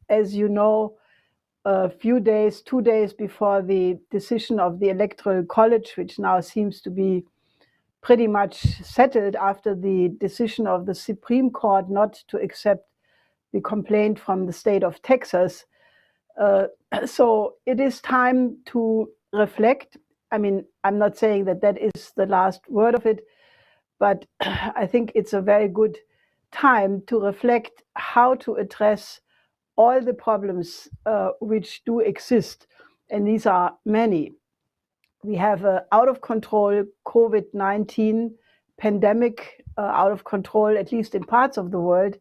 as you know, a few days, 2 days before the decision of the Electoral College, which now seems to be pretty much settled after the decision of the Supreme Court not to accept the complaint from the state of Texas. So it is time to reflect. I mean, I'm not saying that that is the last word of it, but I think it's a very good time to reflect how to address all the problems which do exist. And these are many. We have an out of control COVID-19 pandemic, out of control, at least in parts of the world,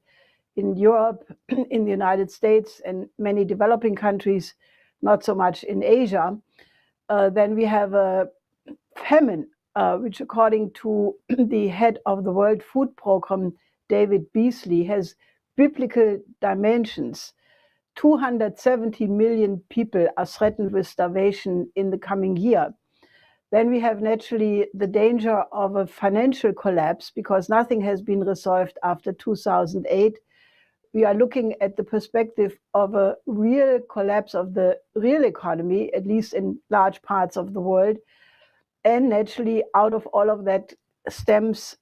in Europe, in the United States, and many developing countries, not so much in Asia. Then we have a famine, which according to the head of the World Food Program, David Beasley, has biblical dimensions. 270 million people are threatened with starvation in the coming year. Then we have naturally the danger of a financial collapse because nothing has been resolved after 2008. We are looking at the perspective of a real collapse of the real economy, at least in large parts of the world. And naturally, out of all of that stems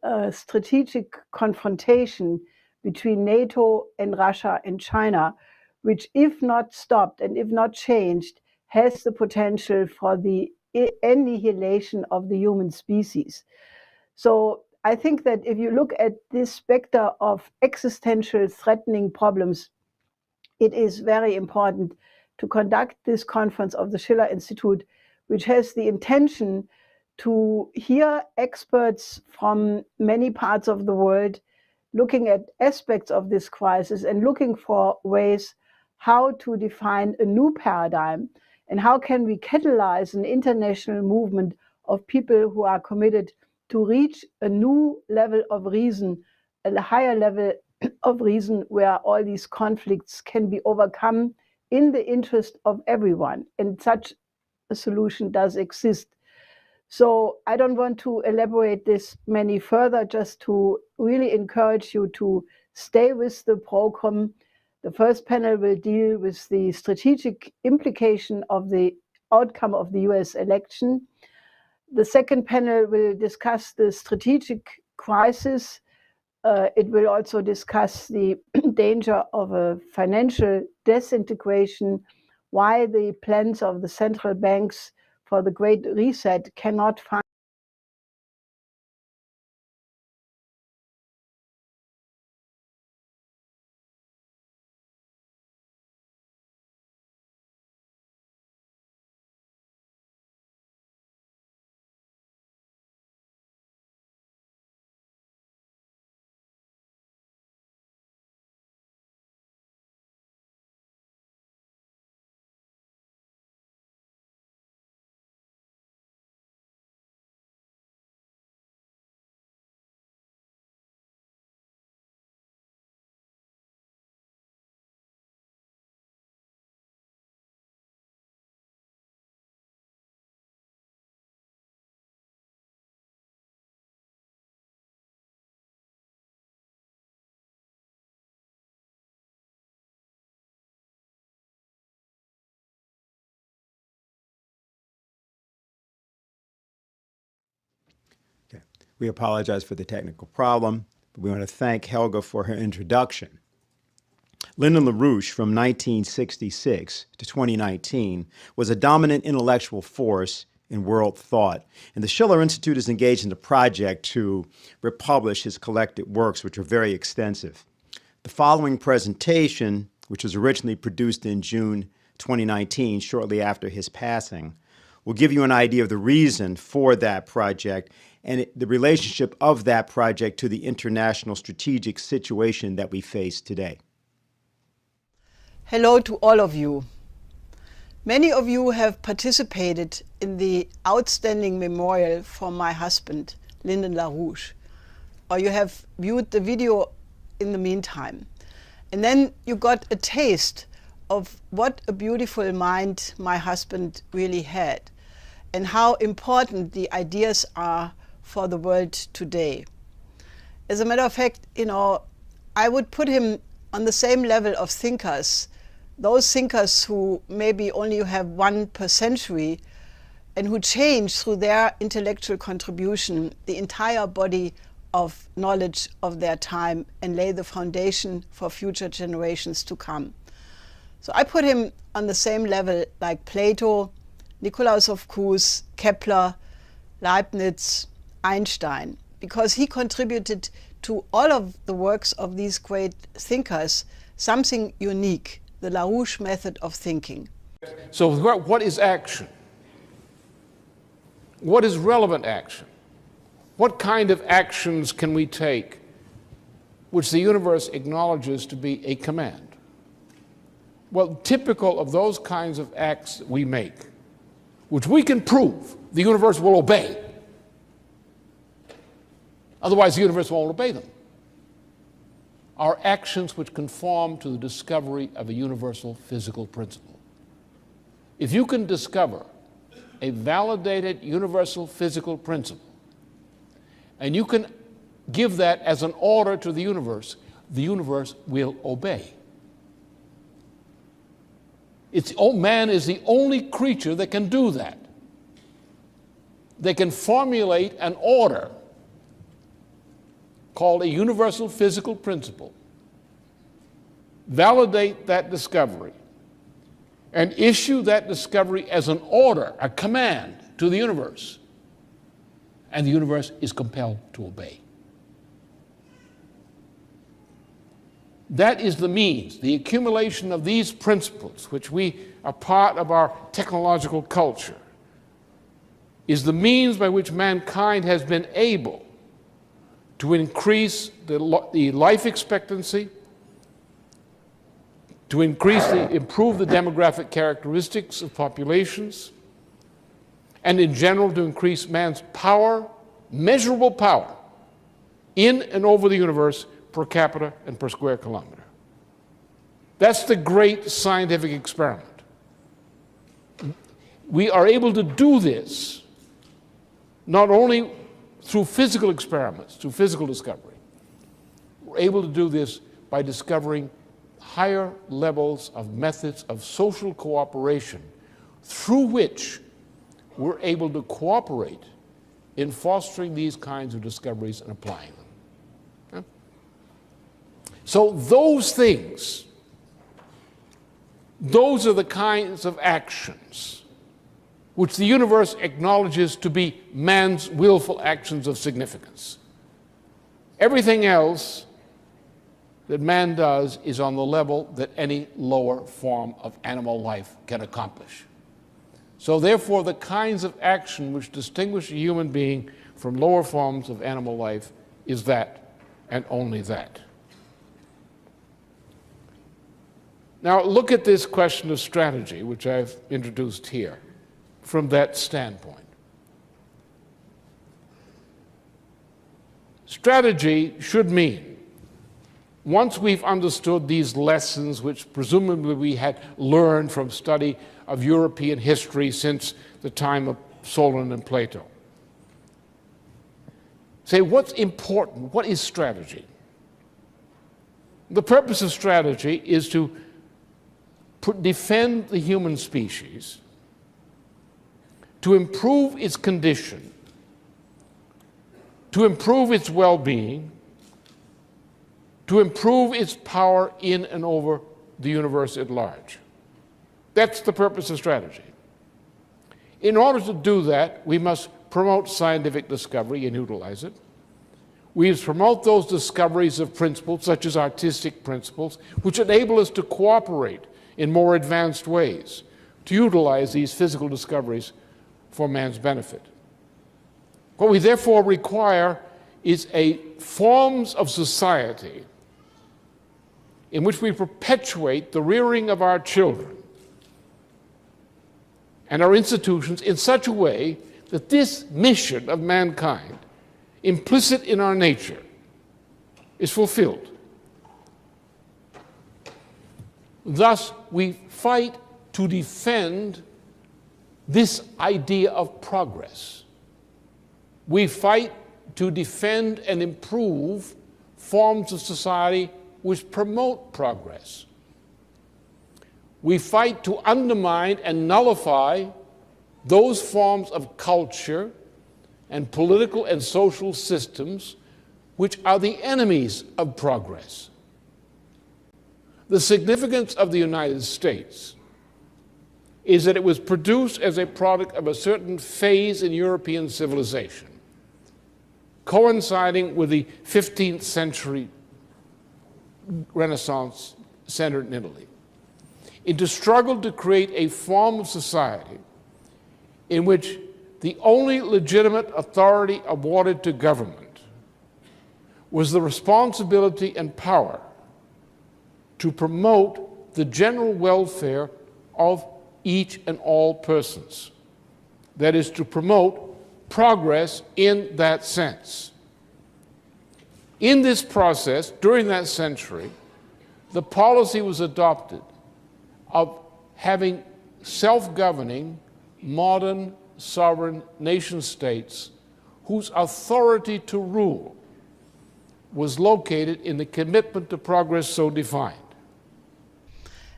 a strategic confrontation between NATO and Russia and China, which, if not stopped and if not changed, has the potential for the annihilation of the human species. So I think that if you look at this specter of existential threatening problems, it is very important to conduct this conference of the Schiller Institute, which has the intention to hear experts from many parts of the world looking at aspects of this crisis and looking for ways how to define a new paradigm and how can we catalyze an international movement of people who are committed to reach a new level of reason, a higher level of reason where all these conflicts can be overcome in the interest of everyone. And such a solution does exist. So I don't want to elaborate this many further, just to really encourage you to stay with the program. The first panel will deal with the strategic implication of the outcome of the US election. The second panel will discuss the strategic crisis. It will also discuss the danger of a financial disintegration, why the plans of the central banks for the Great Reset cannot find We apologize for the technical problem, but we want to thank Helga for her introduction. Lyndon LaRouche, from 1966 to 2019, was a dominant intellectual force in world thought, and the Schiller Institute is engaged in a project to republish his collected works, which are very extensive. The following presentation, which was originally produced in June 2019, shortly after his passing, will give you an idea of the reason for that project and the relationship of that project to the international strategic situation that we face today. Hello to all of you. Many of you have participated in the outstanding memorial for my husband, Lyndon LaRouche, or you have viewed the video in the meantime. And then you got a taste of what a beautiful mind my husband really had and how important the ideas are for the world today. As a matter of fact, I would put him on the same level of thinkers, those thinkers who maybe only have one per century and who change through their intellectual contribution the entire body of knowledge of their time and lay the foundation for future generations to come. So I put him on the same level like Plato, Nicolaus of Cues, Kepler, Leibniz, Einstein, because he contributed to all of the works of these great thinkers something unique, the LaRouche method of thinking. So what is action? What is relevant action? What kind of actions can we take which the universe acknowledges to be a command? Well, typical of those kinds of acts that we make, which we can prove the universe will obey. Otherwise, the universe won't obey them. Are actions which conform to the discovery of a universal physical principle. If you can discover a validated universal physical principle, and you can give that as an order to the universe will obey. Man is the only creature that can do that. They can formulate an order called a universal physical principle, validate that discovery, and issue that discovery as an order, a command to the universe, and the universe is compelled to obey. That is the means, the accumulation of these principles, which we are part of our technological culture, is the means by which mankind has been able to increase the life expectancy, to improve the demographic characteristics of populations, and in general to increase man's power, measurable power, in and over the universe per capita and per square kilometer. That's the great scientific experiment. We are able to do this not only through physical experiments, through physical discovery. We're able to do this by discovering higher levels of methods of social cooperation through which we're able to cooperate in fostering these kinds of discoveries and applying them. Okay? So those things, those are the kinds of actions which the universe acknowledges to be man's willful actions of significance. Everything else that man does is on the level that any lower form of animal life can accomplish. So therefore, the kinds of action which distinguish a human being from lower forms of animal life is that, and only that. Now look at this question of strategy, which I've introduced here, from that standpoint. Strategy should mean, once we've understood these lessons which presumably we had learned from study of European history since the time of Solon and Plato, say what's important, what is strategy? The purpose of strategy is to defend the human species, to improve its condition, to improve its well-being, to improve its power in and over the universe at large. That's the purpose of strategy. In order to do that, we must promote scientific discovery and utilize it. We must promote those discoveries of principles, such as artistic principles, which enable us to cooperate in more advanced ways, to utilize these physical discoveries for man's benefit. What we therefore require is forms of society in which we perpetuate the rearing of our children and our institutions in such a way that this mission of mankind, implicit in our nature, is fulfilled. Thus, we fight to defend this idea of progress. We fight to defend and improve forms of society which promote progress. We fight to undermine and nullify those forms of culture and political and social systems which are the enemies of progress. The significance of the United States is that it was produced as a product of a certain phase in European civilization, coinciding with the 15th century Renaissance centered in Italy. It struggled to create a form of society in which the only legitimate authority awarded to government was the responsibility and power to promote the general welfare of each and all persons. That is, to promote progress in that sense. In this process, during that century, the policy was adopted of having self-governing, modern, sovereign nation-states whose authority to rule was located in the commitment to progress so defined.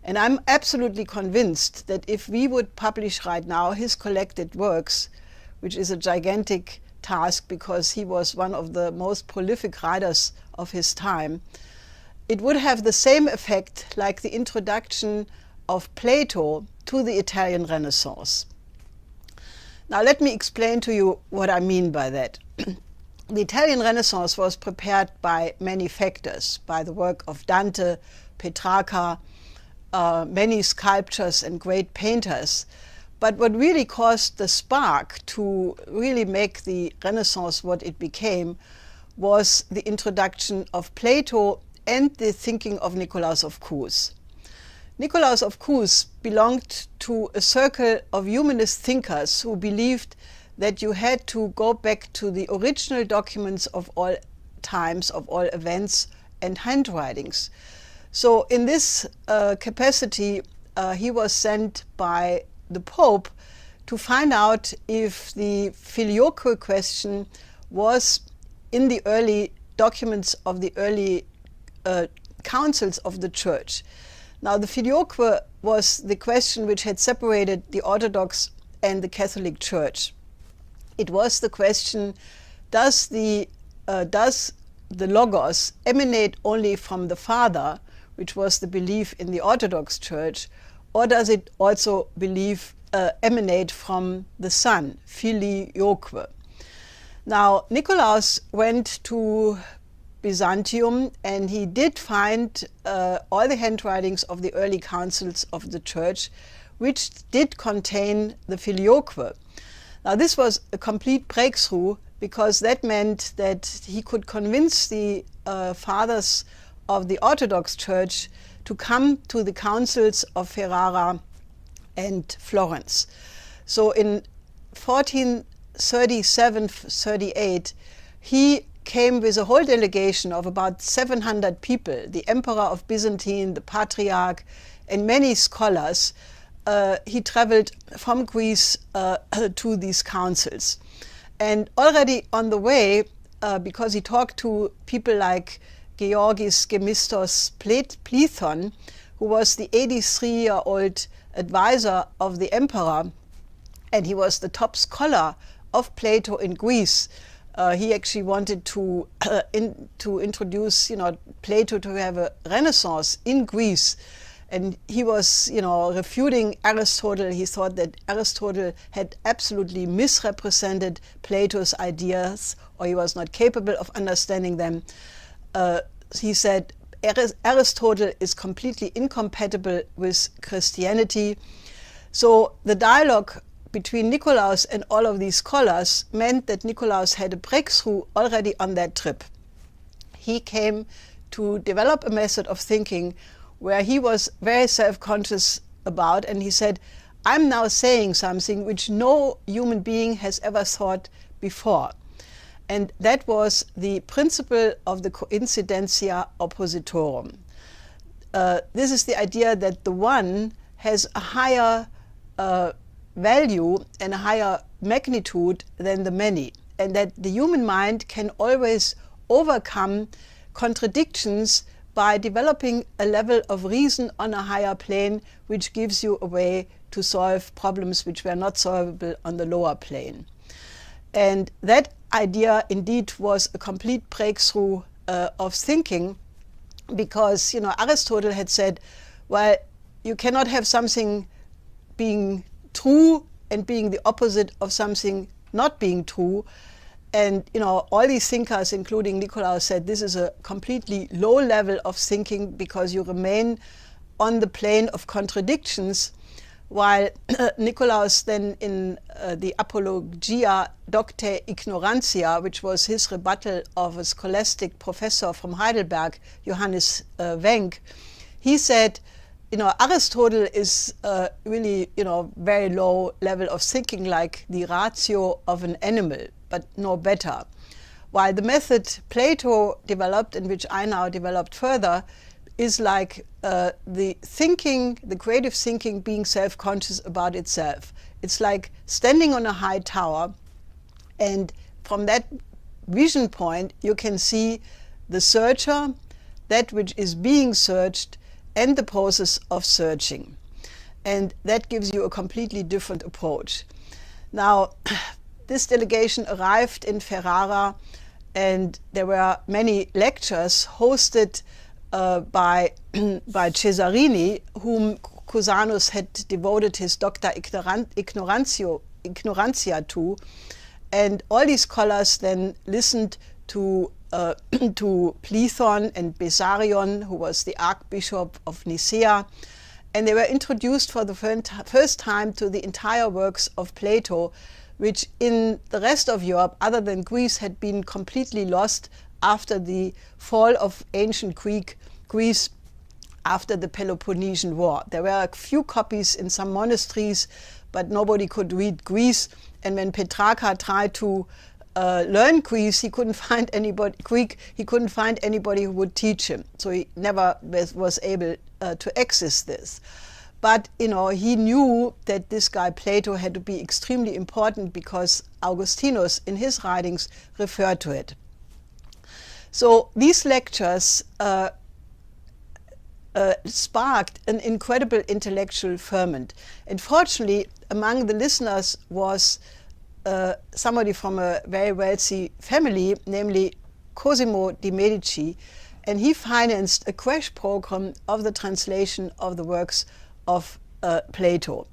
And I'm absolutely convinced that if we would publish right now his collected works, which is a gigantic task because he was one of the most prolific writers of his time, it would have the same effect like the introduction of Plato to the Italian Renaissance. Now let me explain to you what I mean by that. The Italian Renaissance was prepared by many factors, by the work of Dante, Petrarca, many sculptors and great painters. But what really caused the spark to really make the Renaissance what it became was the introduction of Plato and the thinking of Nicolaus of Cus. Nicolaus of Cus belonged to a circle of humanist thinkers who believed that you had to go back to the original documents of all times, of all events and handwritings. So in this capacity, he was sent by the Pope to find out if the Filioque question was in the early documents of the early councils of the Church. Now the Filioque was the question which had separated the Orthodox and the Catholic Church. It was the question, does the Logos emanate only from the Father, which was the belief in the Orthodox Church, or does it also emanate from the Son, Filioque? Now, Nicolaus went to Byzantium and he did find all the handwritings of the early councils of the Church, which did contain the Filioque. Now, this was a complete breakthrough because that meant that he could convince the fathers of the Orthodox Church to come to the councils of Ferrara and Florence. So in 1437-38, he came with a whole delegation of about 700 people, the Emperor of Byzantine, the Patriarch, and many scholars. He traveled from Greece to these councils. And already on the way, because he talked to people like Georgis Gemistos Plethon, who was the 83-year-old advisor of the emperor, and he was the top scholar of Plato in Greece. He actually wanted to introduce, Plato to have a renaissance in Greece. And he was, refuting Aristotle. He thought that Aristotle had absolutely misrepresented Plato's ideas, or he was not capable of understanding them. He said Aristotle is completely incompatible with Christianity. So the dialogue between Nicolaus and all of these scholars meant that Nicolaus had a breakthrough already on that trip. He came to develop a method of thinking where he was very self-conscious about, and he said, I'm now saying something which no human being has ever thought before. And that was the principle of the coincidentia oppositorum. This is the idea that the one has a higher value and a higher magnitude than the many, and that the human mind can always overcome contradictions by developing a level of reason on a higher plane, which gives you a way to solve problems which were not solvable on the lower plane. And that idea indeed was a complete breakthrough of thinking, because, you know, Aristotle had said, well, you cannot have something being true and being the opposite of something not being true. And, you know, all these thinkers, including Nicolaus, said this is a completely low level of thinking because you remain on the plane of contradictions, while Nicolaus then in the Apologia Docte Ignorantia, which was his rebuttal of a scholastic professor from Heidelberg, Johannes Wenck, he said, you know, Aristotle is really, you know, very low level of thinking, like the ratio of an animal, but no better. While the method Plato developed, and which I now developed further, is like the thinking, the creative thinking being self-conscious about itself. It's like standing on a high tower, and from that vision point you can see the searcher, that which is being searched, and the process of searching. And that gives you a completely different approach. Now, this delegation arrived in Ferrara, and there were many lectures hosted by Cesarini, whom Cusanus had devoted his Docta Ignorantia to. And all these scholars then listened to Plethon and Bessarion, who was the Archbishop of Nicaea, and they were introduced for the first time to the entire works of Plato, which in the rest of Europe, other than Greece, had been completely lost after the fall of ancient Greece after the Peloponnesian War. There were a few copies in some monasteries, but nobody could read Greece, and when Petrarca tried to learn Greece, he couldn't find anybody who would teach him. So he never was able to access this. But, you know, he knew that this guy Plato had to be extremely important because Augustinus, in his writings, referred to it. So these lectures sparked an incredible intellectual ferment. And fortunately, among the listeners was somebody from a very wealthy family, namely Cosimo de' Medici, and he financed a crash program of the translation of the works of Plato.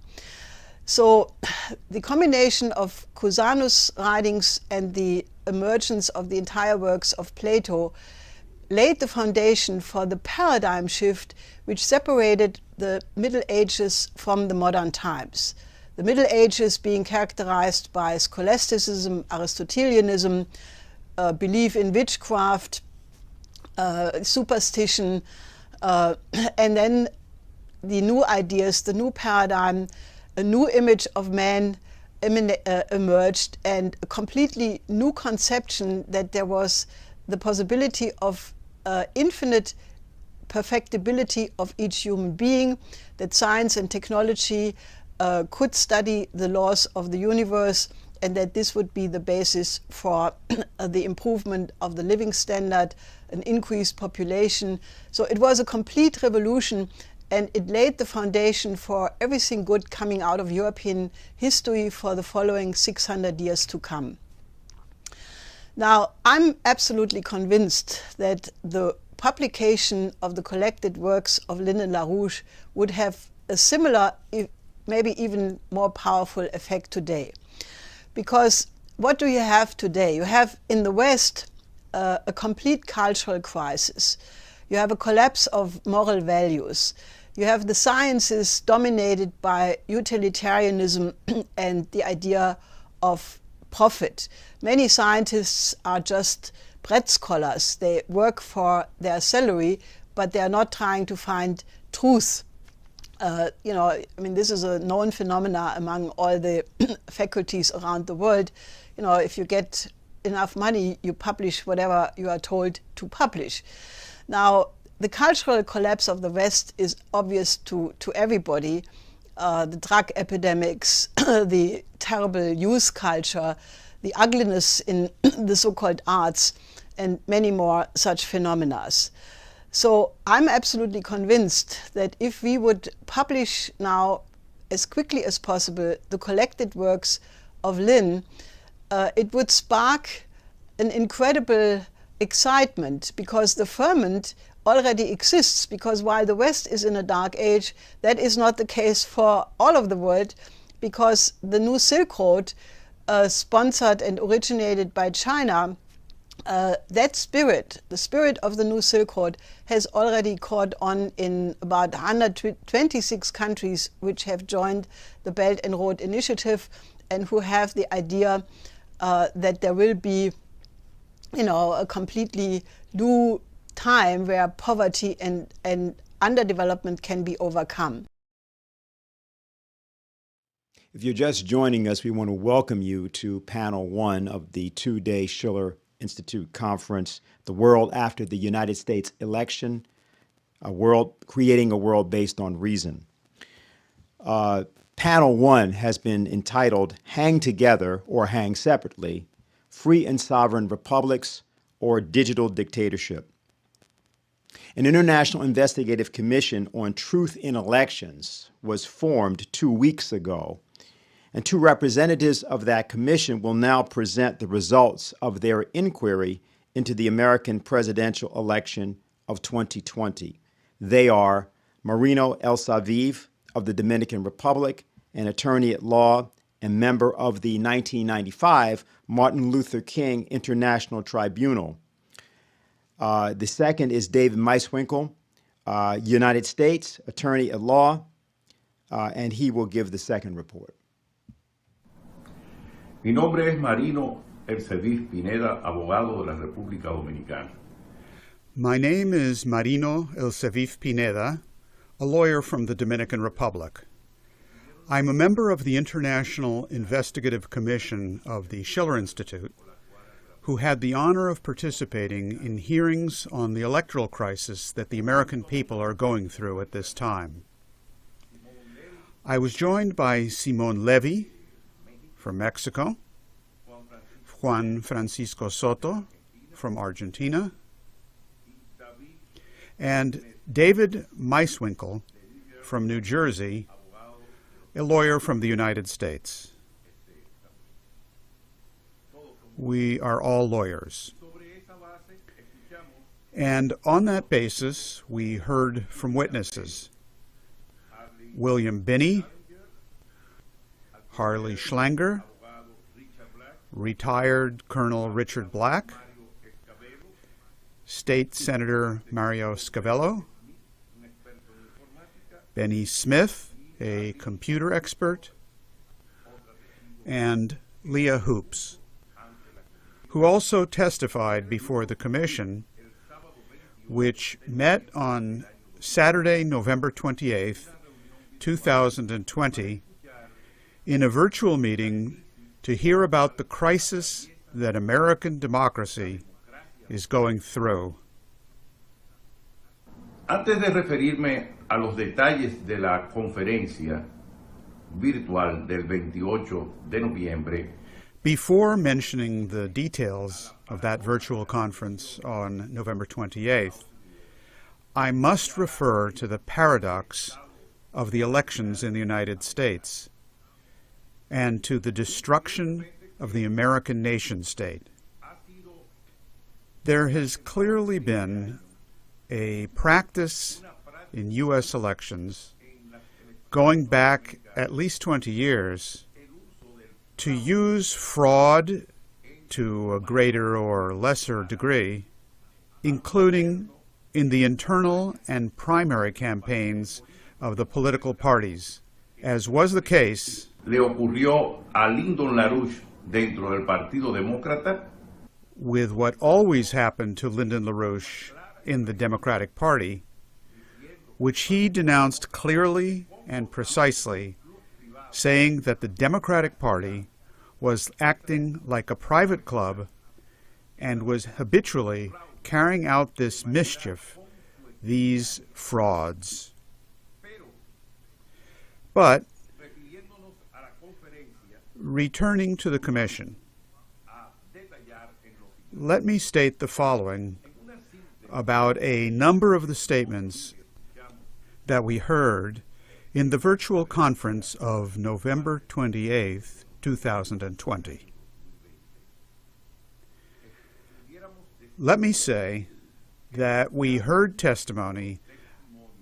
So the combination of Cusanus' writings and the emergence of the entire works of Plato laid the foundation for the paradigm shift which separated the Middle Ages from the modern times. The Middle Ages being characterized by scholasticism, Aristotelianism, belief in witchcraft, superstition, and then the new ideas, the new paradigm, a new image of man emerged, and a completely new conception that there was the possibility of infinite perfectibility of each human being, that science and technology could study the laws of the universe, and that this would be the basis for the improvement of the living standard, an increased population. So it was a complete revolution, and it laid the foundation for everything good coming out of European history for the following 600 years to come. Now, I'm absolutely convinced that the publication of the collected works of Lyndon LaRouche would have a similar, maybe even more powerful effect today. Because what do you have today? You have in the West a complete cultural crisis. You have a collapse of moral values. You have the sciences dominated by utilitarianism and the idea of profit. Many scientists are just bread scholars. They work for their salary, but they are not trying to find truth. You know, I mean, this is a known phenomena among all the faculties around the world. You know, if you get enough money, you publish whatever you are told to publish. Now, the cultural collapse of the West is obvious to everybody. The drug epidemics, the terrible youth culture, the ugliness in the so-called arts, and many more such phenomena. So I'm absolutely convinced that if we would publish now as quickly as possible the collected works of Lynn, it would spark an incredible excitement, because the ferment already exists, because while the West is in a dark age, that is not the case for all of the world, because the new Silk Road, sponsored and originated by China, that spirit, the spirit of the new Silk Road, has already caught on in about 126 countries which have joined the Belt and Road Initiative and who have the idea that there will be, a completely new time where poverty and underdevelopment can be overcome. If you're just joining us, we want to welcome you to panel 1 of the 2-day Schiller Institute Conference, The World After the United States Election, Creating a World Based on Reason. Panel 1 has been entitled Hang Together or Hang Separately, Free and Sovereign Republics or Digital Dictatorship. An international investigative commission on truth in elections was formed 2 weeks ago, and 2 representatives of that commission will now present the results of their inquiry into the American presidential election of 2020. They are Marino Elsaviv of the Dominican Republic, an attorney at law and member of the 1995 Martin Luther King International Tribunal. The second is David Meiswinkle, United States attorney at law, and he will give the second report. Mi nombre es Marino Elsaviv Pineda, abogado de la República Dominicana. My name is Marino Elsaviv Pineda, a lawyer from the Dominican Republic. I'm a member of the International Investigative Commission of the Schiller Institute, who had the honor of participating in hearings on the electoral crisis that the American people are going through at this time. I was joined by Simon Levy from Mexico, Juan Francisco Soto from Argentina, and David Meiswinkle from New Jersey, a lawyer from the United States. We are all lawyers. And on that basis, we heard from witnesses: William Binney, Harley Schlanger, retired Colonel Richard Black, State Senator Mario Scavello, Benny Smith, a computer expert, and Leah Hoops, who also testified before the commission, which met on Saturday, November 28th, 2020, in a virtual meeting to hear about the crisis that American democracy is going through. Antes de referirme a los detalles de la conferencia virtual del 28 de noviembre, before mentioning the details of that virtual conference on November 28th, I must refer to the paradox of the elections in the United States and to the destruction of the American nation-state. There has clearly been a practice in U.S. elections going back at least 20 years to use fraud to a greater or lesser degree, including in the internal and primary campaigns of the political parties, as was the case le ocurrió a Lyndon LaRouche dentro del Partido Demócrata, with what always happened to Lyndon LaRouche in the Democratic Party, which he denounced clearly and precisely, saying that the Democratic Party was acting like a private club and was habitually carrying out this mischief, these frauds. But returning to the commission, let me state the following about a number of the statements that we heard in the virtual conference of November 28th, 2020. Let me say that we heard testimony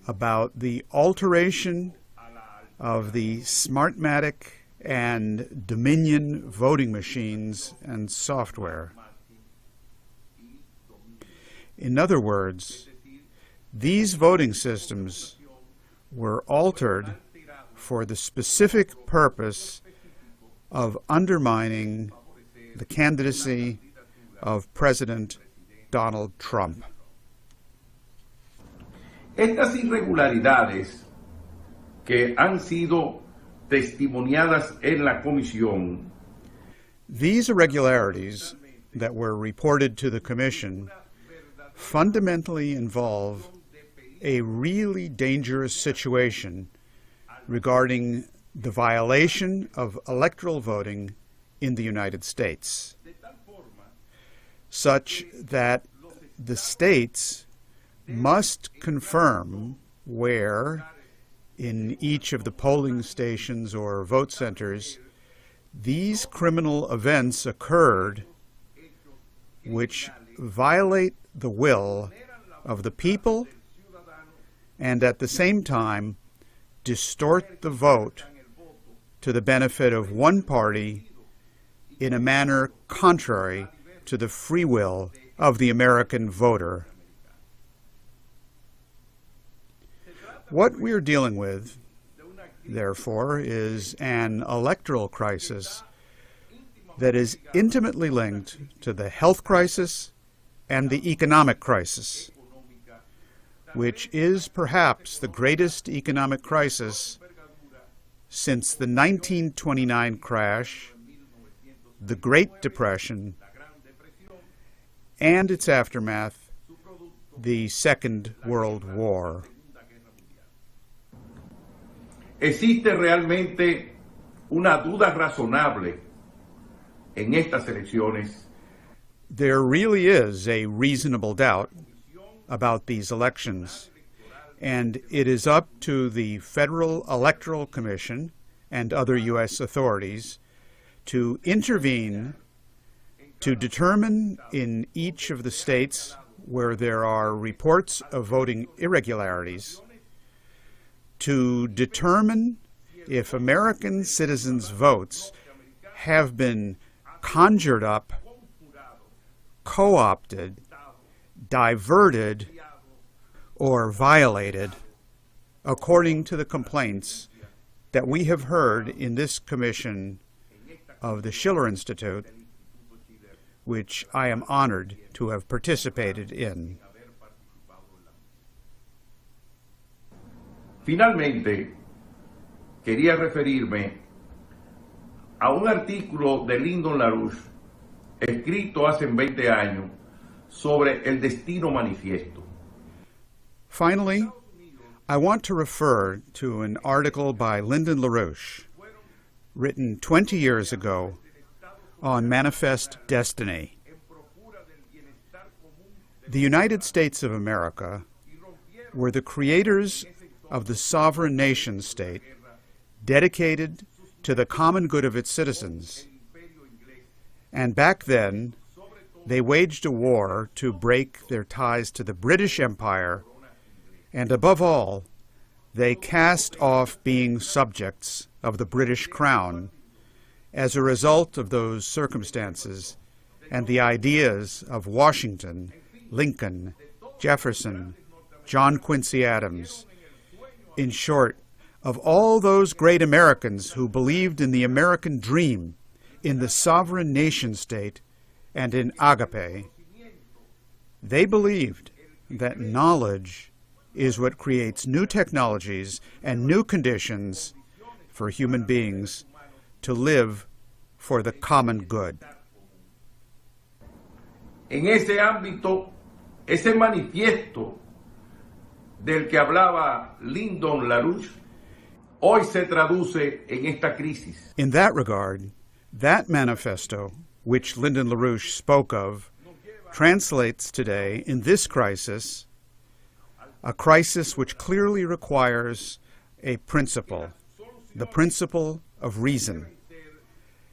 about the alteration of the Smartmatic and Dominion voting machines and software. In other words, these voting systems were altered for the specific purpose of undermining the candidacy of President Donald Trump. Estas irregularidades que han sido testimoniadas en la comisión. These irregularities that were reported to the Commission fundamentally involve a really dangerous situation regarding the violation of electoral voting in the United States, such that the states must confirm where, in each of the polling stations or vote centers, these criminal events occurred which violate the will of the people and at the same time distort the vote to the benefit of one party in a manner contrary to the free will of the American voter. What we're dealing with, therefore, is an electoral crisis that is intimately linked to the health crisis and the economic crisis, which is perhaps the greatest economic crisis since the 1929 crash, the Great Depression, and its aftermath, the Second World War. ¿Existe realmente una duda razonable en estas elecciones? There really is a reasonable doubt about these elections, and it is up to the Federal Electoral Commission and other U.S. authorities to intervene to determine in each of the states where there are reports of voting irregularities, to determine if American citizens' votes have been conjured up, co-opted, diverted, or violated according to the complaints that we have heard in this commission of the Schiller Institute, which I am honored to have participated in. Finalmente, quería referirme a un artículo de Lyndon LaRouche escrito hace 20 años sobre el destino manifiesto. Finally, I want to refer to an article by Lyndon LaRouche, written 20 years ago, on Manifest Destiny. The United States of America were the creators of the sovereign nation state dedicated to the common good of its citizens. And back then, they waged a war to break their ties to the British Empire, and above all, they cast off being subjects of the British Crown as a result of those circumstances and the ideas of Washington, Lincoln, Jefferson, John Quincy Adams, in short, of all those great Americans who believed in the American dream, in the sovereign nation state, and in agape. They believed that knowledge is what creates new technologies and new conditions for human beings to live for the common good. En ese ámbito, ese manifiesto del que hablaba Lyndon LaRouche hoy se traduce en esta crisis. In that regard, that manifesto, which Lyndon LaRouche spoke of, translates today in this crisis, a crisis which clearly requires a principle, the principle of reason.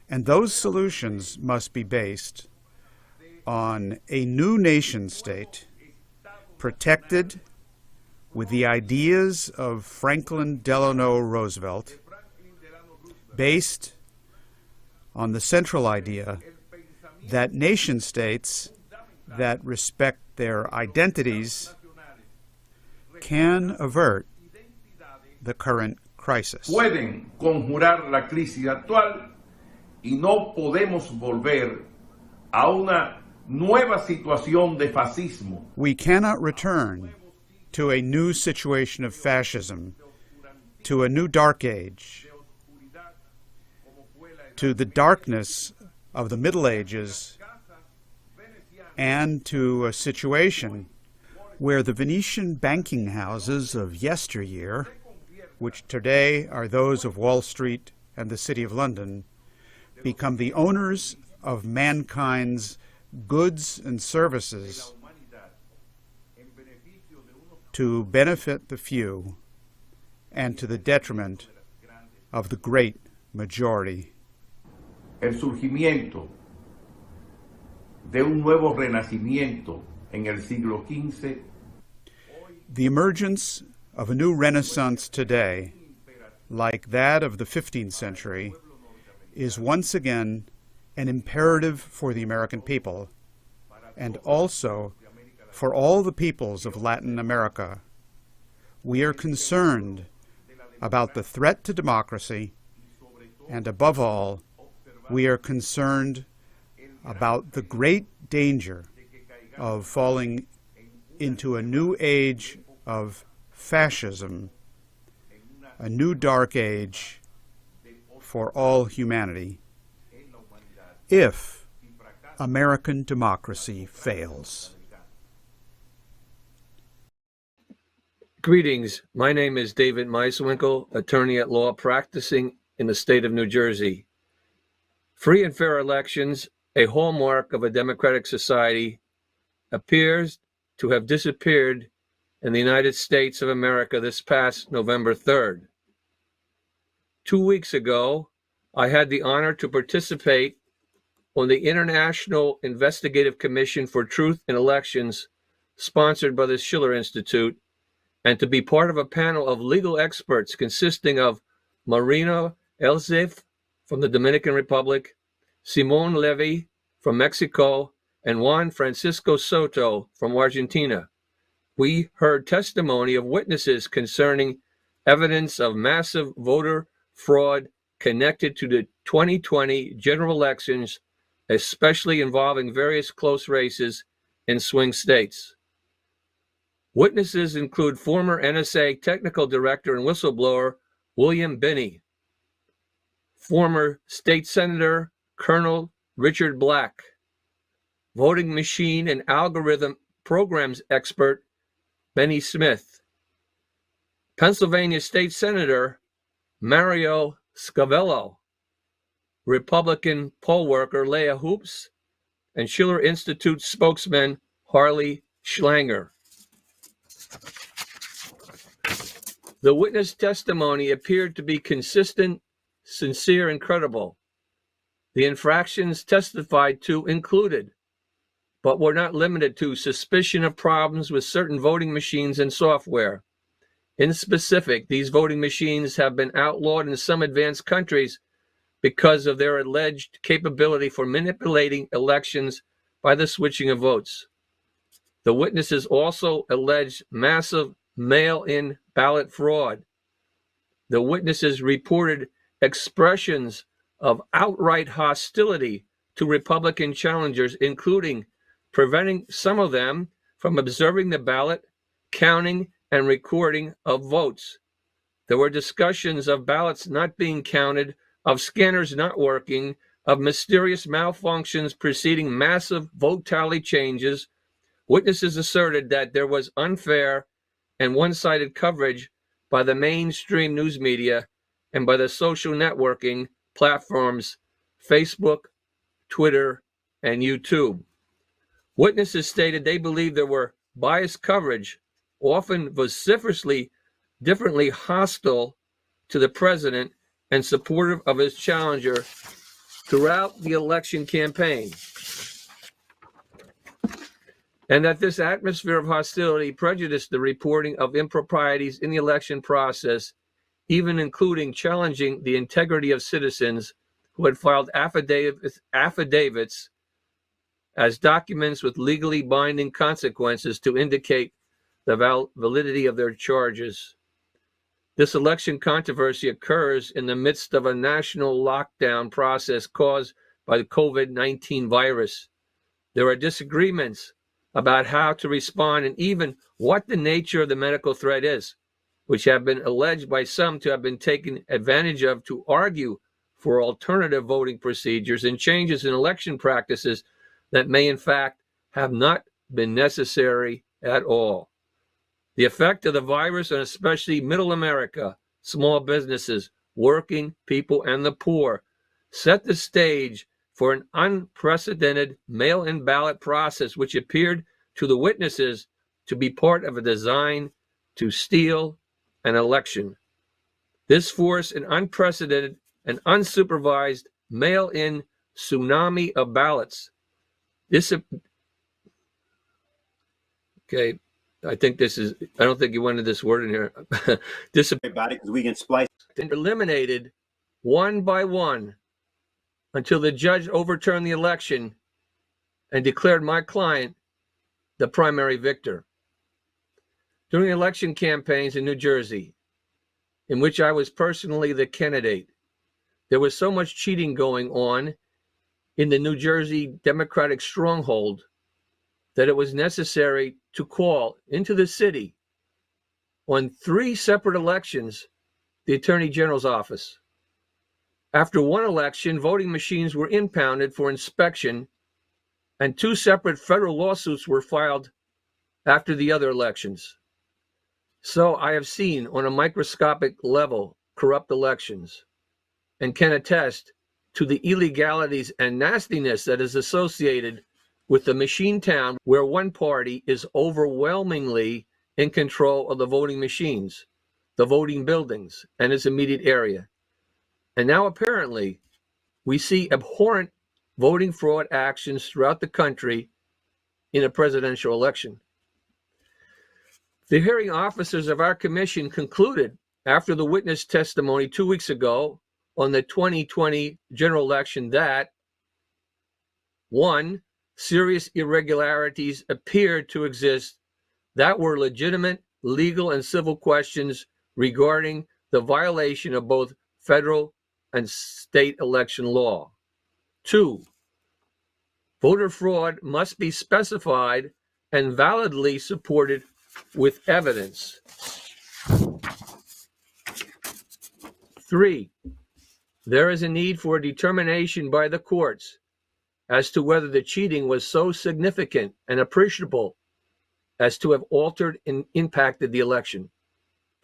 And those solutions must be based on a new nation state protected with the ideas of Franklin Delano Roosevelt, based on the central idea that nation states that respect their identities can avert the current crisis. Pueden conjurar la crisis actual y no podemos volver a una nueva situación de fascismo. We cannot return to a new situation of fascism, to a new dark age, to the darkness of the Middle Ages, and to a situation where the Venetian banking houses of yesteryear, which today are those of Wall Street and the City of London, become the owners of mankind's goods and services to benefit the few and to the detriment of the great majority. El surgimiento de un nuevo renacimiento en el siglo XV. The emergence of a new renaissance today, like that of the 15th century, is once again an imperative for the American people, and also for all the peoples of Latin America. We are concerned about the threat to democracy, and above all, we are concerned about the great danger of falling into a new age of fascism, a new dark age for all humanity, if American democracy fails. Greetings. My name is David Meiswinkle, attorney at law practicing in the state of New Jersey. Free and fair elections, a hallmark of a democratic society, appears to have disappeared in the United States of America this past November 3rd. 2 weeks ago, I had the honor to participate on the International Investigative Commission for Truth in Elections, sponsored by the Schiller Institute, and to be part of a panel of legal experts consisting of Marino Elzef from the Dominican Republic, Simon Levy from Mexico, and Juan Francisco Soto from Argentina. We heard testimony of witnesses concerning evidence of massive voter fraud connected to the 2020 general elections, especially involving various close races in swing states. Witnesses include former NSA technical director and whistleblower William Binney, former state senator Colonel Richard Black, voting machine and algorithm programs expert Benny Smith, Pennsylvania State Senator Mario Scavello, Republican poll worker Leah Hoops, and Schiller Institute spokesman Harley Schlanger. The witness testimony appeared to be consistent, sincere, and credible. The infractions testified to included, but were not limited to, suspicion of problems with certain voting machines and software. In specific, these voting machines have been outlawed in some advanced countries because of their alleged capability for manipulating elections by the switching of votes. The witnesses also alleged massive mail-in ballot fraud. The witnesses reported expressions of outright hostility to Republican challengers, including preventing some of them from observing the ballot, counting, and recording of votes. There were discussions of ballots not being counted, of scanners not working, of mysterious malfunctions preceding massive vote tally changes. Witnesses asserted that there was unfair and one-sided coverage by the mainstream news media and by the social networking platforms Facebook, Twitter, and YouTube. Witnesses stated they believed there were biased coverage, often vociferously differently hostile to the president and supportive of his challenger throughout the election campaign, and that this atmosphere of hostility prejudiced the reporting of improprieties in the election process, even including challenging the integrity of citizens who had filed affidavits as documents with legally binding consequences to indicate the validity of their charges. This election controversy occurs in the midst of a national lockdown process caused by the COVID-19 virus. There are disagreements about how to respond and even what the nature of the medical threat is, which have been alleged by some to have been taken advantage of to argue for alternative voting procedures and changes in election practices that may in fact have not been necessary at all. The effect of the virus on especially middle America, small businesses, working people, and the poor set the stage for an unprecedented mail-in ballot process which appeared to the witnesses to be part of a design to steal an election. This forced an unprecedented and unsupervised mail-in tsunami of ballots. Okay, I don't think you wanted this word in here. About it because we can splice. Eliminated one by one until the judge overturned the election and declared my client the primary victor. During election campaigns in New Jersey, in which I was personally the candidate, there was so much cheating going on in the New Jersey Democratic stronghold that it was necessary to call into the city on 3 separate elections the Attorney General's office. After one election, voting machines were impounded for inspection, and 2 separate federal lawsuits were filed after the other elections. So I have seen on a microscopic level corrupt elections and can attest to the illegalities and nastiness that is associated with the machine town where one party is overwhelmingly in control of the voting machines, the voting buildings, and its immediate area. And now apparently we see abhorrent voting fraud actions throughout the country in a presidential election. The hearing officers of our commission concluded after the witness testimony 2 weeks ago on the 2020 general election that 1, serious irregularities appeared to exist that were legitimate legal and civil questions regarding the violation of both federal and state election law. 2, voter fraud must be specified and validly supported with evidence. 3, there is a need for a determination by the courts as to whether the cheating was so significant and appreciable as to have altered and impacted the election.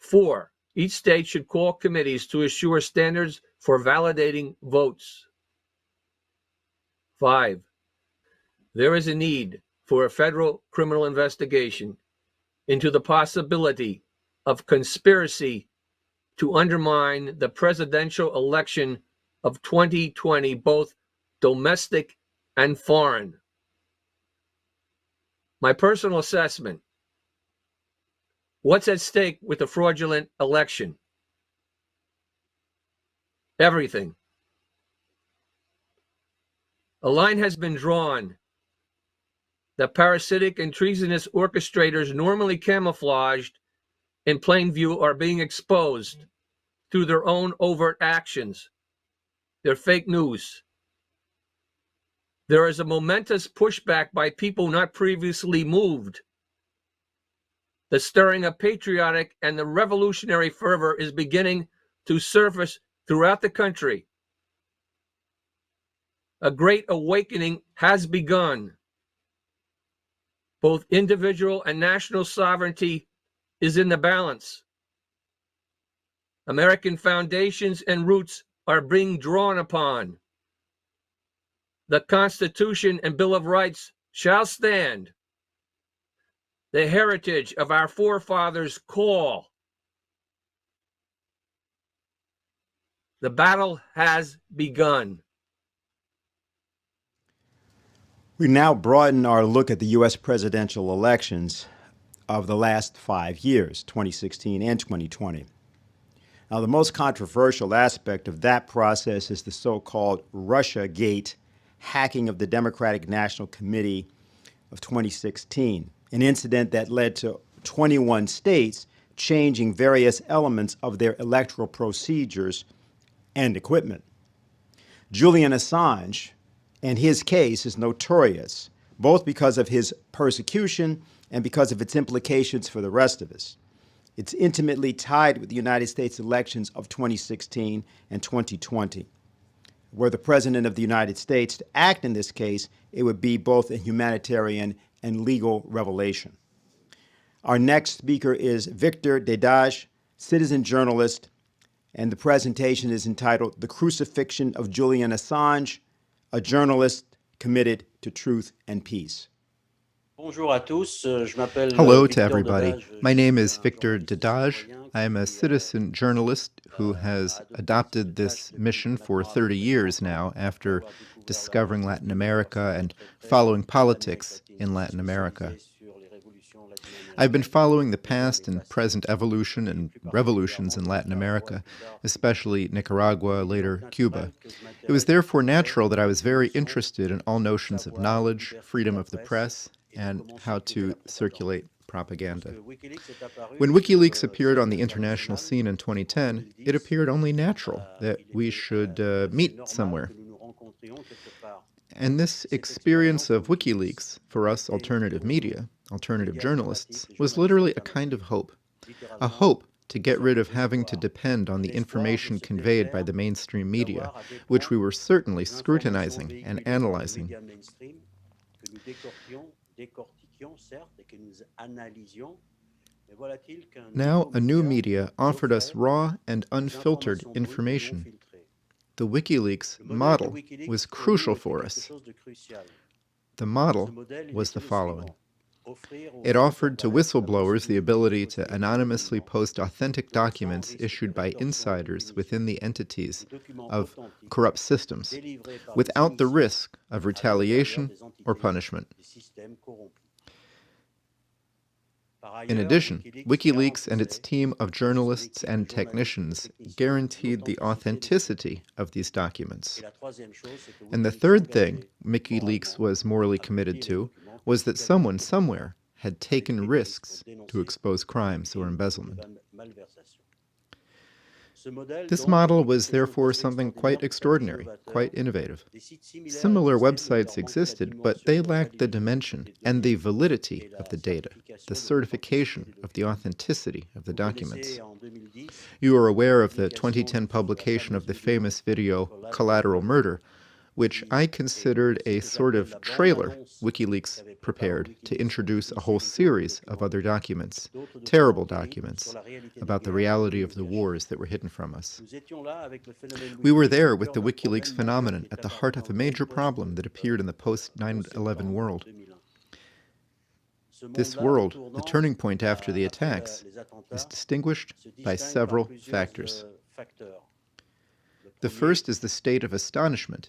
4, each state should call committees to assure standards for validating votes. 5, there is a need for a federal criminal investigation into the possibility of conspiracy to undermine the presidential election of 2020, both domestic and foreign. My personal assessment: what's at stake with the fraudulent election? Everything. A line has been drawn. The parasitic and treasonous orchestrators, normally camouflaged in plain view, are being exposed through their own overt actions, their fake news. There is a momentous pushback by people not previously moved. The stirring of patriotic and the revolutionary fervor is beginning to surface throughout the country. A great awakening has begun. Both individual and national sovereignty is in the balance. American foundations and roots are being drawn upon. The Constitution and Bill of Rights shall stand. The heritage of our forefathers call. The battle has begun. We now broaden our look at the U.S. presidential elections of the last 5 years, 2016 and 2020. Now, the most controversial aspect of that process is the so-called Russiagate hacking of the Democratic National Committee of 2016, an incident that led to 21 states changing various elements of their electoral procedures and equipment. Julian Assange and his case is notorious, both because of his persecution and because of its implications for the rest of us. It's intimately tied with the United States elections of 2016 and 2020. Were the President of the United States to act in this case, it would be both a humanitarian and legal revelation. Our next speaker is Victor Dedage, citizen journalist, and the presentation is entitled The Crucifixion of Julian Assange, a journalist committed to truth and peace. Hello to everybody. My name is Victor Dedage. I am a citizen journalist who has adopted this mission for 30 years now after discovering Latin America and following politics in Latin America. I've been following the past and present evolution and revolutions in Latin America, especially Nicaragua, later Cuba. It was therefore natural that I was very interested in all notions of knowledge, freedom of the press, and how to circulate propaganda. When Wikileaks appeared on the international scene in 2010, it appeared only natural that we should meet somewhere. And this experience of Wikileaks, for us alternative media, alternative journalists, was literally a kind of hope. A hope to get rid of having to depend on the information conveyed by the mainstream media, which we were certainly scrutinizing and analyzing. Now, a new media offered us raw and unfiltered information. The WikiLeaks model was crucial for us. The model was the following. It offered to whistleblowers the ability to anonymously post authentic documents issued by insiders within the entities of corrupt systems, without the risk of retaliation or punishment. In addition, WikiLeaks and its team of journalists and technicians guaranteed the authenticity of these documents. And the third thing WikiLeaks was morally committed to was that someone somewhere had taken risks to expose crimes or embezzlement. This model was therefore something quite extraordinary, quite innovative. Similar websites existed, but they lacked the dimension and the validity of the data, the certification of the authenticity of the documents. You are aware of the 2010 publication of the famous video Collateral Murder, which I considered a sort of trailer WikiLeaks prepared to introduce a whole series of other documents, terrible documents, about the reality of the wars that were hidden from us. We were there with the WikiLeaks phenomenon at the heart of a major problem that appeared in the post-9/11 world. This world, the turning point after the attacks, is distinguished by several factors. The first is the state of astonishment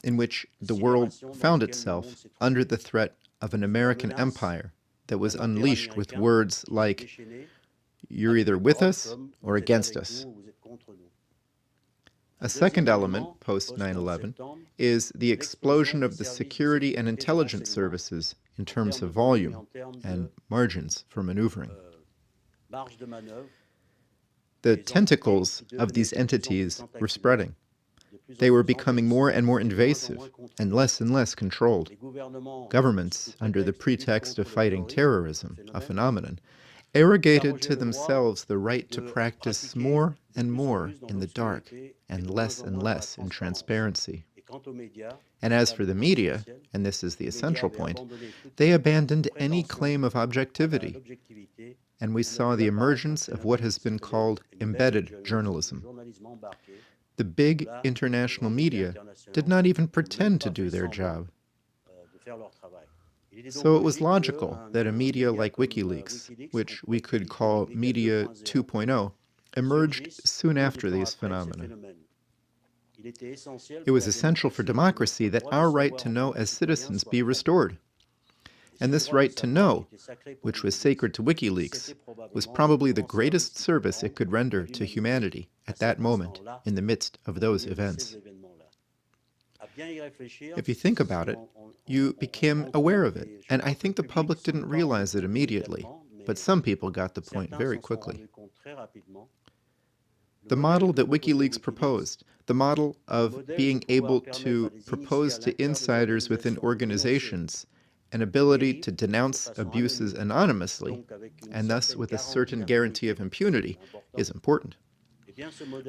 in which the world found itself under the threat of an American empire that was unleashed with words like, "You're either with us or against us." A second element, post-9/11, is the explosion of the security and intelligence services in terms of volume and margins for maneuvering. The tentacles of these entities were spreading. They were becoming more and more invasive and less controlled. Governments, under the pretext of fighting terrorism, a phenomenon, arrogated to themselves the right to practice more and more in the dark and less in transparency. And as for the media, and this is the essential point, they abandoned any claim of objectivity, and we saw the emergence of what has been called embedded journalism. The big international media did not even pretend to do their job. So it was logical that a media like Wikileaks, which we could call Media 2.0, emerged soon after these phenomena. It was essential for democracy that our right to know as citizens be restored. And this right to know, which was sacred to Wikileaks, was probably the greatest service it could render to humanity at that moment in the midst of those events. If you think about it, you became aware of it, and I think the public didn't realize it immediately, but some people got the point very quickly. The model that Wikileaks proposed, the model of being able to propose to insiders within organizations an ability to denounce abuses anonymously, and thus with a certain guarantee of impunity, is important.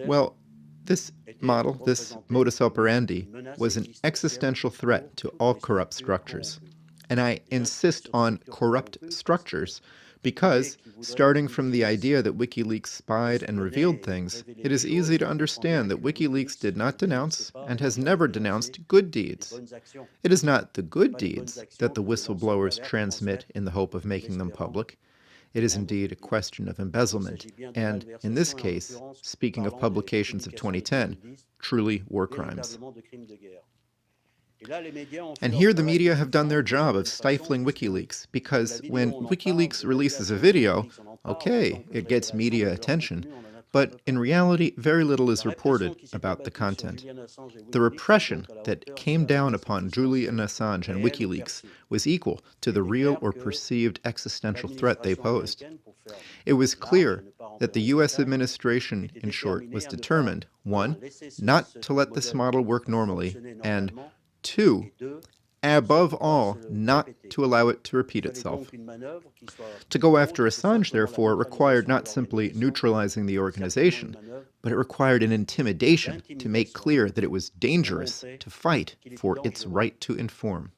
Well, this model, this modus operandi, was an existential threat to all corrupt structures. And I insist on corrupt structures because, starting from the idea that WikiLeaks spied and revealed things, it is easy to understand that WikiLeaks did not denounce and has never denounced good deeds. It is not the good deeds that the whistleblowers transmit in the hope of making them public. It is indeed a question of embezzlement, and in this case, speaking of publications of 2010, truly war crimes. And here the media have done their job of stifling WikiLeaks, because when WikiLeaks releases a video, okay, it gets media attention, but in reality, very little is reported about the content. The repression that came down upon Julian Assange and WikiLeaks was equal to the real or perceived existential threat they posed. It was clear that the U.S. administration, in short, was determined, 1, not to let this model work normally, and 2, above all, not to allow it to repeat itself. To go after Assange, therefore, required not simply neutralizing the organization, but it required an intimidation to make clear that it was dangerous to fight for its right to inform.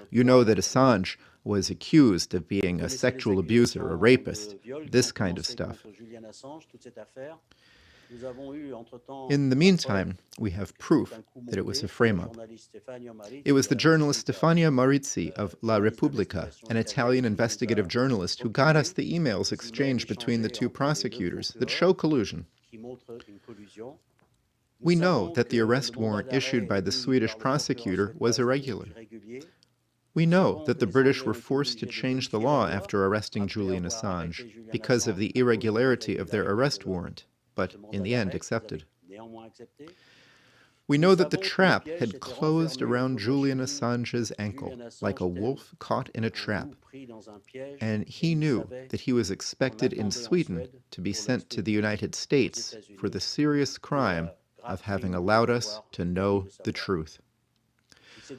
You know that Assange was accused of being a sexual abuser, a rapist, this kind of stuff. In the meantime, we have proof that it was a frame-up. It was the journalist Stefania Marizzi of La Repubblica, an Italian investigative journalist, who got us the emails exchanged between the two prosecutors that show collusion. We know that the arrest warrant issued by the Swedish prosecutor was irregular. We know that the British were forced to change the law after arresting Julian Assange because of the irregularity of their arrest warrant, but in the end accepted. We know that the trap had closed around Julian Assange's ankle like a wolf caught in a trap, and he knew that he was expected in Sweden to be sent to the United States for the serious crime of having allowed us to know the truth.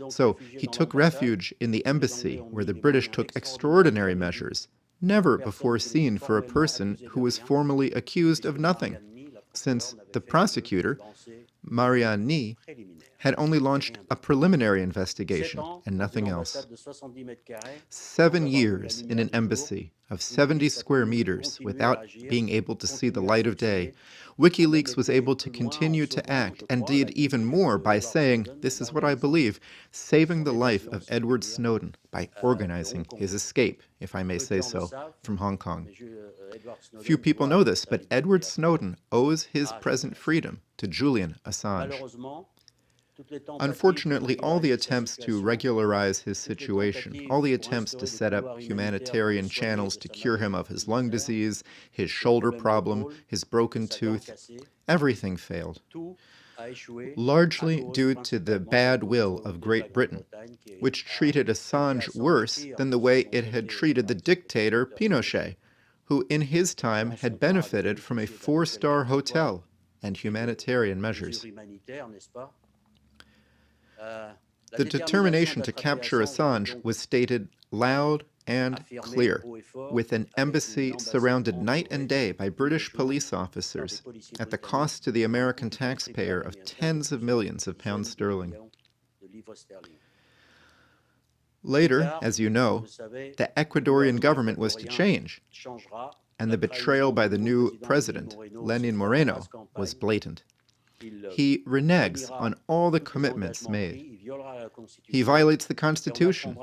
So he took refuge in the embassy, where the British took extraordinary measures, never before seen for a person who was formally accused of nothing, since the prosecutor, Mariani, had only launched a preliminary investigation and nothing else. 7 years in an embassy of 70 square meters without being able to see the light of day, WikiLeaks was able to continue to act, and did even more by saying, this is what I believe, saving the life of Edward Snowden by organizing his escape, if I may say so, from Hong Kong. Few people know this, but Edward Snowden owes his present freedom to Julian Assange. Unfortunately, all the attempts to regularize his situation, all the attempts to set up humanitarian channels to cure him of his lung disease, his shoulder problem, his broken tooth, everything failed, largely due to the bad will of Great Britain, which treated Assange worse than the way it had treated the dictator Pinochet, who in his time had benefited from a 4-star hotel and humanitarian measures. The determination to capture Assange was stated loud and clear, with an embassy surrounded night and day by British police officers at the cost to the American taxpayer of tens of millions of pounds sterling. Later, as you know, the Ecuadorian government was to change, and the betrayal by the new president, Lenin Moreno, was blatant. He reneges on all the commitments made. He violates the Constitution.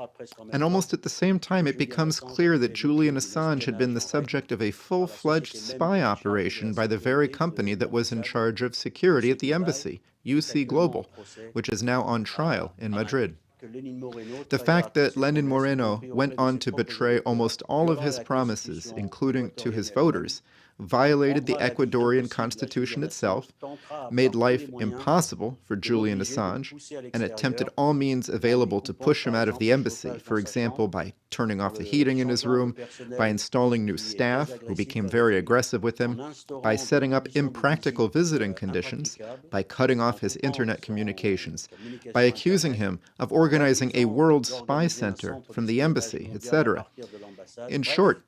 And almost at the same time, it becomes clear that Julian Assange had been the subject of a full-fledged spy operation by the very company that was in charge of security at the embassy, UC Global, which is now on trial in Madrid. The fact that Lenin Moreno went on to betray almost all of his promises, including to his voters, violated the Ecuadorian constitution itself, made life impossible for Julian Assange, and attempted all means available to push him out of the embassy, for example, by turning off the heating in his room, by installing new staff who became very aggressive with him, by setting up impractical visiting conditions, by cutting off his internet communications, by accusing him of organizing a world spy center from the embassy, etc. In short,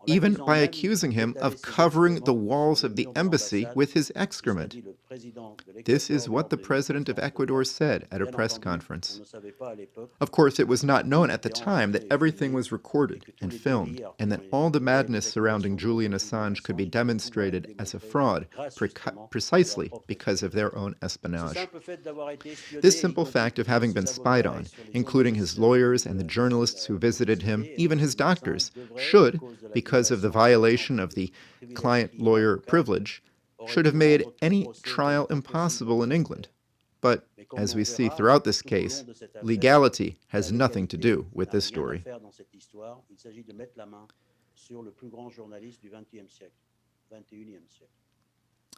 even by accusing him of covering the walls of the embassy with his excrement. This is what the president of Ecuador said at a press conference. Of course, it was not known at the time that everything was recorded and filmed, and that all the madness surrounding Julian Assange could be demonstrated as a fraud, precisely because of their own espionage. This simple fact of having been spied on, including his lawyers and the journalists who visited him, even his doctors, should, because of the violation of the client-lawyer privilege, should have made any trial impossible in England. But, as we see throughout this case, legality has nothing to do with this story.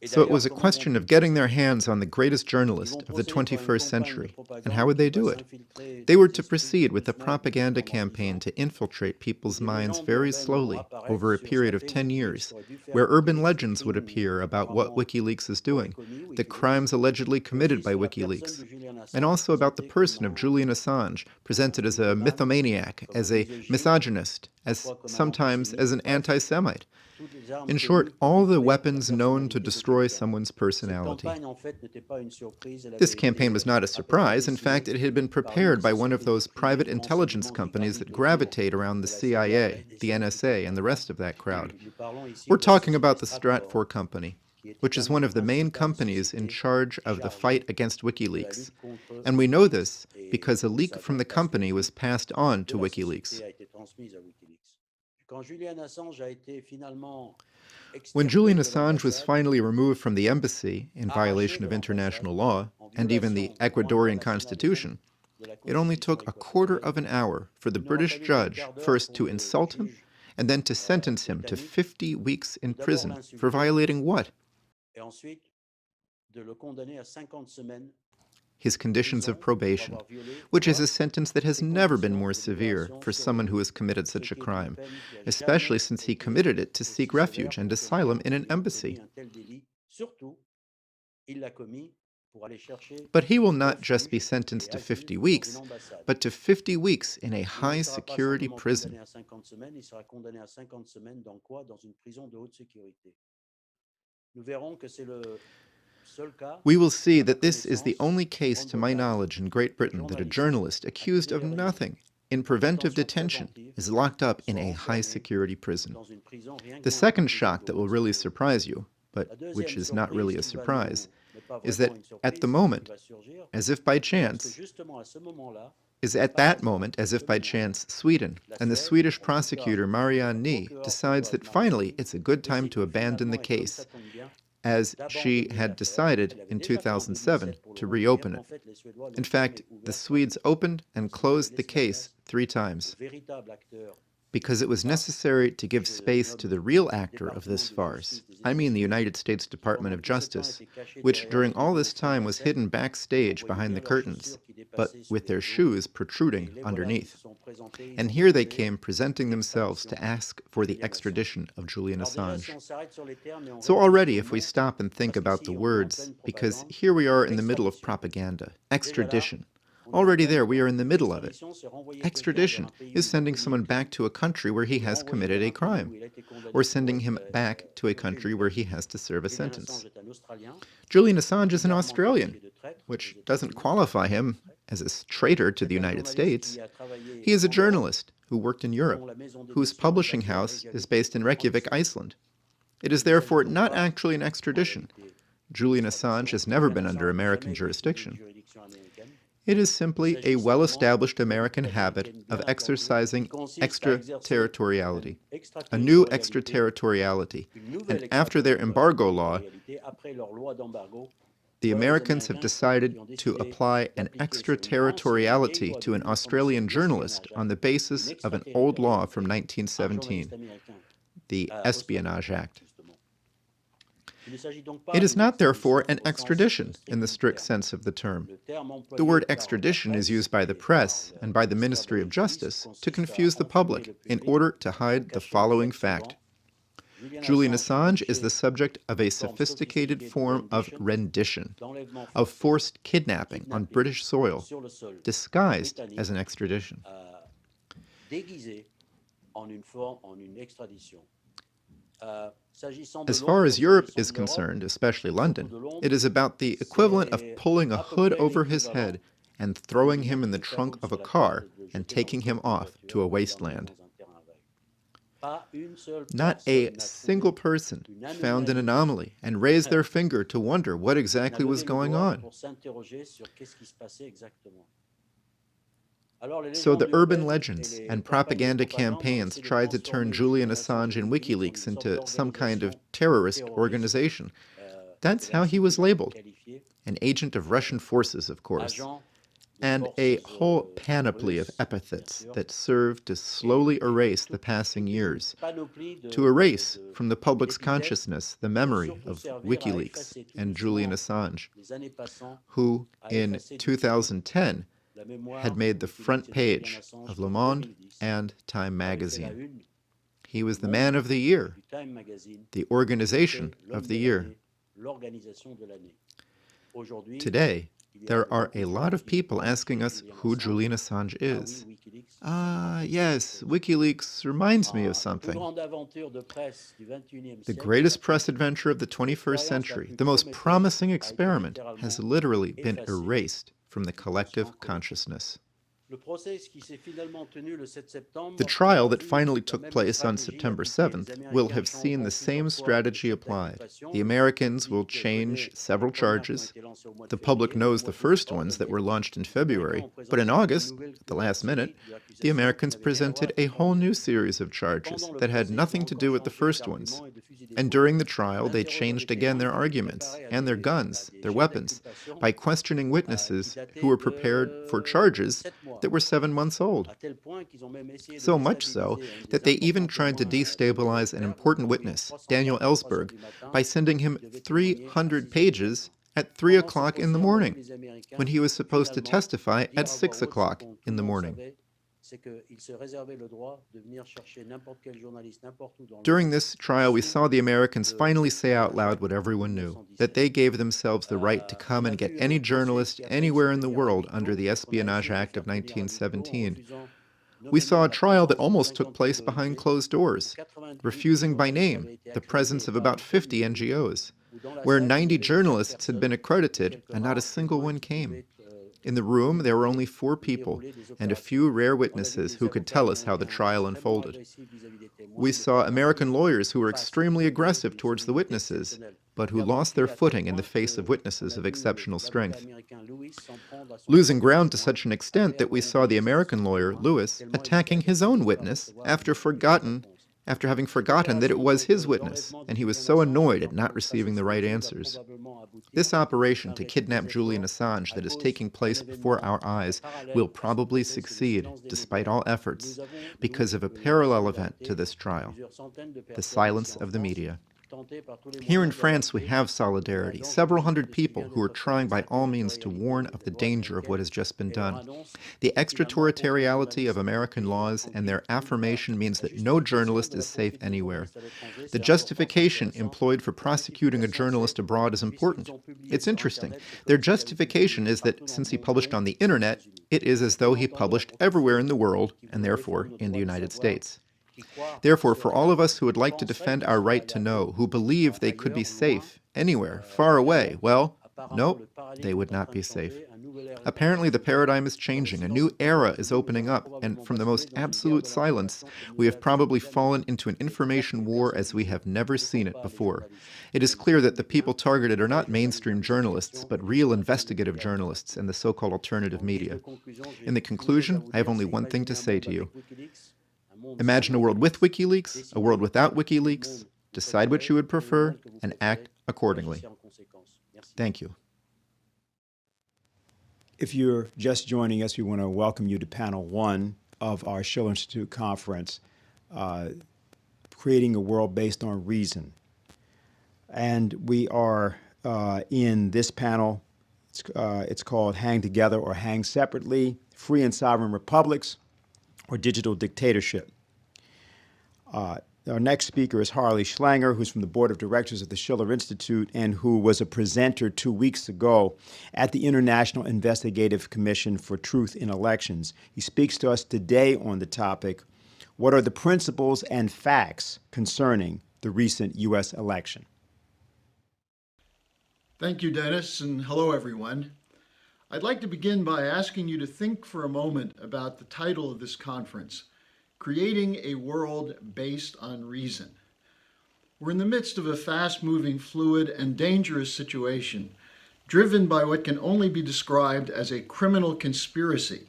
So it was a question of getting their hands on the greatest journalist of the 21st century. And how would they do it? They were to proceed with a propaganda campaign to infiltrate people's minds very slowly over a period of 10 years, where urban legends would appear about what Wikileaks is doing, the crimes allegedly committed by Wikileaks, and also about the person of Julian Assange, presented as a mythomaniac, as a misogynist, as sometimes as an anti-Semite. In short, all the weapons known to destroy someone's personality. This campaign was not a surprise. In fact, it had been prepared by one of those private intelligence companies that gravitate around the CIA, the NSA, and the rest of that crowd. We're talking about the Stratfor Company, which is one of the main companies in charge of the fight against WikiLeaks. And we know this because a leak from the company was passed on to WikiLeaks. When Julian Assange was finally removed from the embassy in violation of international law, and even the Ecuadorian constitution, it only took a quarter of an hour for the British judge first to insult him and then to sentence him to 50 weeks in prison for violating what? His conditions of probation, which is a sentence that has never been more severe for someone who has committed such a crime, especially since he committed it to seek refuge and asylum in an embassy. But he will not just be sentenced to 50 weeks, but to 50 weeks in a high-security prison. We will see that this is the only case, to my knowledge, in Great Britain that a journalist accused of nothing in preventive detention is locked up in a high-security prison. The second shock that will really surprise you, but which is not really a surprise, is that at the moment, as if by chance, Sweden and the Swedish prosecutor Marianne Ny decides that finally it's a good time to abandon the case, as she had decided in 2007 to reopen it. In fact, the Swedes opened and closed the case 3 times, because it was necessary to give space to the real actor of this farce. I mean the United States Department of Justice, which during all this time was hidden backstage behind the curtains, but with their shoes protruding underneath. And here they came presenting themselves to ask for the extradition of Julian Assange. So already, if we stop and think about the words, because here we are in the middle of propaganda, extradition. Already there, we are in the middle of it. Extradition is sending someone back to a country where he has committed a crime, or sending him back to a country where he has to serve a sentence. Julian Assange is an Australian, which doesn't qualify him as a traitor to the United States. He is a journalist who worked in Europe, whose publishing house is based in Reykjavik, Iceland. It is therefore not actually an extradition. Julian Assange has never been under American jurisdiction. It is simply a well-established American habit of exercising extraterritoriality, a new extraterritoriality. And after their embargo law, the Americans have decided to apply an extraterritoriality to an Australian journalist on the basis of an old law from 1917, the Espionage Act. It is not, therefore, an extradition in the strict sense of the term. The word extradition is used by the press and by the Ministry of Justice to confuse the public in order to hide the following fact. Julian Assange is the subject of a sophisticated form of rendition, of forced kidnapping on British soil, disguised as an extradition. As far as Europe is concerned, especially London, it is about the equivalent of pulling a hood over his head and throwing him in the trunk of a car and taking him off to a wasteland. Not a single person found an anomaly and raised their finger to wonder what exactly was going on. So the urban legends and propaganda campaigns tried to turn Julian Assange and Wikileaks into some kind of terrorist organization. That's how he was labeled. An agent of Russian forces, of course. And a whole panoply of epithets that served to slowly erase the passing years, to erase from the public's consciousness the memory of Wikileaks and Julian Assange, who in 2010 had made the front page of Le Monde and Time magazine. He was the man of the year, the organization of the year. Today, there are a lot of people asking us who Julian Assange is. Yes, WikiLeaks reminds me of something. The greatest press adventure of the 21st century, the most promising experiment, has literally been erased from the collective consciousness. The trial that finally took place on September 7th will have seen the same strategy applied. The Americans will change several charges. The public knows the first ones that were launched in February, but in August, at the last minute, the Americans presented a whole new series of charges that had nothing to do with the first ones. And during the trial, they changed again their arguments and their guns, their weapons, by questioning witnesses who were prepared for charges that were 7 months old. So much so that they even tried to destabilize an important witness, Daniel Ellsberg, by sending him 300 pages at 3 o'clock in the morning, when he was supposed to testify at 6 o'clock in the morning. During this trial, we saw the Americans finally say out loud what everyone knew, that they gave themselves the right to come and get any journalist anywhere in the world under the Espionage Act of 1917. We saw a trial that almost took place behind closed doors, refusing by name the presence of about 50 NGOs, where 90 journalists had been accredited and not a single one came. In the room, there were only 4 people and a few rare witnesses who could tell us how the trial unfolded. We saw American lawyers who were extremely aggressive towards the witnesses, but who lost their footing in the face of witnesses of exceptional strength, losing ground to such an extent that we saw the American lawyer, Lewis, attacking his own witness after having forgotten that it was his witness, and he was so annoyed at not receiving the right answers. This operation to kidnap Julian Assange that is taking place before our eyes will probably succeed, despite all efforts, because of a parallel event to this trial, the silence of the media. Here in France, we have solidarity, several hundred people who are trying by all means to warn of the danger of what has just been done. The extraterritoriality of American laws and their affirmation means that no journalist is safe anywhere. The justification employed for prosecuting a journalist abroad is important. It's interesting. Their justification is that since he published on the internet, it is as though he published everywhere in the world, and therefore in the United States. Therefore, for all of us who would like to defend our right to know, who believe they could be safe anywhere, far away, well, no, they would not be safe. Apparently, the paradigm is changing. A new era is opening up, and from the most absolute silence, we have probably fallen into an information war as we have never seen it before. It is clear that the people targeted are not mainstream journalists, but real investigative journalists and the so-called alternative media. In the conclusion, I have only one thing to say to you. Imagine a world with WikiLeaks, a world without WikiLeaks, decide what you would prefer, and act accordingly. Thank you. If you're just joining us, we want to welcome you to panel one of our Schiller Institute conference, Creating a World Based on Reason. And we are in this panel, it's called Hang Together or Hang Separately, Free and Sovereign Republics or Digital Dictatorship. Our next speaker is Harley Schlanger, who's from the board of directors of the Schiller Institute and who was a presenter 2 weeks ago at the International Investigative Commission for Truth in Elections. He speaks to us today on the topic, what are the principles and facts concerning the recent U.S. election? Thank you, Dennis, and hello, everyone. I'd like to begin by asking you to think for a moment about the title of this conference, Creating a World Based on Reason. We're in the midst of a fast-moving, fluid, and dangerous situation, driven by what can only be described as a criminal conspiracy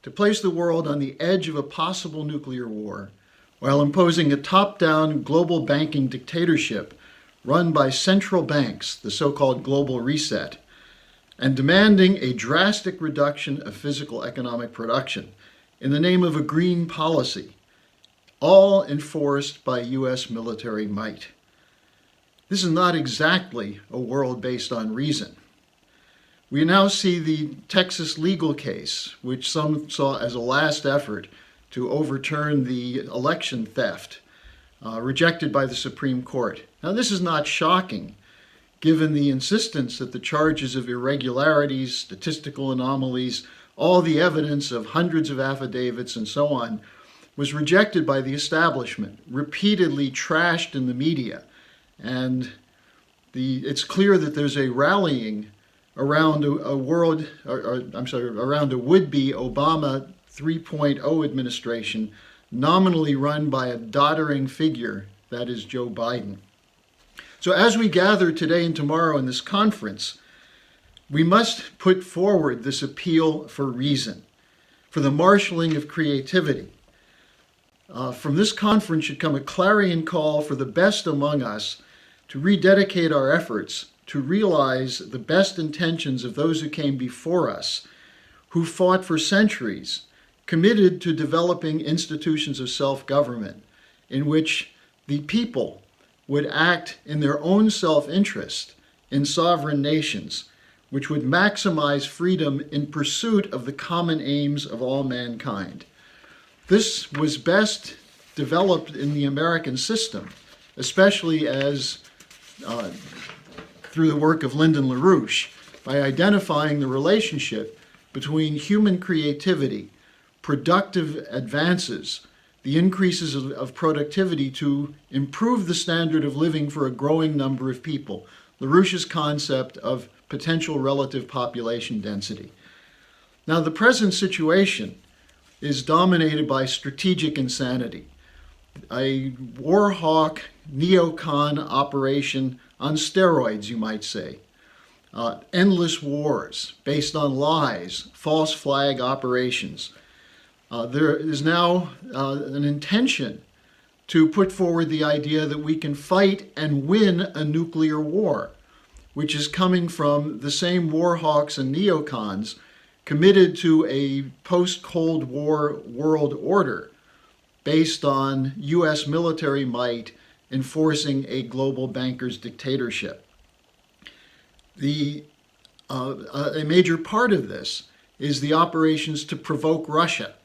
to place the world on the edge of a possible nuclear war, while imposing a top-down global banking dictatorship run by central banks, the so-called global reset, and demanding a drastic reduction of physical economic production in the name of a green policy, all enforced by U.S. military might. This is not exactly a world based on reason. We now see the Texas legal case, which some saw as a last effort to overturn the election theft, rejected by the Supreme Court. Now, this is not shocking, given the insistence that the charges of irregularities, statistical anomalies, all the evidence of hundreds of affidavits and so on was rejected by the establishment, repeatedly trashed in the media. And it's clear that there's a rallying around around a would-be Obama 3.0 administration, nominally run by a doddering figure, that is Joe Biden. So as we gather today and tomorrow in this conference, we must put forward this appeal for reason, for the marshaling of creativity. From this conference should come a clarion call for the best among us to rededicate our efforts to realize the best intentions of those who came before us, who fought for centuries, committed to developing institutions of self-government in which the people would act in their own self-interest in sovereign nations, which would maximize freedom in pursuit of the common aims of all mankind. This was best developed in the American system, especially as through the work of Lyndon LaRouche, by identifying the relationship between human creativity, productive advances, the increases of productivity to improve the standard of living for a growing number of people, LaRouche's concept of potential relative population density. Now, the present situation is dominated by strategic insanity, a war hawk neocon operation on steroids, you might say. Endless wars based on lies, false flag operations. There is now an intention to put forward the idea that we can fight and win a nuclear war, which is coming from the same war hawks and neocons committed to a post-Cold War world order based on U.S. military might enforcing a global banker's dictatorship. A major part of this is the operations to provoke Russia,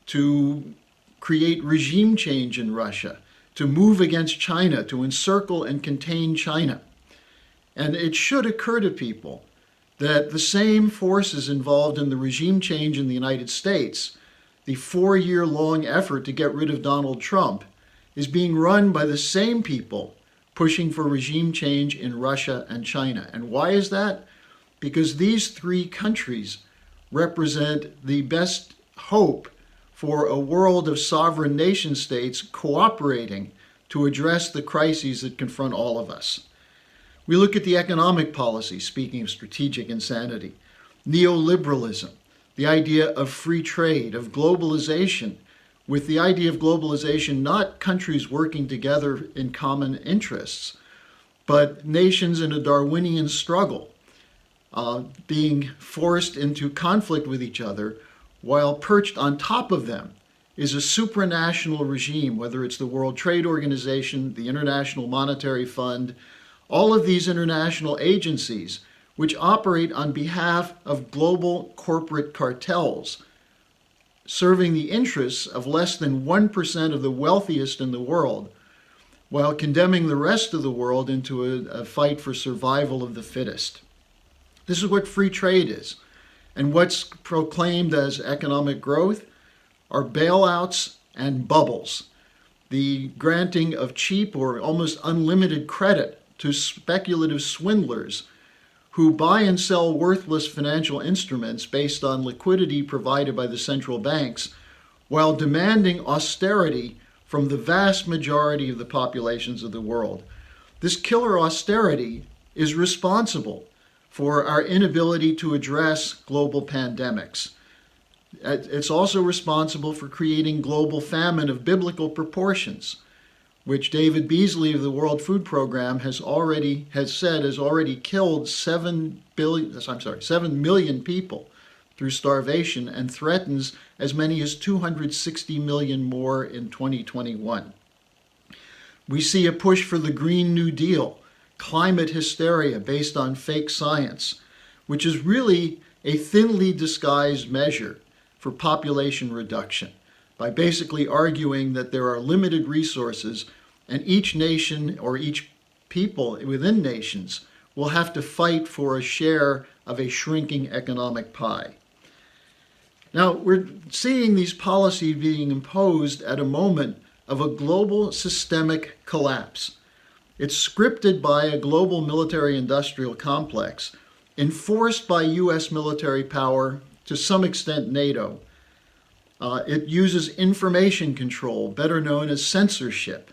to create regime change in Russia, to move against China, to encircle and contain China. And it should occur to people that the same forces involved in the regime change in the United States, the 4-year-long effort to get rid of Donald Trump, is being run by the same people pushing for regime change in Russia and China. And why is that? because these three countries represent the best hope for a world of sovereign nation states cooperating to address the crises that confront all of us. We look at the economic policy, speaking of strategic insanity, neoliberalism, the idea of free trade, of globalization, with the idea of globalization not countries working together in common interests, but nations in a Darwinian struggle, being forced into conflict with each other, while perched on top of them is a supranational regime, whether it's the World Trade Organization, the International Monetary Fund, all of these international agencies which operate on behalf of global corporate cartels, serving the interests of less than 1% of the wealthiest in the world, while condemning the rest of the world into a fight for survival of the fittest. This is what free trade is. And what's proclaimed as economic growth are bailouts and bubbles, the granting of cheap or almost unlimited credit to speculative swindlers who buy and sell worthless financial instruments based on liquidity provided by the central banks, while demanding austerity from the vast majority of the populations of the world. This killer austerity is responsible for our inability to address global pandemics. It's also responsible for creating global famine of biblical proportions, which David Beasley of the World Food Program has said has already killed 7 million people through starvation and threatens as many as 260 million more in 2021. We see a push for the Green New Deal, climate hysteria based on fake science, which is really a thinly disguised measure for population reduction, by basically arguing that there are limited resources and each nation or each people within nations will have to fight for a share of a shrinking economic pie. Now, we're seeing these policies being imposed at a moment of a global systemic collapse. It's scripted by a global military-industrial complex, enforced by U.S. military power, to some extent NATO. It uses information control, better known as censorship.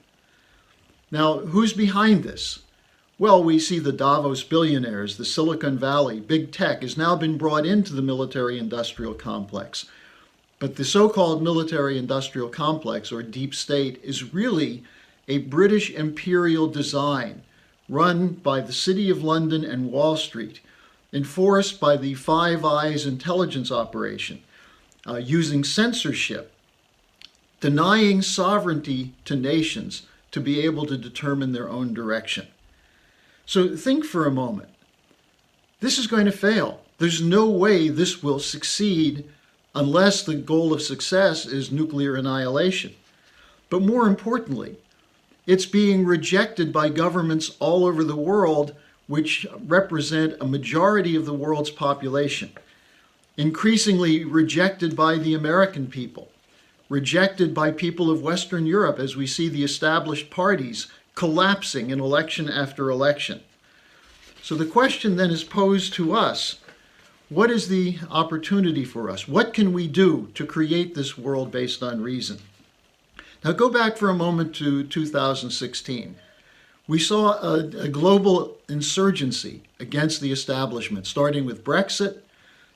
Now, who's behind this? Well, we see the Davos billionaires, the Silicon Valley, big tech has now been brought into the military-industrial complex. But the so-called military-industrial complex, or deep state, is really a British imperial design run by the City of London and Wall Street, enforced by the Five Eyes intelligence operation, using censorship, denying sovereignty to nations to be able to determine their own direction. So think for a moment. This is going to fail. There's no way this will succeed unless the goal of success is nuclear annihilation. But more importantly, it's being rejected by governments all over the world, which represent a majority of the world's population. Increasingly rejected by the American people, rejected by people of Western Europe as we see the established parties collapsing in election after election. So the question then is posed to us, what is the opportunity for us? What can we do to create this world based on reason? Now go back for a moment to 2016. We saw a global insurgency against the establishment, starting with Brexit,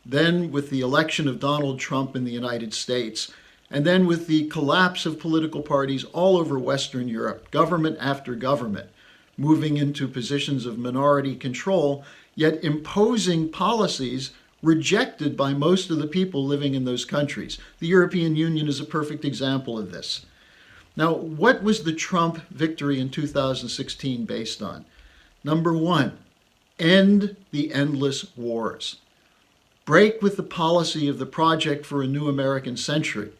then with the election of Donald Trump in the United States, and then with the collapse of political parties all over Western Europe, government after government, moving into positions of minority control, yet imposing policies rejected by most of the people living in those countries. The European Union is a perfect example of this. Now, what was the Trump victory in 2016 based on? Number one, end the endless wars. Break with the policy of the Project for a New American Century,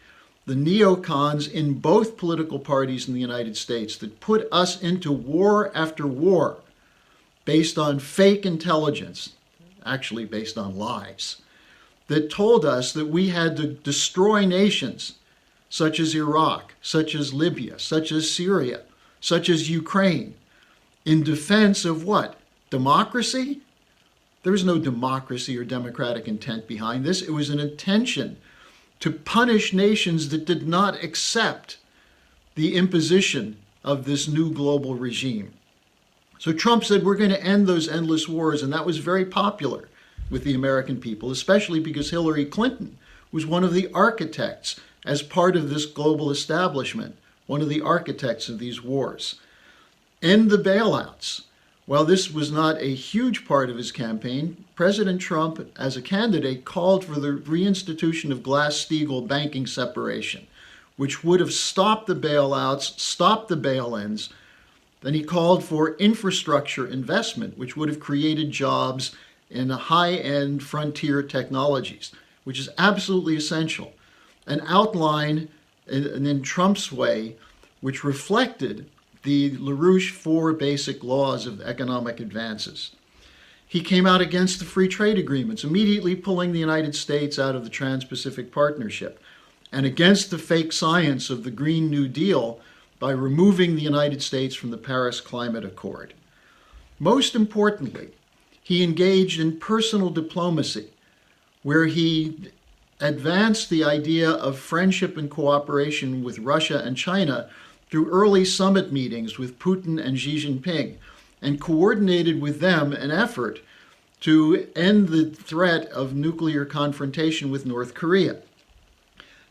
the neocons in both political parties in the United States that put us into war after war based on fake intelligence, actually based on lies, that told us that we had to destroy nations such as Iraq, such as Libya, such as Syria, such as Ukraine, in defense of what? Democracy? There was no democracy or democratic intent behind this. It was an intention to punish nations that did not accept the imposition of this new global regime. So Trump said, we're going to end those endless wars, and that was very popular with the American people, especially because Hillary Clinton was one of the architects, as part of this global establishment, one of the architects of these wars. End the bailouts. While this was not a huge part of his campaign, President Trump, as a candidate, called for the reinstitution of Glass-Steagall banking separation, which would have stopped the bailouts, stopped the bail-ins. Then he called for infrastructure investment, which would have created jobs in high-end frontier technologies, which is absolutely essential. An outline in Trump's way, which reflected the LaRouche 4 basic laws of economic advances. He came out against the free trade agreements, immediately pulling the United States out of the Trans-Pacific Partnership, and against the fake science of the Green New Deal by removing the United States from the Paris Climate Accord. Most importantly, he engaged in personal diplomacy, where he advanced the idea of friendship and cooperation with Russia and China through early summit meetings with Putin and Xi Jinping, and coordinated with them an effort to end the threat of nuclear confrontation with North Korea.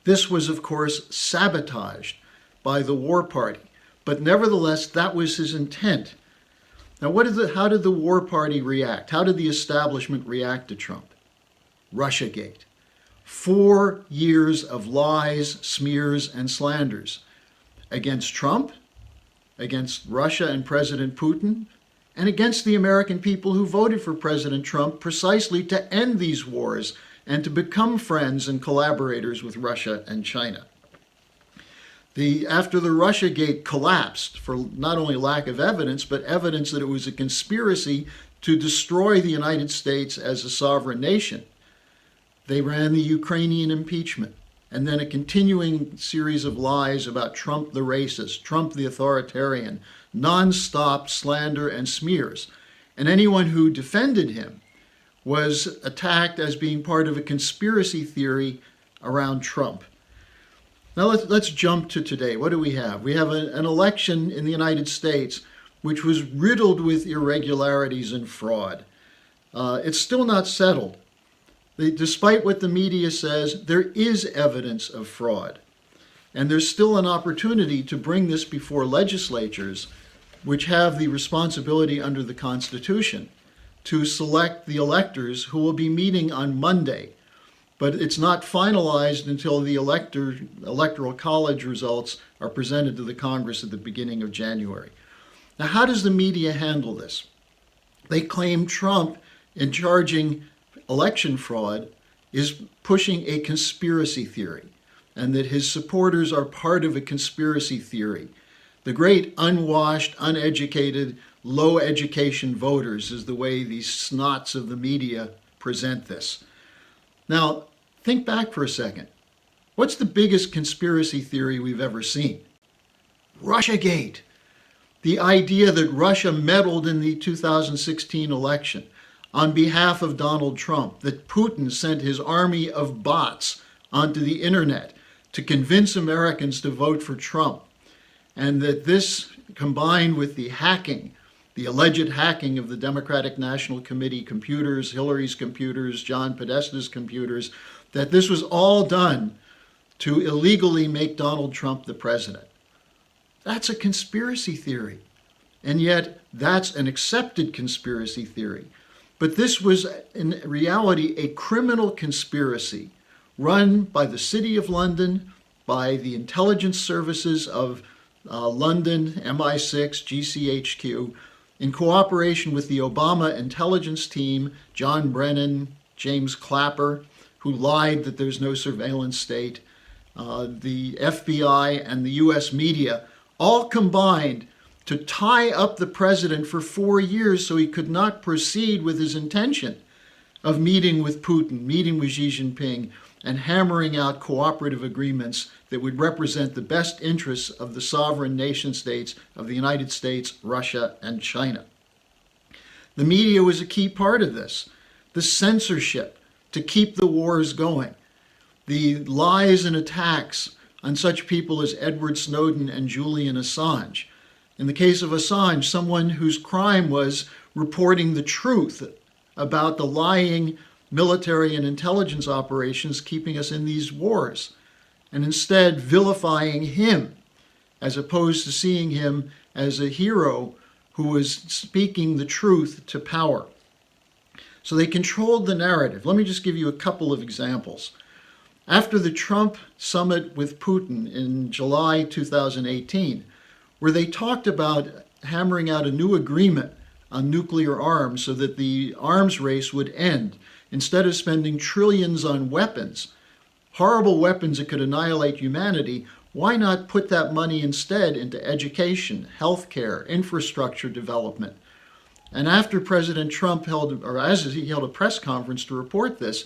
This was, of course, sabotaged by the war party, but nevertheless, that was his intent. Now, how did the war party react? How did the establishment react to Trump? Russiagate. 4 years of lies, smears, and slanders against Trump, against Russia and President Putin, and against the American people who voted for President Trump precisely to end these wars and to become friends and collaborators with Russia and China. After the Russiagate collapsed for not only lack of evidence, but evidence that it was a conspiracy to destroy the United States as a sovereign nation, they ran the Ukrainian impeachment, and then a continuing series of lies about Trump the racist, Trump the authoritarian, non-stop slander and smears. And anyone who defended him was attacked as being part of a conspiracy theory around Trump. Now let's jump to today. What do we have? We have an election in the United States which was riddled with irregularities and fraud. It's still not settled. Despite what the media says, there is evidence of fraud. And there's still an opportunity to bring this before legislatures, which have the responsibility under the Constitution to select the electors who will be meeting on Monday. But it's not finalized until the Electoral College results are presented to the Congress at the beginning of January. Now, how does the media handle this? They claim Trump, in charging election fraud, is pushing a conspiracy theory, and that his supporters are part of a conspiracy theory. The great unwashed, uneducated, low education voters is the way these snots of the media present this. Now, think back for a second. What's the biggest conspiracy theory we've ever seen? Russiagate. The idea that Russia meddled in the 2016 election on behalf of Donald Trump, that Putin sent his army of bots onto the internet to convince Americans to vote for Trump, and that this, combined with the hacking, the alleged hacking of the Democratic National Committee computers, Hillary's computers, John Podesta's computers, that this was all done to illegally make Donald Trump the president. That's a conspiracy theory. And yet, that's an accepted conspiracy theory. But this was, in reality, a criminal conspiracy run by the City of London, by the intelligence services of London, MI6, GCHQ, in cooperation with the Obama intelligence team, John Brennan, James Clapper, who lied that there's no surveillance state, the FBI and the US media, all combined to tie up the president for 4 years so he could not proceed with his intention of meeting with Putin, meeting with Xi Jinping, and hammering out cooperative agreements that would represent the best interests of the sovereign nation states of the United States, Russia, and China. The media was a key part of this. the censorship to keep the wars going, the lies and attacks on such people as Edward Snowden and Julian Assange. In the case of Assange, someone whose crime was reporting the truth about the lying military and intelligence operations keeping us in these wars, and instead vilifying him as opposed to seeing him as a hero who was speaking the truth to power. So they controlled the narrative. Let me just give you a couple of examples. After the Trump summit with Putin in July 2018, where they talked about hammering out a new agreement on nuclear arms so that the arms race would end, instead of spending trillions on weapons, horrible weapons that could annihilate humanity, why not put that money instead into education, healthcare, infrastructure development? And after President Trump as he held a press conference to report this,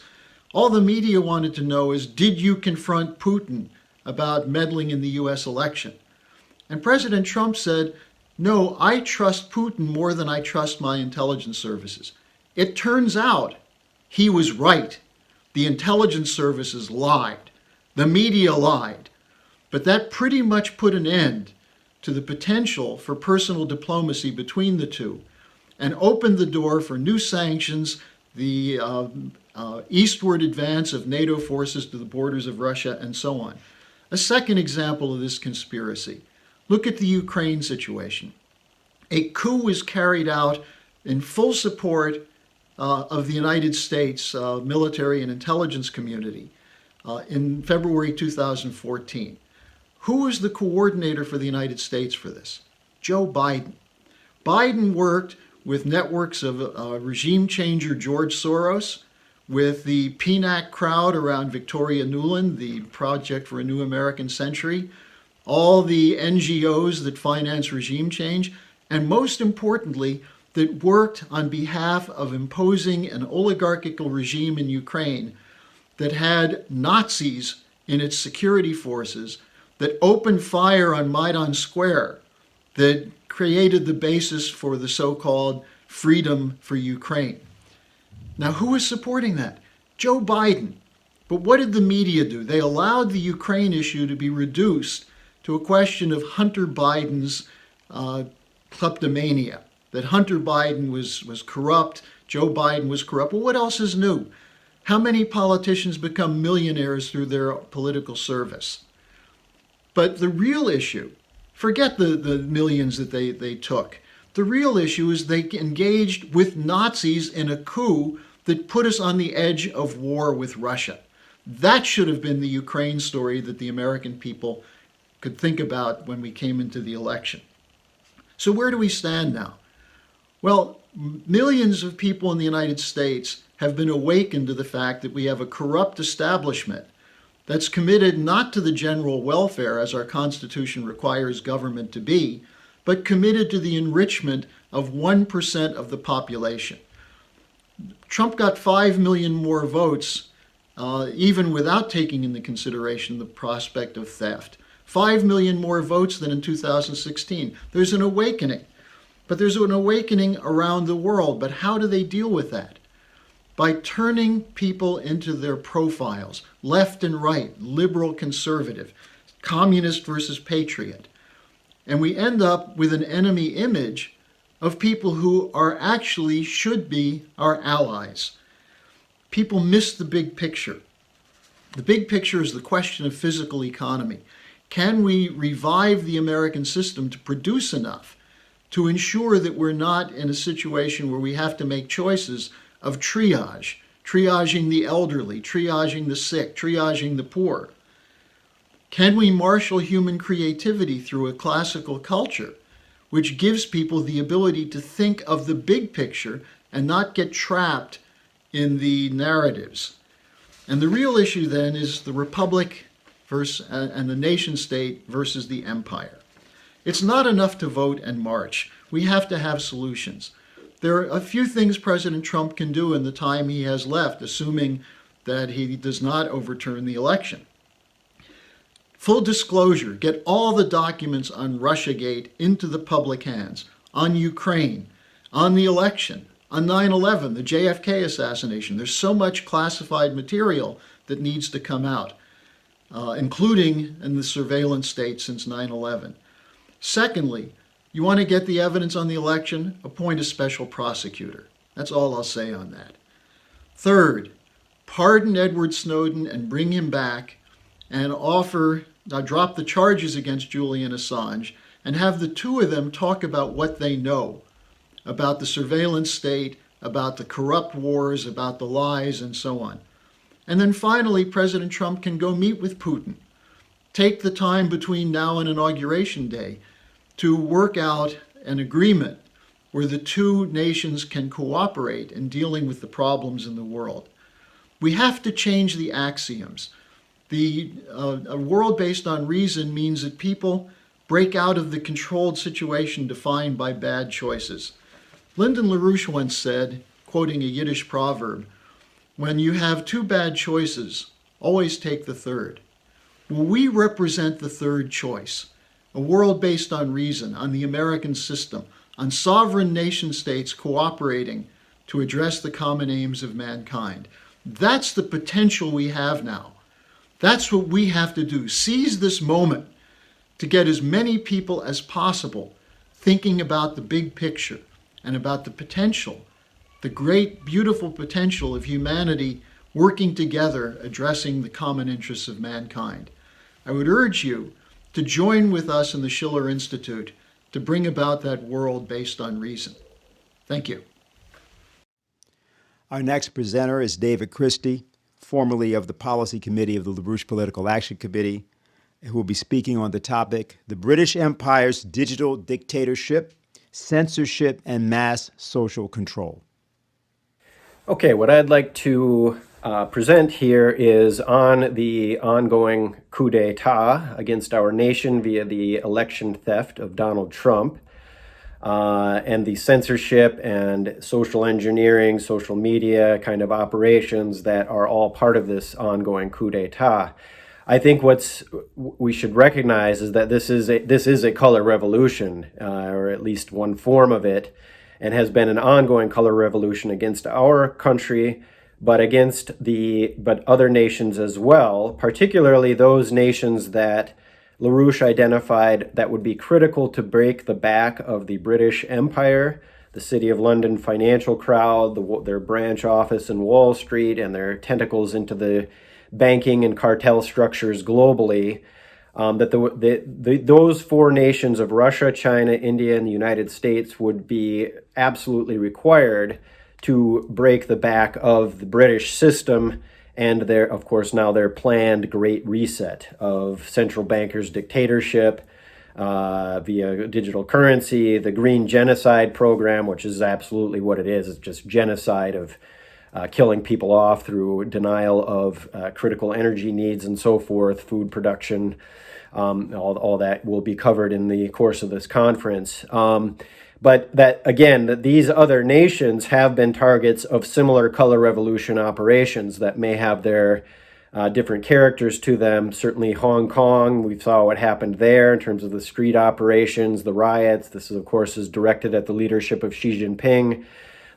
all the media wanted to know is, did you confront Putin about meddling in the US election? And President Trump said, no, I trust Putin more than I trust my intelligence services. It turns out he was right. The intelligence services lied. The media lied. But that pretty much put an end to the potential for personal diplomacy between the two and opened the door for new sanctions, the eastward advance of NATO forces to the borders of Russia, and so on. A second example of this conspiracy. Look at the Ukraine situation. A coup was carried out in full support of the United States military and intelligence community in February 2014. Who was the coordinator for the United States for this? Joe Biden. Biden worked with networks of regime changer George Soros, with the PNAC crowd around Victoria Nuland, the Project for a New American Century, all the NGOs that finance regime change, and most importantly, that worked on behalf of imposing an oligarchical regime in Ukraine that had Nazis in its security forces, that opened fire on Maidan Square, that created the basis for the so-called freedom for Ukraine. Now, who is supporting that? Joe Biden. But what did the media do? They allowed the Ukraine issue to be reduced to a question of Hunter Biden's kleptomania, that Hunter Biden was corrupt, Joe Biden was corrupt. Well, what else is new? How many politicians become millionaires through their political service? But the real issue, forget the millions that they took. The real issue is they engaged with Nazis in a coup that put us on the edge of war with Russia. That should have been the Ukraine story that the American people could think about when we came into the election. So where do we stand now? Well, millions of people in the United States have been awakened to the fact that we have a corrupt establishment that's committed not to the general welfare, as our Constitution requires government to be, but committed to the enrichment of 1% of the population. Trump got 5 million more votes, even without taking into consideration the prospect of theft. 5 million more votes than in 2016. There's an awakening. But there's an awakening around the world. But how do they deal with that? By turning people into their profiles, left and right, liberal, conservative, communist versus patriot. And we end up with an enemy image of people who are actually should be our allies. People miss the big picture. The big picture is the question of physical economy. Can we revive the American system to produce enough to ensure that we're not in a situation where we have to make choices of triaging the elderly, triaging the sick, triaging the poor? Can we marshal human creativity through a classical culture, which gives people the ability to think of the big picture and not get trapped in the narratives? And the real issue then is the republic and the nation state versus the empire. It's not enough to vote and march. We have to have solutions. There are a few things President Trump can do in the time he has left, assuming that he does not overturn the election. Full disclosure, get all the documents on Russiagate into the public hands, on Ukraine, on the election, On 9/11, the JFK assassination, there's so much classified material that needs to come out, including in the surveillance state since 9/11. Secondly, you want to get the evidence on the election, appoint a special prosecutor. That's all I'll say on that. Third, pardon Edward Snowden and bring him back and drop the charges against Julian Assange and have the two of them talk about what they know about the surveillance state, about the corrupt wars, about the lies, and so on. And then finally, President Trump can go meet with Putin. Take the time between now and Inauguration Day to work out an agreement where the two nations can cooperate in dealing with the problems in the world. We have to change the axioms. A world based on reason means that people break out of the controlled situation defined by bad choices. Lyndon LaRouche once said, quoting a Yiddish proverb, "When you have two bad choices, always take the third." Well, we represent the third choice, a world based on reason, on the American system, on sovereign nation states cooperating to address the common aims of mankind. That's the potential we have now. That's what we have to do. Seize this moment to get as many people as possible thinking about the big picture and about the potential, the great, beautiful potential of humanity working together, addressing the common interests of mankind. I would urge you to join with us in the Schiller Institute to bring about that world based on reason. Thank you. Our next presenter is David Christie, formerly of the Policy Committee of the LaRouche Political Action Committee, who will be speaking on the topic, The British Empire's Digital Dictatorship, Censorship, and Mass Social Control. Okay, what I'd like to present here is on the ongoing coup d'etat against our nation via the election theft of Donald Trump, and the censorship and social engineering, social media kind of operations that are all part of this ongoing coup d'etat. I think we should recognize is that this is a color revolution, or at least one form of it, and has been an ongoing color revolution against our country, but other nations as well, particularly those nations that LaRouche identified that would be critical to break the back of the British Empire, the City of London financial crowd, their branch office in Wall Street, and their tentacles into the banking and cartel structures globally, that those four nations of Russia, China, India, and the United States would be absolutely required to break the back of the British system and of course, now their planned Great Reset of central bankers' dictatorship via digital currency, the Green Genocide program, which is absolutely what it is. It's just genocide of killing people off through denial of critical energy needs and so forth, food production, all that will be covered in the course of this conference. But that these other nations have been targets of similar color revolution operations that may have their different characters to them. Certainly Hong Kong, we saw what happened there in terms of the street operations, the riots. This, of course, is directed at the leadership of Xi Jinping,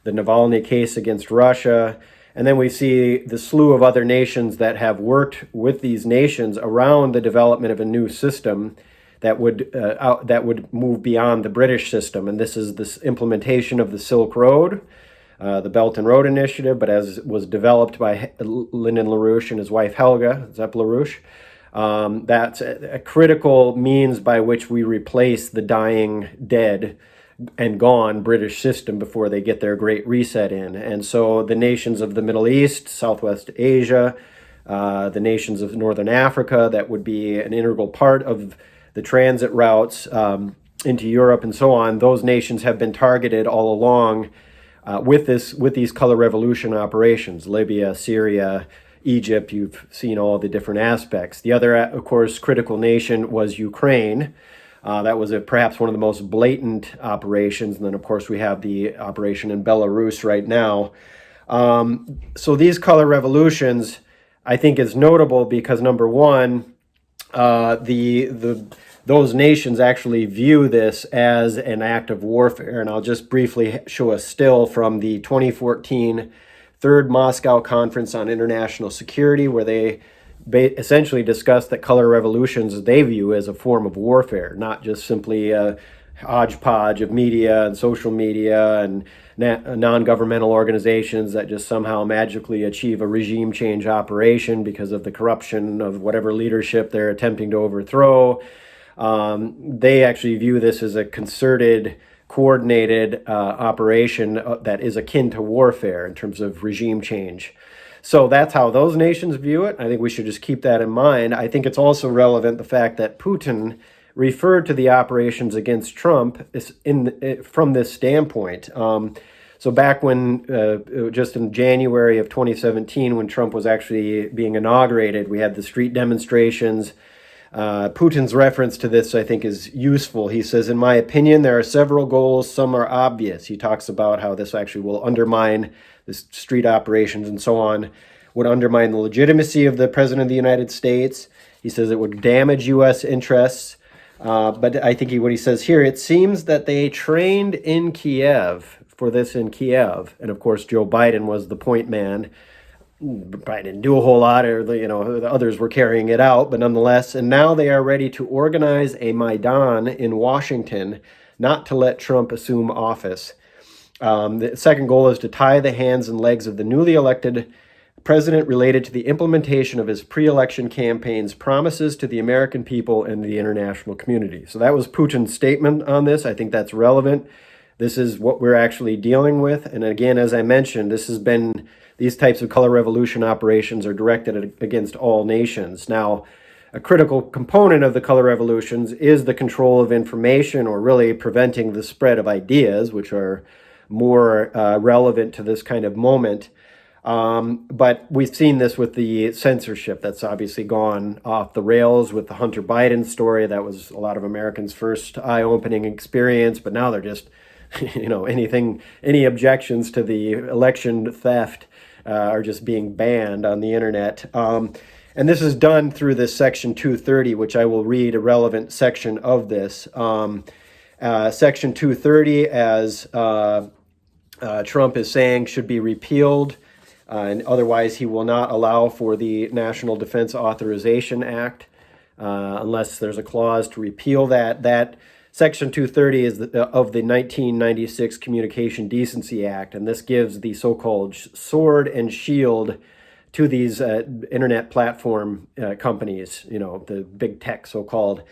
the Navalny case against Russia. And then we see the slew of other nations that have worked with these nations around the development of a new system that would move beyond the British system. And this is this implementation of the Silk Road, the Belt and Road Initiative, but as was developed by Lyndon LaRouche and his wife Helga, Zepp LaRouche. That's a critical means by which we replace the dying, dead, and gone British system before they get their Great Reset in. And so the nations of the Middle East, Southwest Asia, the nations of Northern Africa, that would be an integral part of the transit routes into Europe and so on, those nations have been targeted all along with these color revolution operations. Libya, Syria, Egypt, you've seen all the different aspects. The other, of course, critical nation was Ukraine. That was perhaps one of the most blatant operations. And then, of course, we have the operation in Belarus right now. So these color revolutions, I think, is notable because, number one, those nations actually view this as an act of warfare. And I'll just briefly show a still from the 2014 Third Moscow Conference on International Security, where they essentially discussed that color revolutions they view as a form of warfare, not just simply a hodgepodge of media and social media and non-governmental organizations that just somehow magically achieve a regime change operation because of the corruption of whatever leadership they're attempting to overthrow. They actually view this as a concerted, coordinated operation that is akin to warfare in terms of regime change. So that's how those nations view it. I think we should just keep that in mind. I think it's also relevant, the fact that Putin referred to the operations against Trump from this standpoint. So back when, just in January of 2017, when Trump was actually being inaugurated, we had the street demonstrations. Putin's reference to this, I think, is useful. He says, in my opinion, there are several goals. Some are obvious. He talks about how this actually will undermine the street operations and so on, would undermine the legitimacy of the President of the United States. He says it would damage U.S. interests. But I think what he says here, it seems that they trained in Kiev for this in Kiev. And of course, Joe Biden was the point man. Probably didn't do a whole lot, or the others were carrying it out, but nonetheless. And now they are ready to organize a Maidan in Washington, not to let Trump assume office. The second goal is to tie the hands and legs of the newly elected president related to the implementation of his pre-election campaign's promises to the American people and the international community. So that was Putin's statement on this. I think that's relevant. This is what we're actually dealing with. And again, as I mentioned, these types of color revolution operations are directed against all nations. Now, a critical component of the color revolutions is the control of information, or really preventing the spread of ideas, which are more relevant to this kind of moment. But we've seen this with the censorship that's obviously gone off the rails with the Hunter Biden story. That was a lot of Americans' first eye-opening experience, but now they're just, any objections to the election theft are just being banned on the internet. And this is done through this Section 230, which I will read a relevant section of this. Section 230, as Trump is saying, should be repealed. And otherwise, he will not allow for the National Defense Authorization Act unless there's a clause to repeal that. That Section 230 is of the 1996 Communication Decency Act, and this gives the so-called sword and shield to these internet platform companies, the big tech so-called.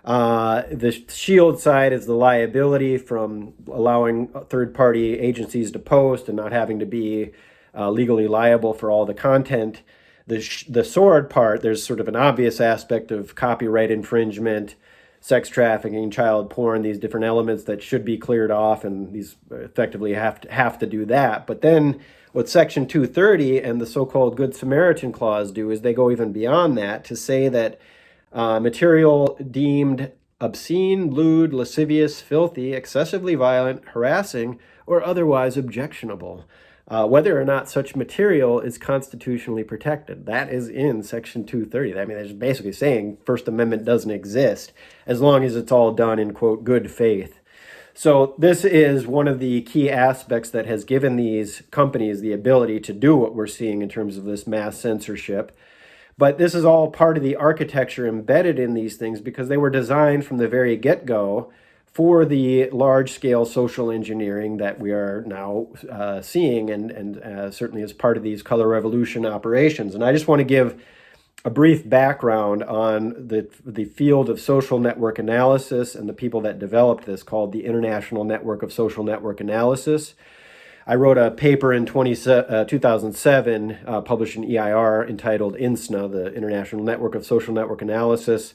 The shield side is the liability from allowing third-party agencies to post and not having to be legally liable for all the content. The sword part, there's sort of an obvious aspect of copyright infringement, sex trafficking, child porn, these different elements that should be cleared off, and these effectively have to do that. But then what Section 230 and the so-called Good Samaritan Clause do is they go even beyond that to say that material deemed obscene, lewd, lascivious, filthy, excessively violent, harassing, or otherwise objectionable, whether or not such material is constitutionally protected. That is in Section 230. I mean, they're just basically saying First Amendment doesn't exist as long as it's all done in, quote, good faith. So this is one of the key aspects that has given these companies the ability to do what we're seeing in terms of this mass censorship. But this is all part of the architecture embedded in these things because they were designed from the very get-go for the large-scale social engineering that we are now seeing and certainly as part of these color revolution operations. And I just want to give a brief background on the field of social network analysis and the people that developed this, called the International Network of Social Network Analysis. I wrote a paper in 2007 published in EIR entitled INSNA, the International Network of Social Network Analysis,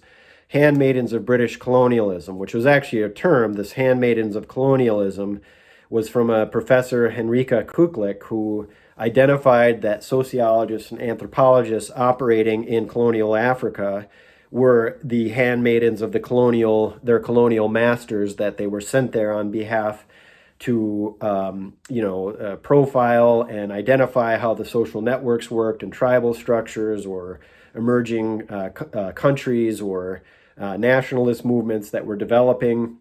Handmaidens of British Colonialism, which was actually a term. This Handmaidens of Colonialism was from a professor, Henrika Kuklik, who identified that sociologists and anthropologists operating in colonial Africa were the handmaidens of their colonial masters, that they were sent there on behalf to profile and identify how the social networks worked in tribal structures or emerging countries or nationalist movements that were developing,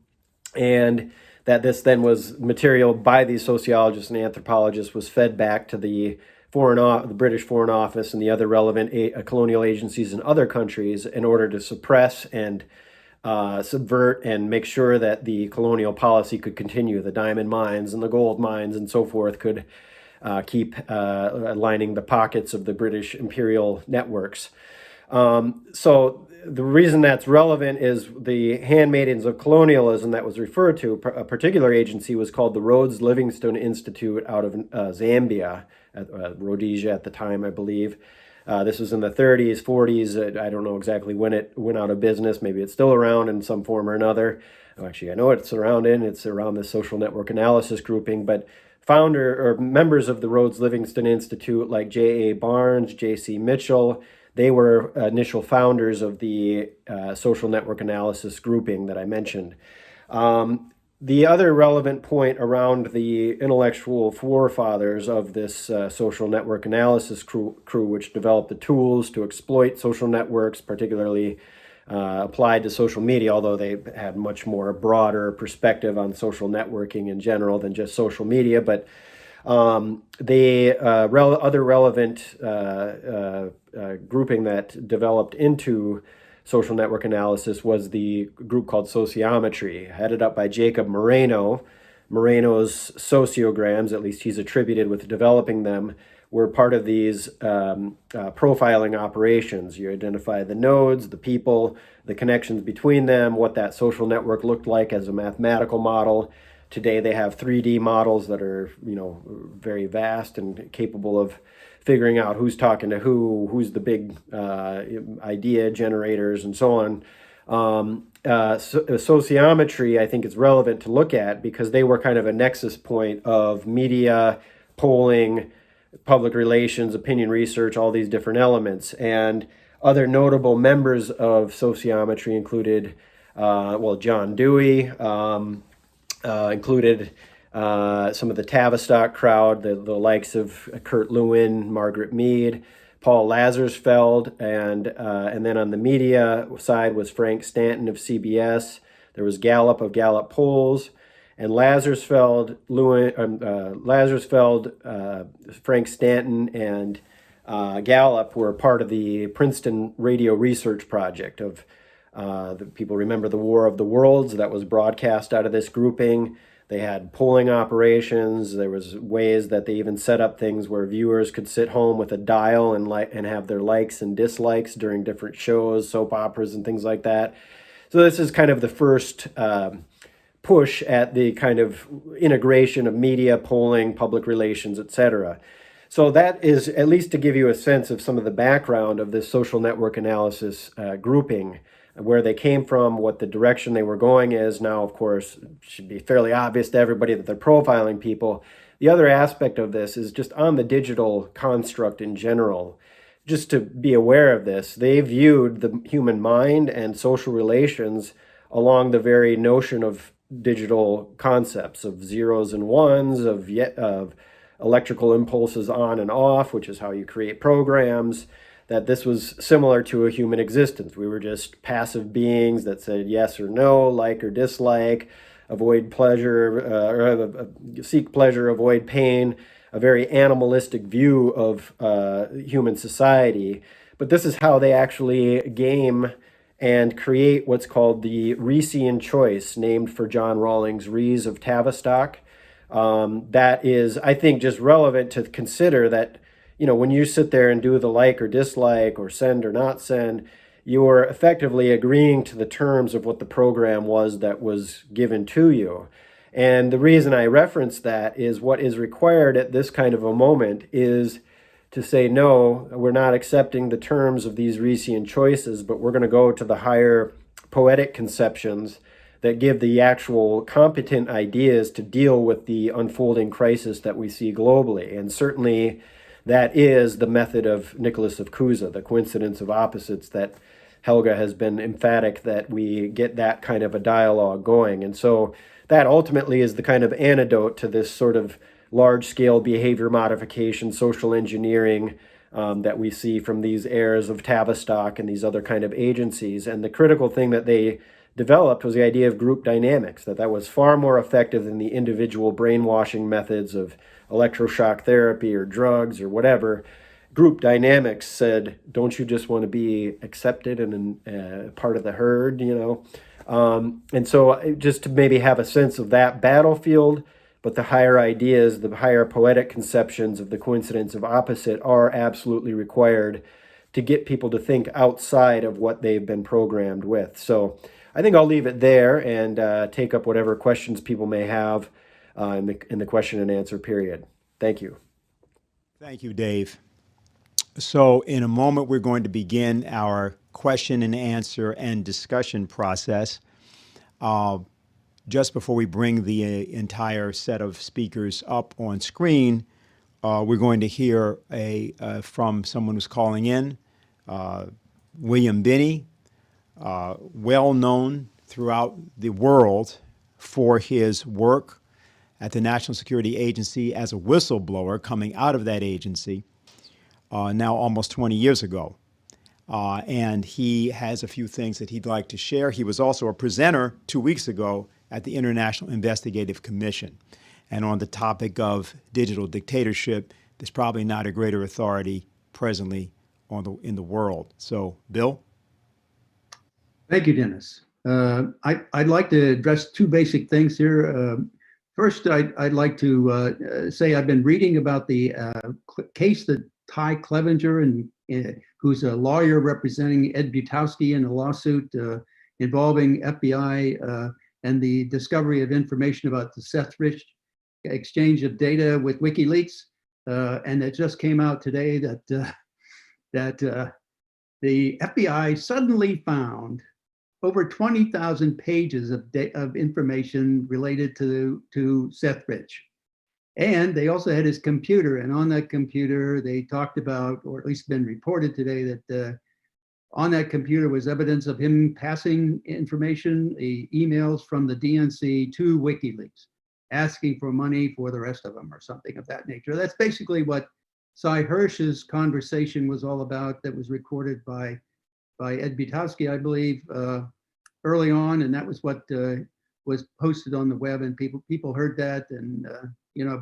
and that this then was material by these sociologists and anthropologists was fed back to the British Foreign Office and the other relevant colonial agencies in other countries in order to suppress and subvert and make sure that the colonial policy could continue. The diamond mines and the gold mines and so forth could keep lining the pockets of the British imperial networks. So the reason that's relevant is the handmaidens of colonialism that was referred to. A particular agency was called the Rhodes Livingstone Institute out of Zambia, Rhodesia at the time, I believe. This was in the 30s, 40s. I don't know exactly when it went out of business. Maybe it's still around in some form or another. Actually, I know it's around the social network analysis grouping, but founder or members of the Rhodes Livingstone Institute like J.A. Barnes, J.C. Mitchell, they were initial founders of the social network analysis grouping that I mentioned. The other relevant point around the intellectual forefathers of this social network analysis crew, which developed the tools to exploit social networks, particularly applied to social media, although they had much more broader perspective on social networking in general than just social media. But the other relevant grouping that developed into social network analysis was the group called sociometry, headed up by Jacob Moreno. Moreno's sociograms, at least he's attributed with developing them, were part of these profiling operations. You identify the nodes, the people, the connections between them, what that social network looked like as a mathematical model. Today they have 3D models that are, very vast and capable of figuring out who's talking to who's the big idea generators, and so on. Sociometry, I think, is relevant to look at because they were kind of a nexus point of media, polling, public relations, opinion research, all these different elements. And other notable members of sociometry included, John Dewey, included some of the Tavistock crowd, the likes of Kurt Lewin, Margaret Mead, Paul Lazarsfeld, and then on the media side was Frank Stanton of CBS. There was Gallup of Gallup Polls, and Lazarsfeld, Frank Stanton, and Gallup were part of the Princeton Radio Research Project. Of the people remember the War of the Worlds that was broadcast out of this grouping. They had polling operations. There was ways that they even set up things where viewers could sit home with a dial and have their likes and dislikes during different shows, soap operas, and things like that. So this is kind of the first push at the kind of integration of media, polling, public relations, etc. So that is at least to give you a sense of some of the background of this social network analysis grouping, where they came from, what the direction they were going is. Now, of course, it should be fairly obvious to everybody that they're profiling people. The other aspect of this is just on the digital construct in general. Just to be aware of this, they viewed the human mind and social relations along the very notion of digital concepts, of zeros and ones, of electrical impulses on and off, which is how you create programs, that this was similar to a human existence. We were just passive beings that said yes or no, like or dislike, avoid pleasure, seek pleasure, avoid pain, a very animalistic view of human society. But this is how they actually game and create what's called the Reesian choice, named for John Rawlings Rees of Tavistock. That is, I think, just relevant to consider that when you sit there and do the like or dislike or send or not send, you're effectively agreeing to the terms of what the program was that was given to you. And the reason I reference that is what is required at this kind of a moment is to say, no, we're not accepting the terms of these Reesian choices, but we're going to go to the higher poetic conceptions that give the actual competent ideas to deal with the unfolding crisis that we see globally. And certainly that is the method of Nicholas of Cusa, the coincidence of opposites that Helga has been emphatic that we get that kind of a dialogue going. And so that ultimately is the kind of antidote to this sort of large-scale behavior modification, social engineering that we see from these heirs of Tavistock and these other kind of agencies. And the critical thing that they developed was the idea of group dynamics, that was far more effective than the individual brainwashing methods of electroshock therapy or drugs or whatever. Group dynamics said, don't you just want to be accepted and part of the herd, you know? And so just to maybe have a sense of that battlefield, but the higher ideas, the higher poetic conceptions of the coincidence of opposite are absolutely required to get people to think outside of what they've been programmed with. So I think I'll leave it there and take up whatever questions people may have in the question and answer period. Thank you. Thank you, Dave. So in a moment, we're going to begin our question and answer and discussion process. Just before we bring the entire set of speakers up on screen, we're going to hear from someone who's calling in, William Binney, well known throughout the world for his work at the National Security Agency as a whistleblower coming out of that agency now almost 20 years ago. And he has a few things that he'd like to share. He was also a presenter 2 weeks ago at the International Investigative Commission. And on the topic of digital dictatorship, there's probably not a greater authority presently in the world. So, Bill? Thank you, Dennis. I'd like to address two basic things here. First, I'd like to say I've been reading about the case that Ty Clevenger, who's a lawyer representing Ed Butowski in a lawsuit involving FBI and the discovery of information about the Seth Rich exchange of data with WikiLeaks. And it just came out today that the FBI suddenly found over 20,000 pages of information related to Seth Rich. And they also had his computer, and on that computer, they talked about, or at least been reported today, that on that computer was evidence of him passing information, the emails from the DNC to WikiLeaks, asking for money for the rest of them or something of that nature. That's basically what Cy Hirsch's conversation was all about, that was recorded by Ed Butowski, I believe, early on, and that was what was posted on the web, and people heard that, and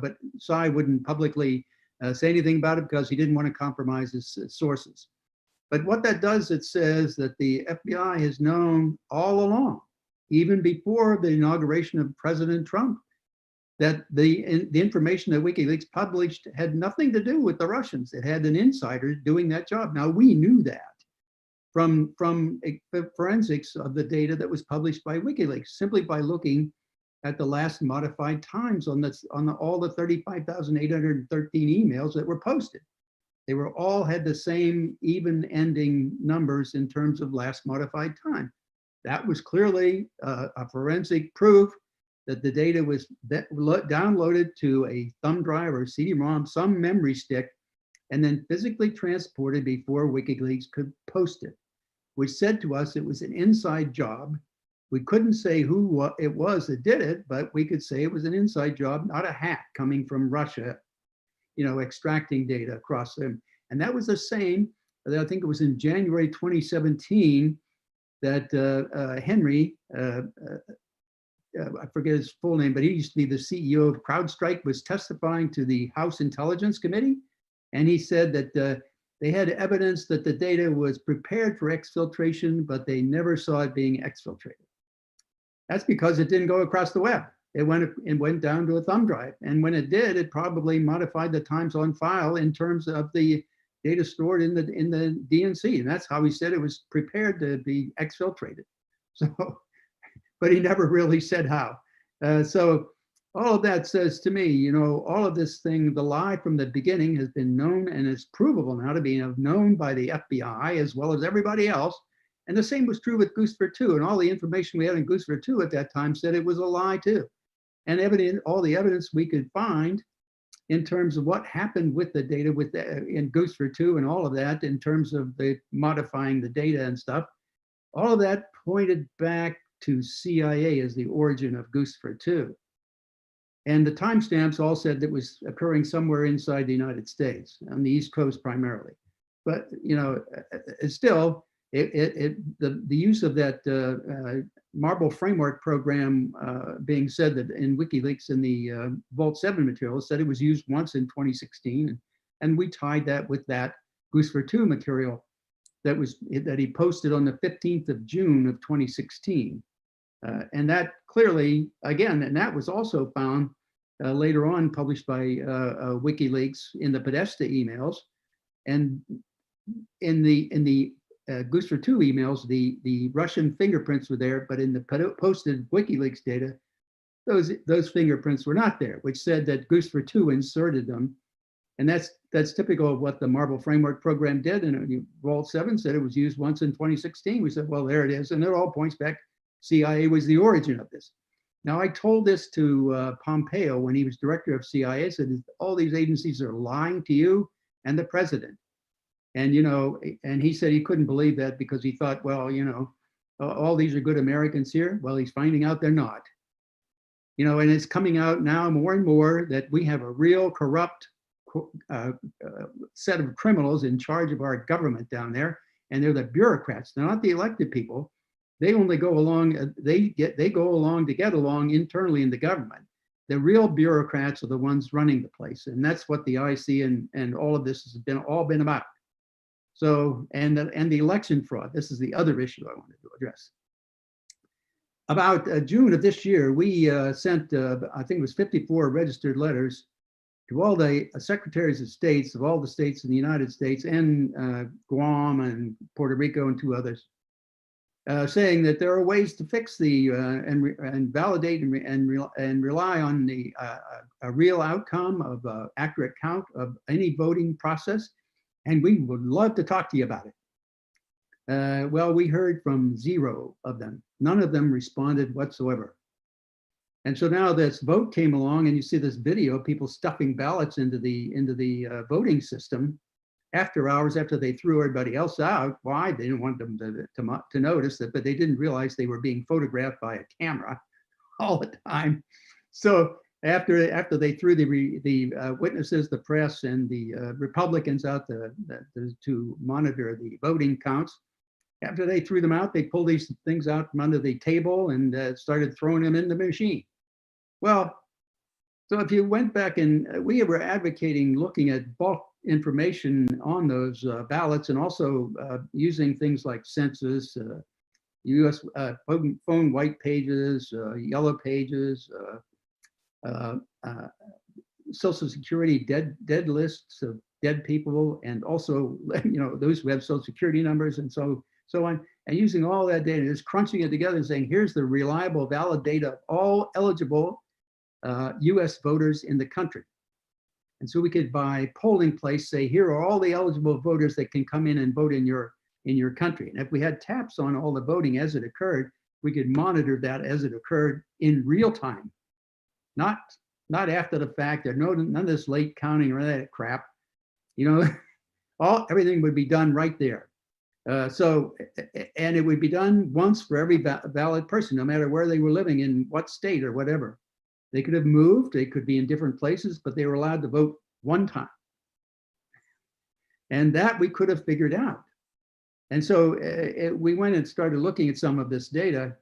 but Cy wouldn't publicly say anything about it because he didn't want to compromise his sources. But what that does, it says that the FBI has known all along, even before the inauguration of President Trump, that the information that WikiLeaks published had nothing to do with the Russians. It had an insider doing that job. Now, we knew that from forensics of the data that was published by WikiLeaks, simply by looking at the last modified times on all the 35,813 emails that were posted. They were all had the same even ending numbers in terms of last modified time. That was clearly a forensic proof that the data was downloaded to a thumb drive or CD-ROM, some memory stick, and then physically transported before WikiLeaks could post it, which said to us it was an inside job. We couldn't say who it was that did it, but we could say it was an inside job, not a hack coming from Russia, extracting data across them. And that was the same, I think it was in January 2017, that Henry, I forget his full name, but he used to be the CEO of CrowdStrike, was testifying to the House Intelligence Committee. And he said that they had evidence that the data was prepared for exfiltration, but they never saw it being exfiltrated. That's because it didn't go across the web. It went down to a thumb drive. And when it did, it probably modified the times on file in terms of the data stored in the DNC. And that's how he said it was prepared to be exfiltrated. So, but he never really said how. So all of that says to me, all of this thing, the lie from the beginning has been known and is provable now to be known by the FBI as well as everybody else. And the same was true with Guccifer 2. And all the information we had in Guccifer 2 at that time said it was a lie too. And all the evidence we could find in terms of what happened with the data in Guccifer 2 and all of that, in terms of the modifying the data and stuff, all of that pointed back to CIA as the origin of Guccifer 2. And the timestamps all said that it was occurring somewhere inside the United States, on the East Coast primarily. But it's still, the use of that Marble Framework program being said that in WikiLeaks in the Vault 7 materials said it was used once in 2016, and we tied that with that Guccifer 2 material that he posted on the 15th of June of 2016. And that clearly, again, and that was also found later on, published by WikiLeaks in the Podesta emails. And in the Guccifer 2 emails, the Russian fingerprints were there, but in the posted WikiLeaks data, those fingerprints were not there, which said that Guccifer 2 inserted them. And that's typical of what the Marble Framework program did. And Vault 7 said it was used once in 2016. We said, well, there it is. And it all points back, CIA was the origin of this. Now, I told this to Pompeo when he was director of CIA. I said, all these agencies are lying to you and the president. And, and he said he couldn't believe that because he thought, well, all these are good Americans here. Well, he's finding out they're not. And it's coming out now more and more that we have a real corrupt set of criminals in charge of our government down there, and they're the bureaucrats. They're not the elected people. They only go along. They go along to get along internally in the government. The real bureaucrats are the ones running the place, and that's what the IC and all of this has been about. So, and the election fraud. This is the other issue I wanted to address. About June of this year, we sent I think it was 54 registered letters to all the secretaries of states of all the states in the United States and Guam and Puerto Rico and 2 others, saying that there are ways to fix the and validate and rely on a real outcome of accurate count of any voting process, and we would love to talk to you about it. Well, we heard from 0 of them. None of them responded whatsoever. And so now this vote came along, and you see this video of people stuffing ballots into the voting system after hours after they threw everybody else out. Why? They didn't want them to notice that, but they didn't realize they were being photographed by a camera all the time. So after they threw the witnesses, the press, and the Republicans out to monitor the voting counts, after they threw them out, they pulled these things out from under the table and started throwing them in the machine. Well, so if you went back and we were advocating looking at bulk information on those ballots and also using things like census, US phone white pages, yellow pages, Social Security dead lists of dead people, and also those who have Social Security numbers and so on, and using all that data, just crunching it together and saying, here's the reliable, valid data of all eligible US voters in the country. And so we could, by polling place, say, here are all the eligible voters that can come in and vote in your country. And if we had taps on all the voting as it occurred, we could monitor that as it occurred in real time, not after the fact. There's none of this late counting or that crap. Everything would be done right there. And it would be done once for every valid person, no matter where they were living, in what state or whatever. They could have moved, they could be in different places, but they were allowed to vote one time. And that we could have figured out. And so we went and started looking at some of this data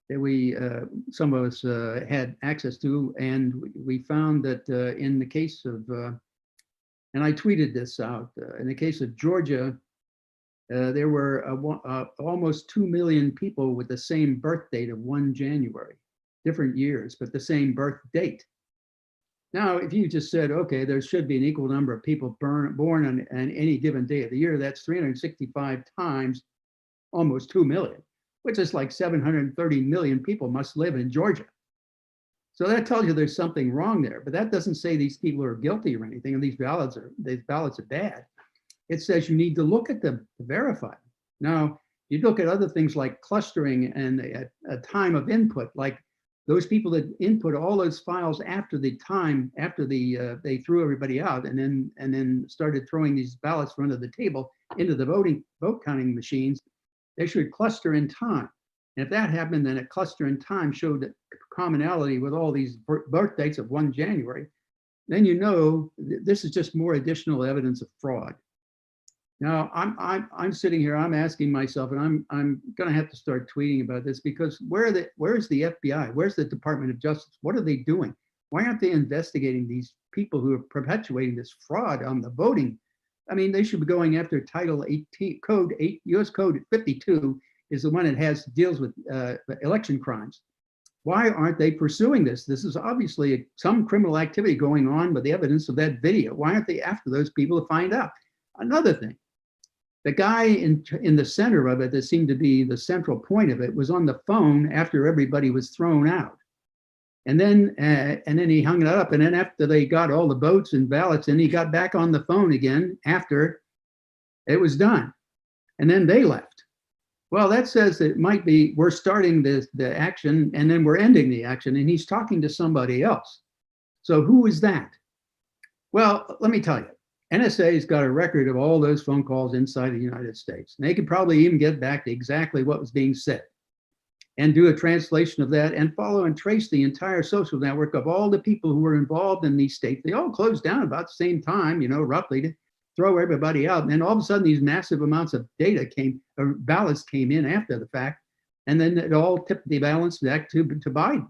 that some of us had access to, and we found that in the case of, and I tweeted this out, in the case of Georgia, there were almost 2 million people with the same birth date of 1 January, different years, but the same birth date. Now, if you just said, okay, there should be an equal number of people born on any given day of the year, that's 365 times almost 2 million, which is like 730 million people must live in Georgia. So that tells you there's something wrong there, but that doesn't say these people are guilty or anything, and these ballots are bad. It says you need to look at them to verify. Now, you look at other things like clustering and a time of input, like those people that input all those files after they threw everybody out and then started throwing these ballots from under the table into the vote counting machines. They should cluster in time. And if that happened, then a cluster in time showed that commonality with all these birth dates of 1 January, then you know this is just more additional evidence of fraud. Now I'm sitting here, I'm asking myself, and I'm going to have to start tweeting about this, because where's the FBI? Where's the Department of Justice? What are they doing? Why aren't they investigating these people who are perpetuating this fraud on the voting? I mean, they should be going after Title 18, Code 8, U.S. Code 52 is the one that deals with election crimes. Why aren't they pursuing this? This is obviously some criminal activity going on with the evidence of that video. Why aren't they after those people to find out? Another thing, the guy in the center of it that seemed to be the central point of it was on the phone after everybody was thrown out. And then he hung it up. And then after they got all the votes and ballots in, he got back on the phone again after it was done. And then they left. Well, that says that it might be we're starting the action and then we're ending the action, and he's talking to somebody else. So who is that? Well, let me tell you, NSA's got a record of all those phone calls inside the United States. And they could probably even get back to exactly what was being said and do a translation of that and follow and trace the entire social network of all the people who were involved in these states. They all closed down about the same time, you know, roughly, to throw everybody out. And then all of a sudden these massive amounts of data ballots came in after the fact, and then it all tipped the balance back to Biden.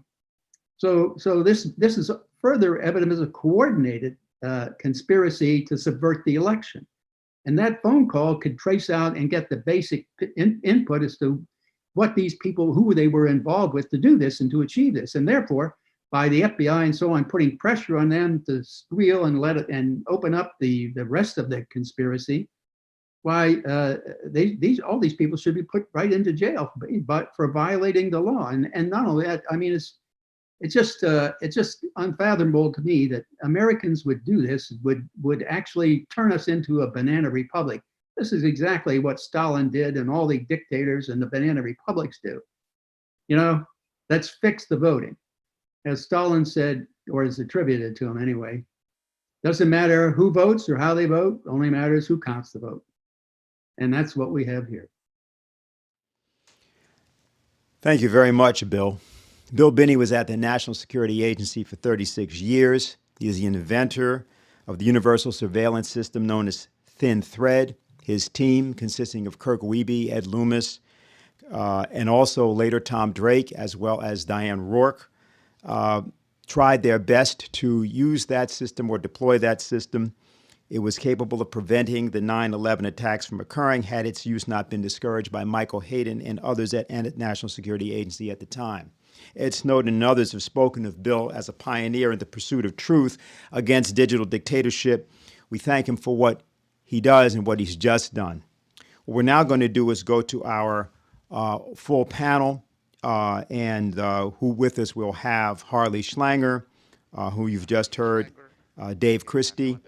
So this is further evidence of a coordinated conspiracy to subvert the election. And that phone call could trace out and get the basic input as to what these people, who they were involved with to do this and to achieve this. And therefore, by the FBI and so on, putting pressure on them to squeal and let it and open up the rest of the conspiracy, why all these people should be put right into jail for violating the law. And not only that, I mean, it's just unfathomable to me that Americans would do this, would actually turn us into a banana republic. This is exactly what Stalin did and all the dictators and the banana republics do. You know, let's fix the voting. As Stalin said, or is attributed to him anyway, doesn't matter who votes or how they vote, only matters who counts the vote. And that's what we have here. Thank you very much, Bill. Bill Binney was at the National Security Agency for 36 years. He is the inventor of the universal surveillance system known as Thin Thread. His team, consisting of Kirk Wiebe, Ed Loomis, and also later Tom Drake, as well as Diane Rourke, tried their best to use that system or deploy that system. It was capable of preventing the 9/11 attacks from occurring had its use not been discouraged by Michael Hayden and others at National Security Agency at the time. Ed Snowden and others have spoken of Bill as a pioneer in the pursuit of truth against digital dictatorship. We thank him for what he does and what he's just done. What we're now going to do is go to our full panel, and who with us we'll have Harley Schlanger, who you've just heard, Dave Christie,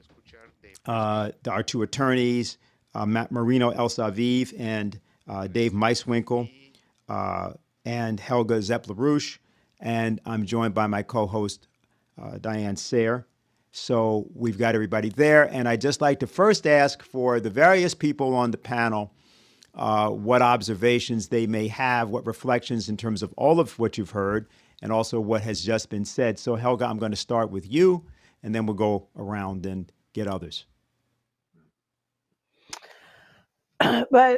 our two attorneys, Marino Elsaviv and Dave Meiswinkle, and Helga Zepp-LaRouche, and I'm joined by my co-host, Diane Sayre. So we've got everybody there, and I'd just like to first ask for the various people on the panel what observations they may have, what reflections in terms of all of what you've heard, and also what has just been said. So Helga, I'm going to start with you, and then we'll go around and get others. Well,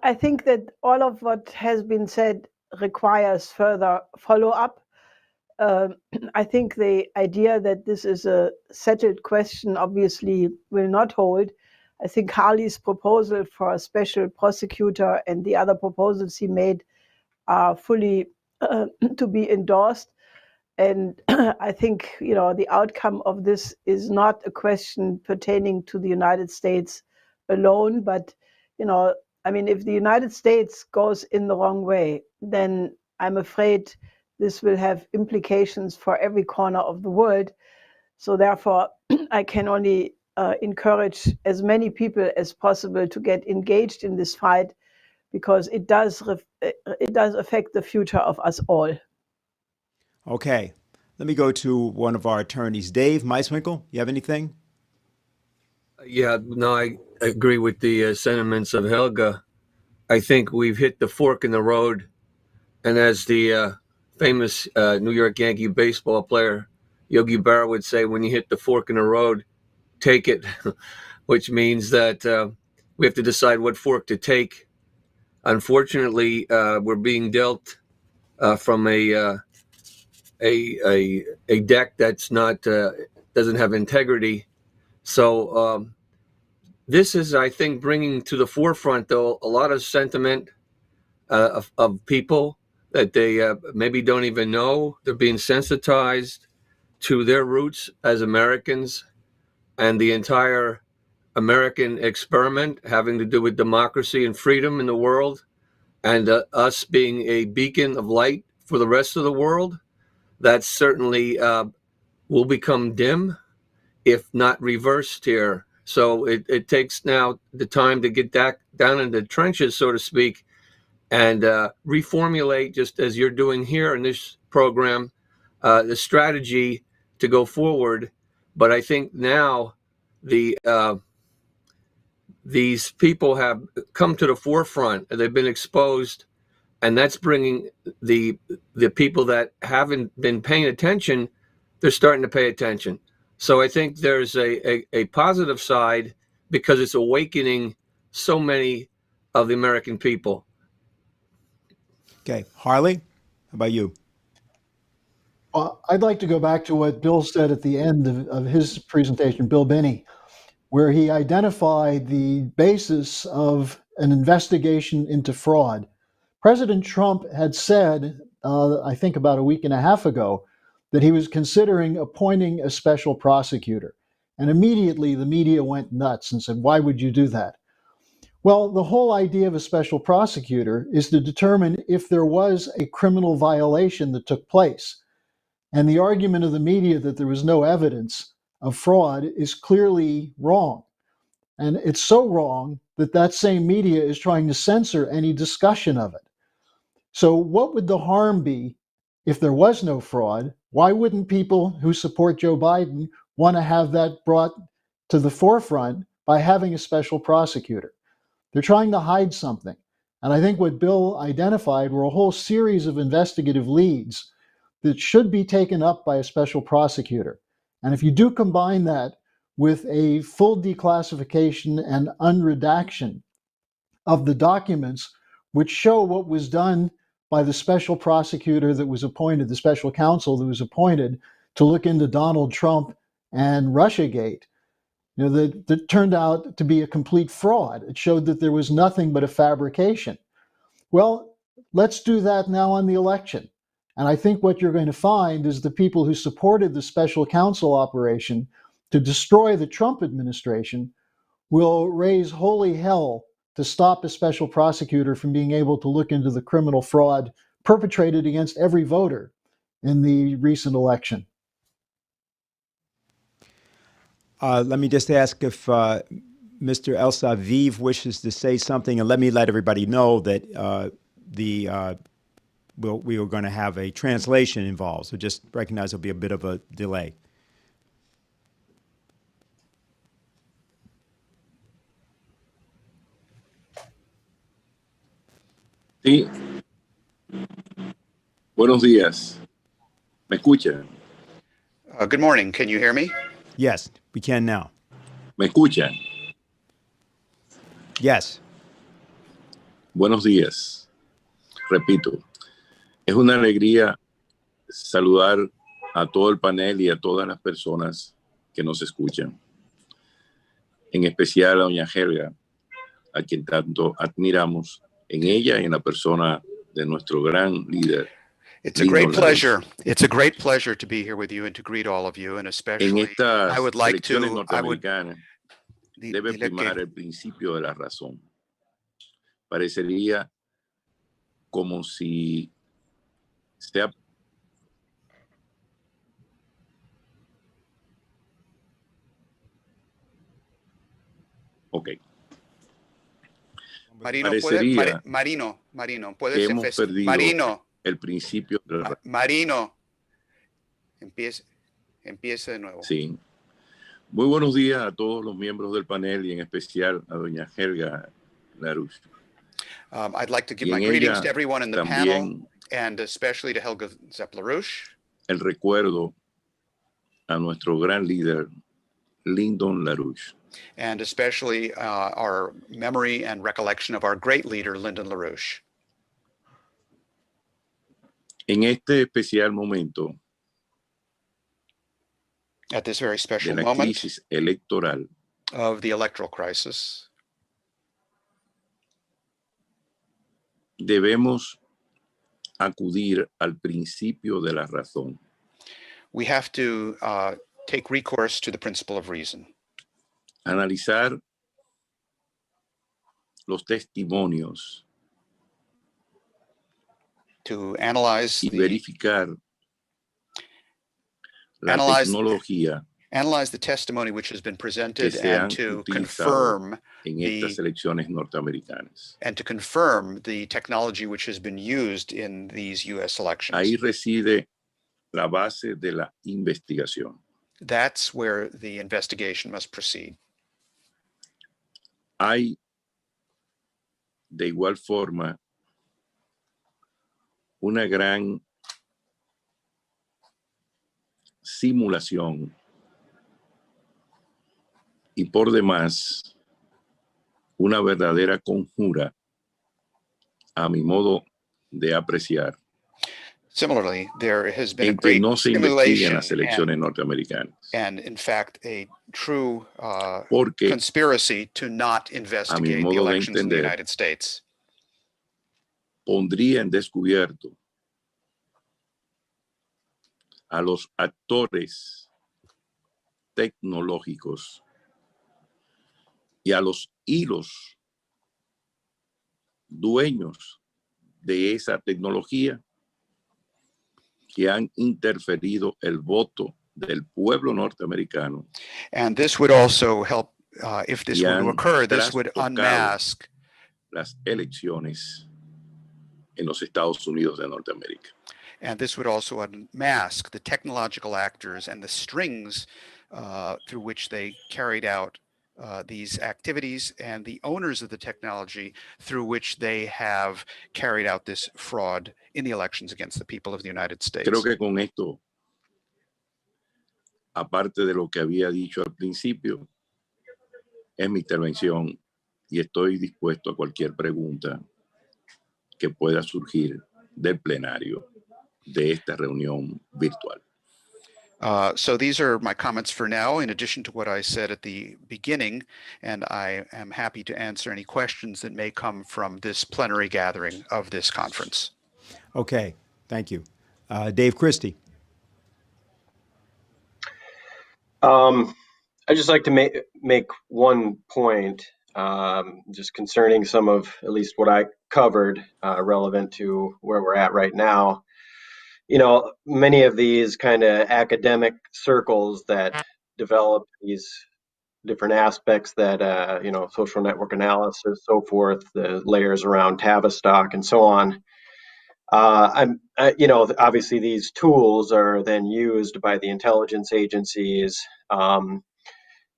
I think that all of what has been said requires further follow-up. I think the idea that this is a settled question obviously will not hold. I think Harley's proposal for a special prosecutor and the other proposals he made are fully to be endorsed. And I think, you know, the outcome of this is not a question pertaining to the United States alone, but, you know, I mean, if the United States goes in the wrong way, then I'm afraid this will have implications for every corner of the world. So therefore, I can only encourage as many people as possible to get engaged in this fight, because it does affect the future of us all. Okay, let me go to one of our attorneys. Dave Meiswinkle, you have anything? Yeah, no, I agree with the sentiments of Helga. I think we've hit the fork in the road. And as the famous New York Yankee baseball player Yogi Berra would say, when you hit the fork in the road, take it, which means that we have to decide what fork to take. Unfortunately, we're being dealt from a deck that's not doesn't have integrity. So this is, I think, bringing to the forefront, though, a lot of sentiment of people that they maybe don't even know. They're being sensitized to their roots as Americans and the entire American experiment having to do with democracy and freedom in the world, and us being a beacon of light for the rest of the world. That certainly will become dim, if not reversed here. So it takes now the time to get down in the trenches, so to speak, and reformulate, just as you're doing here in this program, the strategy to go forward. But I think now these people have come to the forefront, and they've been exposed, and that's bringing the people that haven't been paying attention, they're starting to pay attention. So I think there's a positive side, because it's awakening so many of the American people. Okay, Harley, how about you? I'd like to go back to what Bill said at the end of his presentation, Bill Binney, where he identified the basis of an investigation into fraud. President Trump had said, I think about a week and a half ago, that he was considering appointing a special prosecutor. And immediately the media went nuts and said, why would you do that? Well, the whole idea of a special prosecutor is to determine if there was a criminal violation that took place. And the argument of the media that there was no evidence of fraud is clearly wrong. And it's so wrong that that same media is trying to censor any discussion of it. So what would the harm be if there was no fraud? Why wouldn't people who support Joe Biden want to have that brought to the forefront by having a special prosecutor? They're trying to hide something. And I think what Bill identified were a whole series of investigative leads that should be taken up by a special prosecutor. And if you do combine that with a full declassification and unredaction of the documents which show what was done by the special prosecutor that was appointed, the special counsel that was appointed to look into Donald Trump and Russiagate, that turned out to be a complete fraud. It showed that there was nothing but a fabrication. Well, let's do that now on the election. And I think what you're going to find is the people who supported the special counsel operation to destroy the Trump administration will raise holy hell to stop a special prosecutor from being able to look into the criminal fraud perpetrated against every voter in the recent election. Let me just ask if Mr. El-Saviv wishes to say something, and let me let everybody know that we are going to have a translation involved, so just recognize there'll be a bit of a delay. Sí. Buenos días. ¿Me escuchan? Good morning. Can you hear me? Yes, we can now. ¿Me escuchan? Yes. Buenos días. Repito, es una alegría saludar a todo el panel y a todas las personas que nos escuchan. En especial a doña Helga, a quien tanto admiramos en ella y en la persona de nuestro gran líder. It's a great pleasure. It's a great pleasure to be here with you and to greet all of you, and especially I would like to debe primar el principio de la razón. Parecería como si sea okay. Marino, puedes hemos perdido el principio de la... Marino, empiece de nuevo. Sí. Muy buenos días a todos los miembros del panel y en especial a doña Helga LaRouche. I'd like to give Y my en greetings to ella everyone in the panel, también and especially to Helga LaRouche, el recuerdo a nuestro gran líder, Lyndon LaRouche. and especially our memory and recollection of our great leader, Lyndon LaRouche. En este especial momento At this very de special la moment crisis electoral, of the electoral crisis, debemos acudir al principio de la razón. we have to take recourse to the principle of reason. Analizar los testimonios To analyze y verificar la analyze tecnología the testimony which has been que presented se han and to utilizado confirm en estas elecciones norteamericanas. the technology which has been used in these U.S. elections. Ahí reside la base de la investigación. That's where the investigation must proceed. Hay, de igual forma, una gran simulación y por demás una verdadera conjura, a mi modo de apreciar, Similarly, there has been a en que great no se investiguen simulation las elecciones norteamericanas, and in fact, a true porque conspiracy to not a mi investigate the modo de elections in the entender, United States. pondría en descubierto a los actores tecnológicos y a los hilos dueños de esa tecnología que han interferido el voto del pueblo norteamericano. And this would also help, if this y were to han occur, this would trastocado unmask las elecciones en los Estados Unidos de Norteamérica. And this would also unmask the technological actors and the strings through which they carried out these activities, and the owners of the technology through which they have carried out this fraud in the elections against the people of the United States. Creo que con esto, aparte de lo que había dicho al principio, es mi intervención y estoy dispuesto a cualquier pregunta que pueda surgir del plenario de esta reunión virtual. So these are my comments for now, in addition to what I said at the beginning, and I am happy to answer any questions that may come from this plenary gathering of this conference. Okay, thank you. Dave Christie. I'd just like to make one point, just concerning some of at least what I covered, relevant to where we're at right now. You know, many of these kind of academic circles that develop these different aspects that, you know, social network analysis, so forth, the layers around Tavistock and so on. You know, obviously these tools are then used by the intelligence agencies,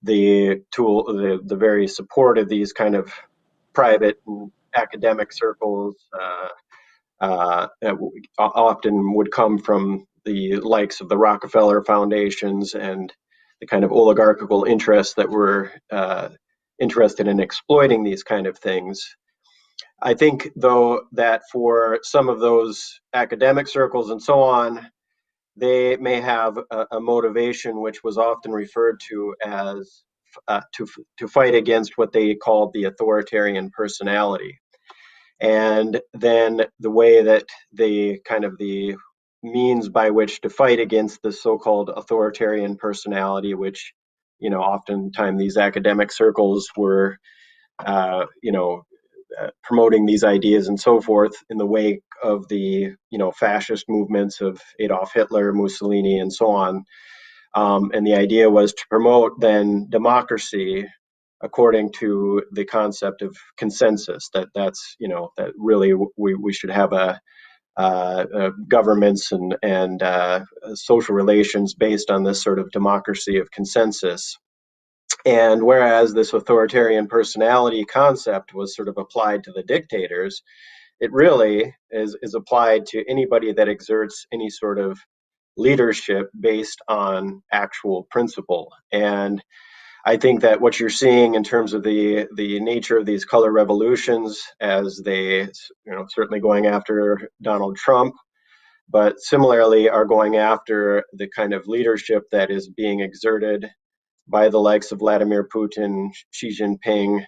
the very support of these kind of private and academic circles often would come from the likes of the Rockefeller foundations and the kind of oligarchical interests that were interested in exploiting these kind of things. I think, though, that for some of those academic circles and so on, they may have a motivation which was often referred to as to fight against what they called the authoritarian personality. And then the way that the means by which to fight against the so-called authoritarian personality, which, you know, oftentimes these academic circles were, you know, promoting these ideas and so forth in the wake of the, you know, fascist movements of Adolf Hitler, Mussolini, and so on. And the idea was to promote then democracy according to the concept of consensus, that's, you know, that really we should have governments and social relations based on this sort of democracy of consensus. And whereas this authoritarian personality concept was sort of applied to the dictators, it really is applied to anybody that exerts any sort of leadership based on actual principle. And I think that what you're seeing in terms of the nature of these color revolutions, as they, certainly going after Donald Trump, but similarly are going after the kind of leadership that is being exerted by the likes of Vladimir Putin, Xi Jinping,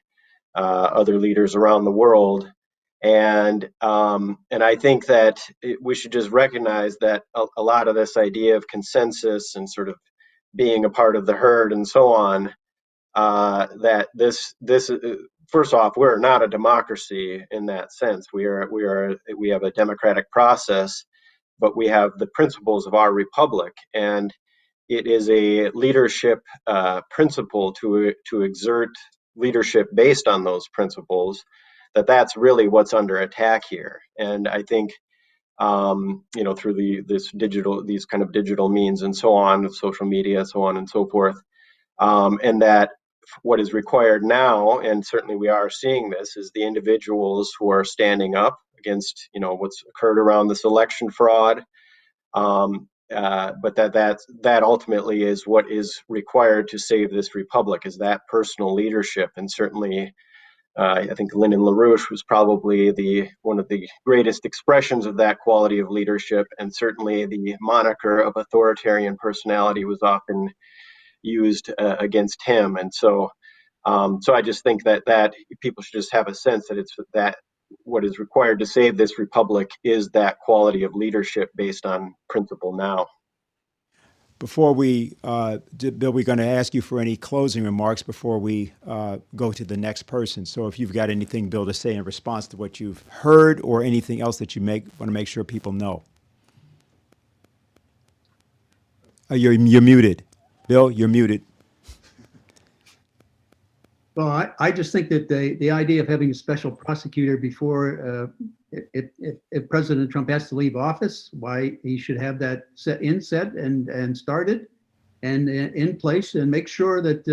other leaders around the world. And I think that we should just recognize that a lot of this idea of consensus and sort of being a part of the herd and so on, that this first off, we're not a democracy in that sense. We have a democratic process, but we have the principles of our republic, and it is a leadership principle to exert leadership based on those principles. That's really what's under attack here. And I think through these kind of digital means and so on, social media, so on and so forth, and that what is required now, and certainly we are seeing this, is the individuals who are standing up against what's occurred around this election fraud. But that ultimately is what is required to save this republic, is that personal leadership. And certainly, I think Lyndon LaRouche was probably one of the greatest expressions of that quality of leadership. And certainly the moniker of authoritarian personality was often used against him. And so I just think that people should just have a sense that it's that what is required to save this republic is that quality of leadership based on principle now. Before we, Bill, we're going to ask you for any closing remarks before we go to the next person. So if you've got anything, Bill, to say in response to what you've heard or anything else that you want to make sure people know. You're muted. Bill, you're muted. Well, I just think that the idea of having a special prosecutor before, if President Trump has to leave office, why he should have that set and started and in place, and make sure that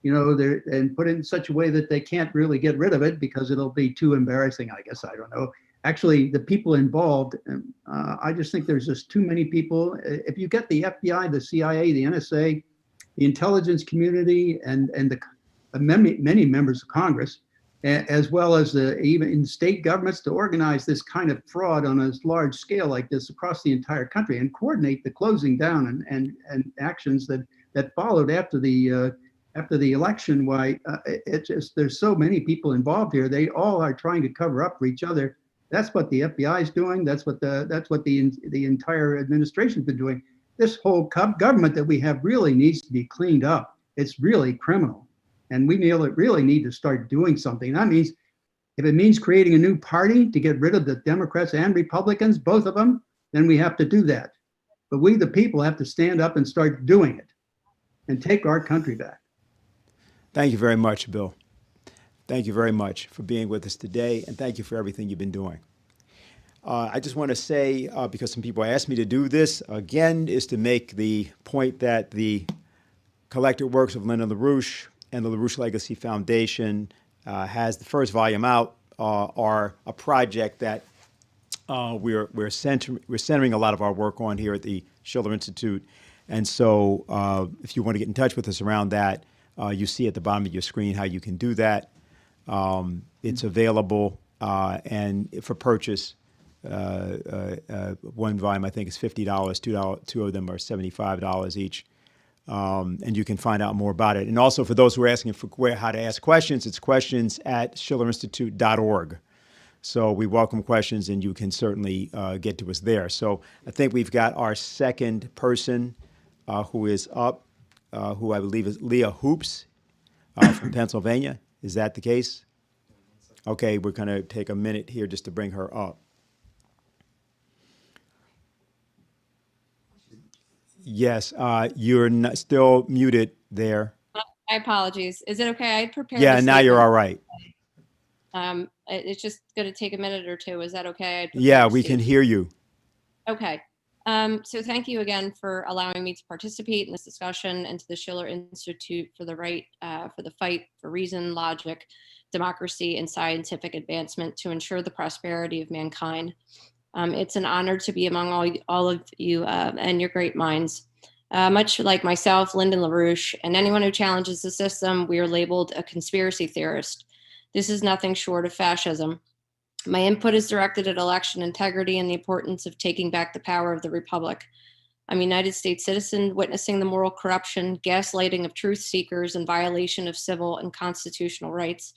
and put it in such a way that they can't really get rid of it, because it'll be too embarrassing, I guess. I don't know. Actually, the people involved, I just think there's just too many people. If you get the FBI, the CIA, the NSA, the intelligence community, and many members of Congress, as well as even in state governments, to organize this kind of fraud on a large scale like this across the entire country and coordinate the closing down and actions that followed after the election. Why it's just, there's so many people involved here. They all are trying to cover up for each other. That's what the FBI is doing. That's what the entire administration's been doing. This whole government that we have really needs to be cleaned up. It's really criminal. And we really need to start doing something. That means, if it means creating a new party to get rid of the Democrats and Republicans, both of them, then we have to do that. But we, the people, have to stand up and start doing it and take our country back. Thank you very much, Bill. Thank you very much for being with us today, and thank you for everything you've been doing. I just want to say, because some people asked me to do this again, is to make the point that the collected works of Lyndon LaRouche and the LaRouche Legacy Foundation has the first volume out, are a project that we're centering a lot of our work on here at the Schiller Institute. And so if you want to get in touch with us around that, you see at the bottom of your screen how you can do that. It's available and for purchase. One volume, I think, is $50. Two of them are $75 each. And you can find out more about it. And also, for those who are asking for how to ask questions, it's questions@schillerinstitute.org. So we welcome questions, and you can certainly get to us there. So I think we've got our second person who is up, who I believe is Leah Hoops from Pennsylvania. Is that the case? Okay, we're going to take a minute here just to bring her up. Yes, you're still muted there. My apologies. Is it okay? I prepared. Yeah, now you're all right. It's just going to take a minute or two. Is that okay? Yeah, we can hear you. Okay. So thank you again for allowing me to participate in this discussion, and to the Schiller Institute for the fight for reason, logic, democracy, and scientific advancement to ensure the prosperity of mankind. It's an honor to be among all of you and your great minds. Much like myself, Lyndon LaRouche, and anyone who challenges the system, we are labeled a conspiracy theorist. This is nothing short of fascism. My input is directed at election integrity and the importance of taking back the power of the republic. I'm a United States citizen witnessing the moral corruption, gaslighting of truth seekers, and violation of civil and constitutional rights.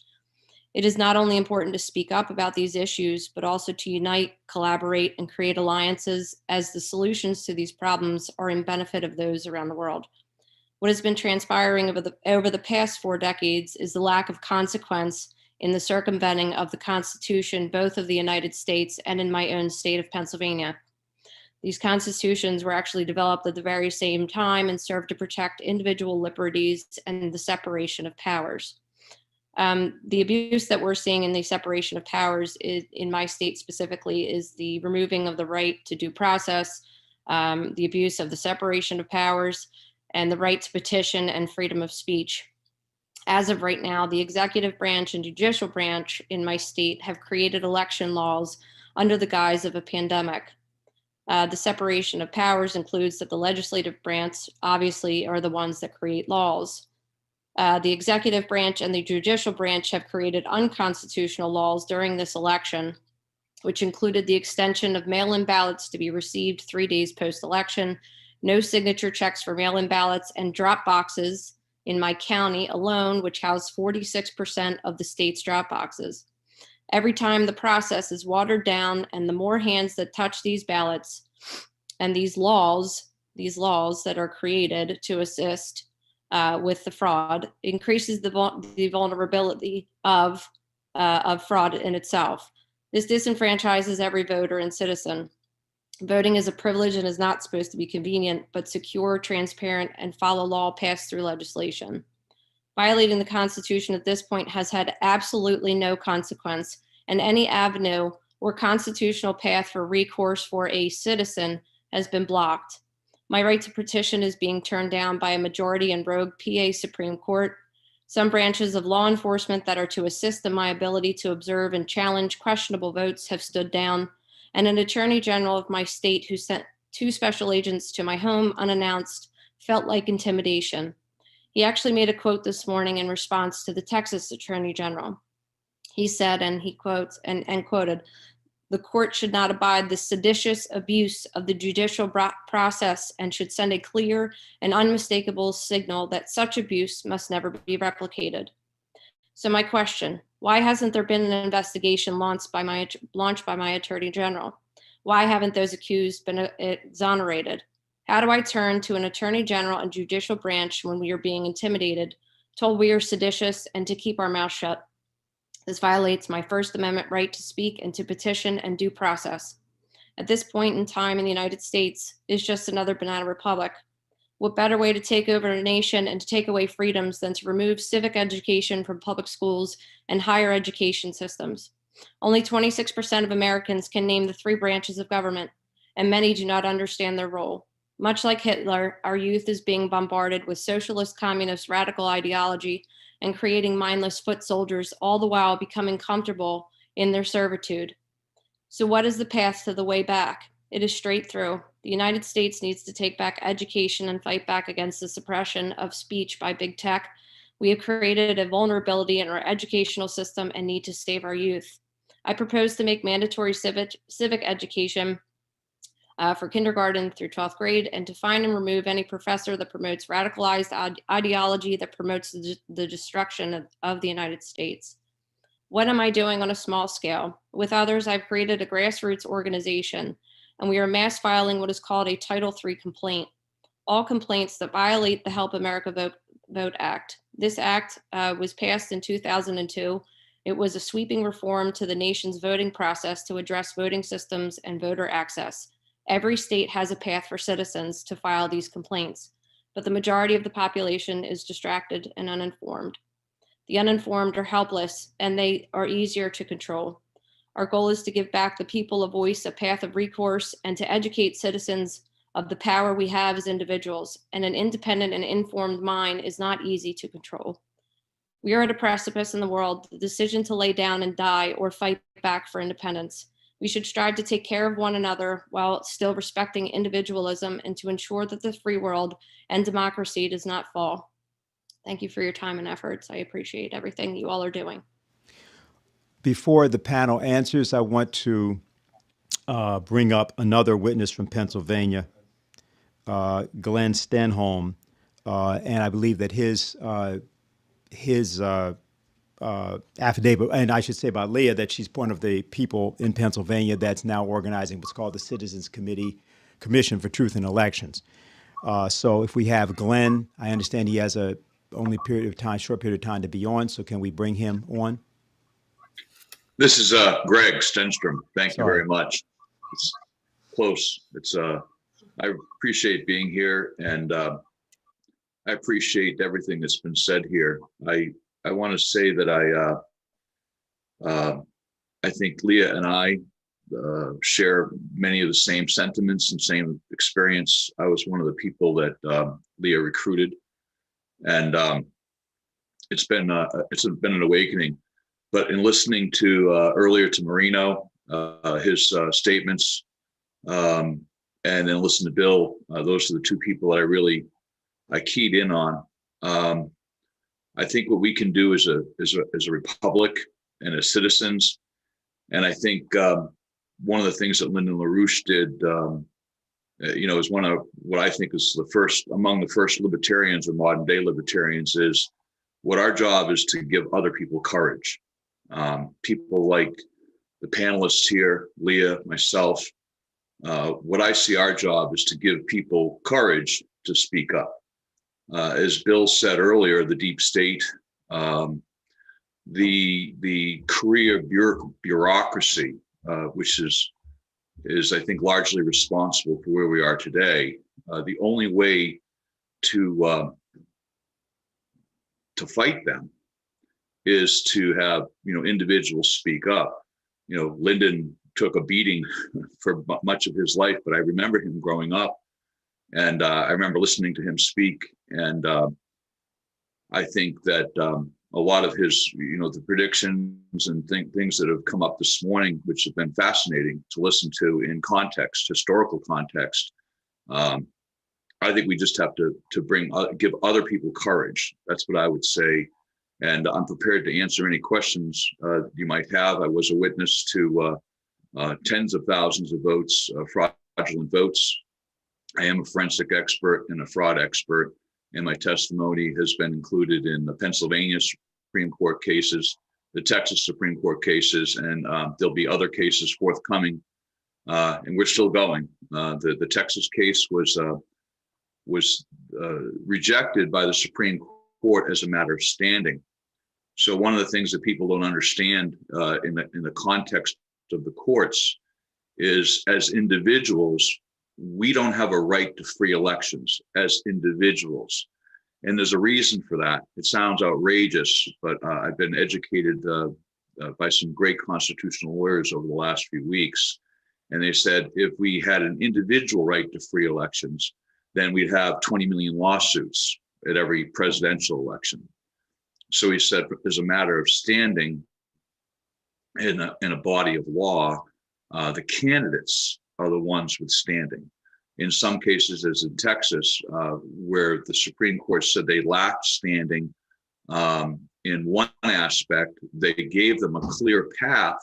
It is not only important to speak up about these issues, but also to unite, collaborate, and create alliances, as the solutions to these problems are in benefit of those around the world. What has been transpiring over the past 4 decades is the lack of consequence in the circumventing of the Constitution, both of the United States and in my own state of Pennsylvania. These constitutions were actually developed at the very same time and serve to protect individual liberties and the separation of powers. The abuse that we're seeing in the separation of powers in my state specifically is the removing of the right to due process, the abuse of the separation of powers, and the right to petition and freedom of speech. As of right now, the executive branch and judicial branch in my state have created election laws under the guise of a pandemic. The separation of powers includes that the legislative branch obviously are the ones that create laws. The executive branch and the judicial branch have created unconstitutional laws during this election, which included the extension of mail-in ballots to be received 3 days post-election, no signature checks for mail-in ballots, and drop boxes in my county alone, which housed 46% of the state's drop boxes. Every time the process is watered down, and the more hands that touch these ballots and these laws that are created to assist with the fraud, increases the vulnerability of fraud in itself. This disenfranchises every voter and citizen. Voting is a privilege and is not supposed to be convenient, but secure, transparent, and follow law passed through legislation. Violating the Constitution at this point has had absolutely no consequence, and any avenue or constitutional path for recourse for a citizen has been blocked. My right to petition is being turned down by a majority and rogue PA Supreme Court. Some branches of law enforcement that are to assist in my ability to observe and challenge questionable votes have stood down, and an attorney general of my state who sent 2 special agents to my home unannounced felt like intimidation. He actually made a quote this morning in response to the Texas attorney general. He said, and he quotes and quoted, "The court should not abide the seditious abuse of the judicial process and should send a clear and unmistakable signal that such abuse must never be replicated." So my question, why hasn't there been an investigation launched by my attorney general? Why haven't those accused been exonerated? How do I turn to an attorney general and judicial branch when we are being intimidated, told we are seditious, and to keep our mouth shut? This violates my First Amendment right to speak and to petition and due process. At this point in time in the United States is just another banana republic. What better way to take over a nation and to take away freedoms than to remove civic education from public schools and higher education systems? Only 26% of Americans can name the 3 branches of government, and many do not understand their role. Much like Hitler, our youth is being bombarded with socialist, communist, radical ideology and creating mindless foot soldiers, all the while becoming comfortable in their servitude. So what is the path to the way back? It is straight through. The United States needs to take back education and fight back against the suppression of speech by big tech. We have created a vulnerability in our educational system and need to save our youth. I propose to make mandatory civic education for kindergarten through 12th grade, and to find and remove any professor that promotes radicalized ideology that promotes the destruction of the United States. What am I doing on a small scale? With others, I've created a grassroots organization, and we are mass filing what is called a Title III complaint. All complaints that violate the Help America Vote Act. This act was passed in 2002. It was a sweeping reform to the nation's voting process to address voting systems and voter access. Every state has a path for citizens to file these complaints, but the majority of the population is distracted and uninformed. The uninformed are helpless, and they are easier to control. Our goal is to give back the people a voice, a path of recourse, and to educate citizens of the power we have as individuals. And an independent and informed mind is not easy to control. We are at a precipice in the world, the decision to lay down and die or fight back for independence. We should strive to take care of one another while still respecting individualism and to ensure that the free world and democracy does not fall. Thank you for your time and efforts. I appreciate everything you all are doing. Before the panel answers, I want to bring up another witness from Pennsylvania, Glenn Stenholm, and I believe that his affidavit, and I should say about Leah, that she's one of the people in Pennsylvania that's now organizing what's called the Citizens Commission for Truth in Elections. So if we have Glenn, I understand he has a short period of time to be on. So can we bring him on? This is Greg Stenstrom. Thank you very much. It's close. I appreciate being here, and I appreciate everything that's been said here. I want to say that I think Leah and I share many of the same sentiments and same experience. I was one of the people that Leah recruited, and it's been an awakening. But in listening to earlier to Marino, his statements, and then listen to Bill, those are the two people that I keyed in on. I think what we can do as a republic and as citizens, and I think one of the things that Lyndon LaRouche did, is one of what I think is among the first libertarians or modern day libertarians, is what our job is to give other people courage. People like the panelists here, Leah, myself, what I see our job is to give people courage to speak up. As Bill said earlier, the deep state, the career bureaucracy, which is I think largely responsible for where we are today. The only way to fight them is to have individuals speak up. Lyndon took a beating for much of his life, but I remember him growing up, and I remember listening to him speak, and I think that a lot of his, the predictions and things that have come up this morning, which have been fascinating to listen to in context, historical context. I think we just have to give other people courage. That's what I would say. And I'm prepared to answer any questions you might have. I was a witness to tens of thousands of votes, fraudulent votes. I am a forensic expert and a fraud expert, and my testimony has been included in the Pennsylvania Supreme Court cases, the Texas Supreme Court cases, and there'll be other cases forthcoming, and we're still going. The Texas case was rejected by the Supreme Court as a matter of standing. So one of the things that people don't understand in the context of the courts is, as individuals, we don't have a right to free elections as individuals. And there's a reason for that. It sounds outrageous, but I've been educated by some great constitutional lawyers over the last few weeks. And they said, if we had an individual right to free elections, then we'd have 20 million lawsuits at every presidential election. So he said, as a matter of standing in a body of law, the candidates are the ones with standing. In some cases, as in Texas, where the Supreme Court said they lacked standing in one aspect, they gave them a clear path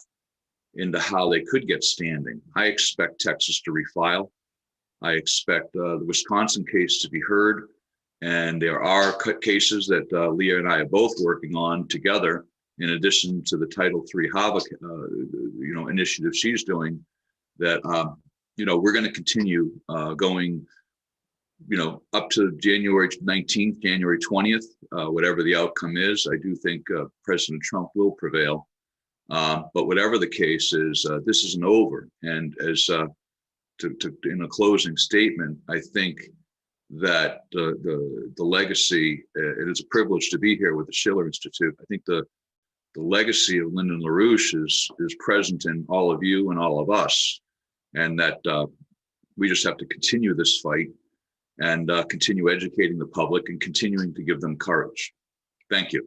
into how they could get standing. I expect Texas to refile. I expect the Wisconsin case to be heard. And there are cases that Leah and I are both working on together, in addition to the Title III HAVA, initiative she's doing, that, we're going to continue going, up to January 19th, January 20th, whatever the outcome is. I do think President Trump will prevail. But whatever the case is, this isn't over. And as in a closing statement, I think that the legacy, it is a privilege to be here with the Schiller Institute. I think the the legacy of Lyndon LaRouche is present in all of you and all of us, and that we just have to continue this fight and continue educating the public and continuing to give them courage. Thank you.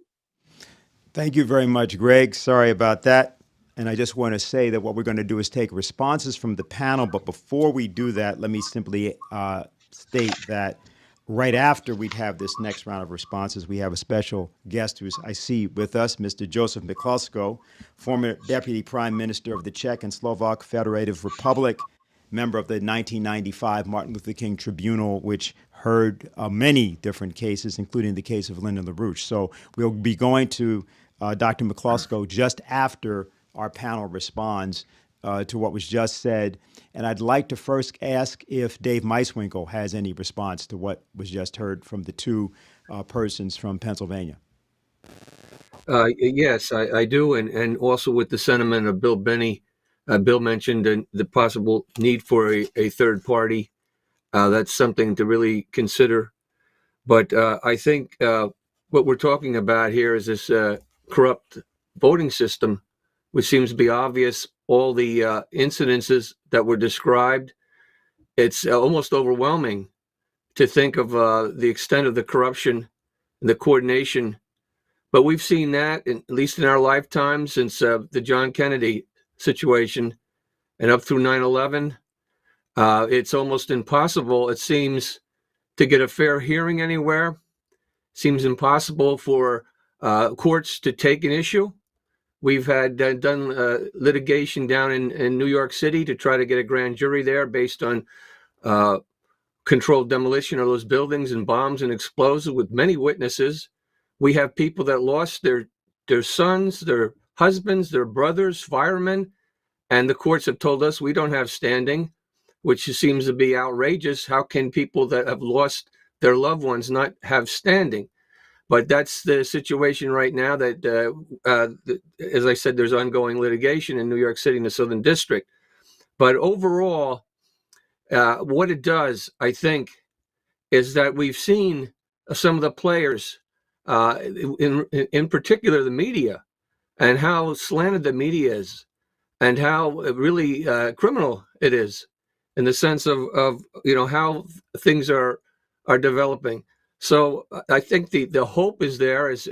Thank you very much, Greg. Sorry about that. And I just want to say that what we're going to do is take responses from the panel. But before we do that, let me simply state that right after we'd have this next round of responses, we have a special guest who's I see with us, Mr. Joseph Miklosko, former Deputy Prime Minister of the Czech and Slovak Federative Republic, member of the 1995 Martin Luther King Tribunal, which heard many different cases, including the case of Lyndon LaRouche. So we'll be going to Dr. Miklosko just after our panel responds to what was just said. And I'd like to first ask if Dave Meiswinkle has any response to what was just heard from the two persons from Pennsylvania. Yes, I do. And also with the sentiment of Bill Benny, Bill mentioned the possible need for a third party. That's something to really consider. But I think what we're talking about here is this corrupt voting system, which seems to be obvious. All the incidences that were described, it's almost overwhelming to think of the extent of the corruption and the coordination. But we've seen that, at least in our lifetime, since the John Kennedy situation and up through 9/11. It's almost impossible, it seems, to get a fair hearing anywhere. Seems impossible for courts to take an issue. We've had done litigation down in New York City to try to get a grand jury there based on controlled demolition of those buildings and bombs and explosives with many witnesses. We have people that lost their sons, their husbands, their brothers, firemen, and the courts have told us we don't have standing, which seems to be outrageous. How can people that have lost their loved ones not have standing? But that's the situation right now that, as I said, there's ongoing litigation in New York City in the Southern District. But overall, what it does, I think, is that we've seen some of the players, in particular the media, and how slanted the media is, and how really criminal it is, in the sense of how things are developing. So I think the hope is there, as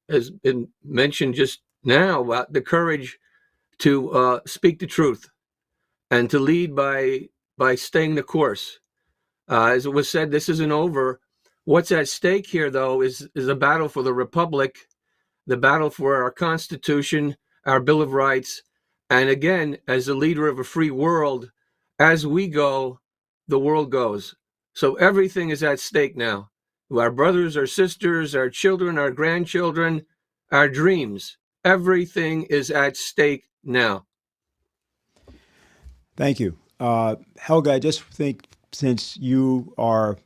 has been mentioned just now, about the courage to speak the truth and to lead by staying the course. As it was said, this isn't over. What's at stake here, though, is a battle for the Republic, the battle for our Constitution, our Bill of Rights. And again, as the leader of a free world, as we go, the world goes. So everything is at stake now. Our brothers, our sisters, our children, our grandchildren, our dreams. Everything is at stake now. Thank you. Helga, I just think since you are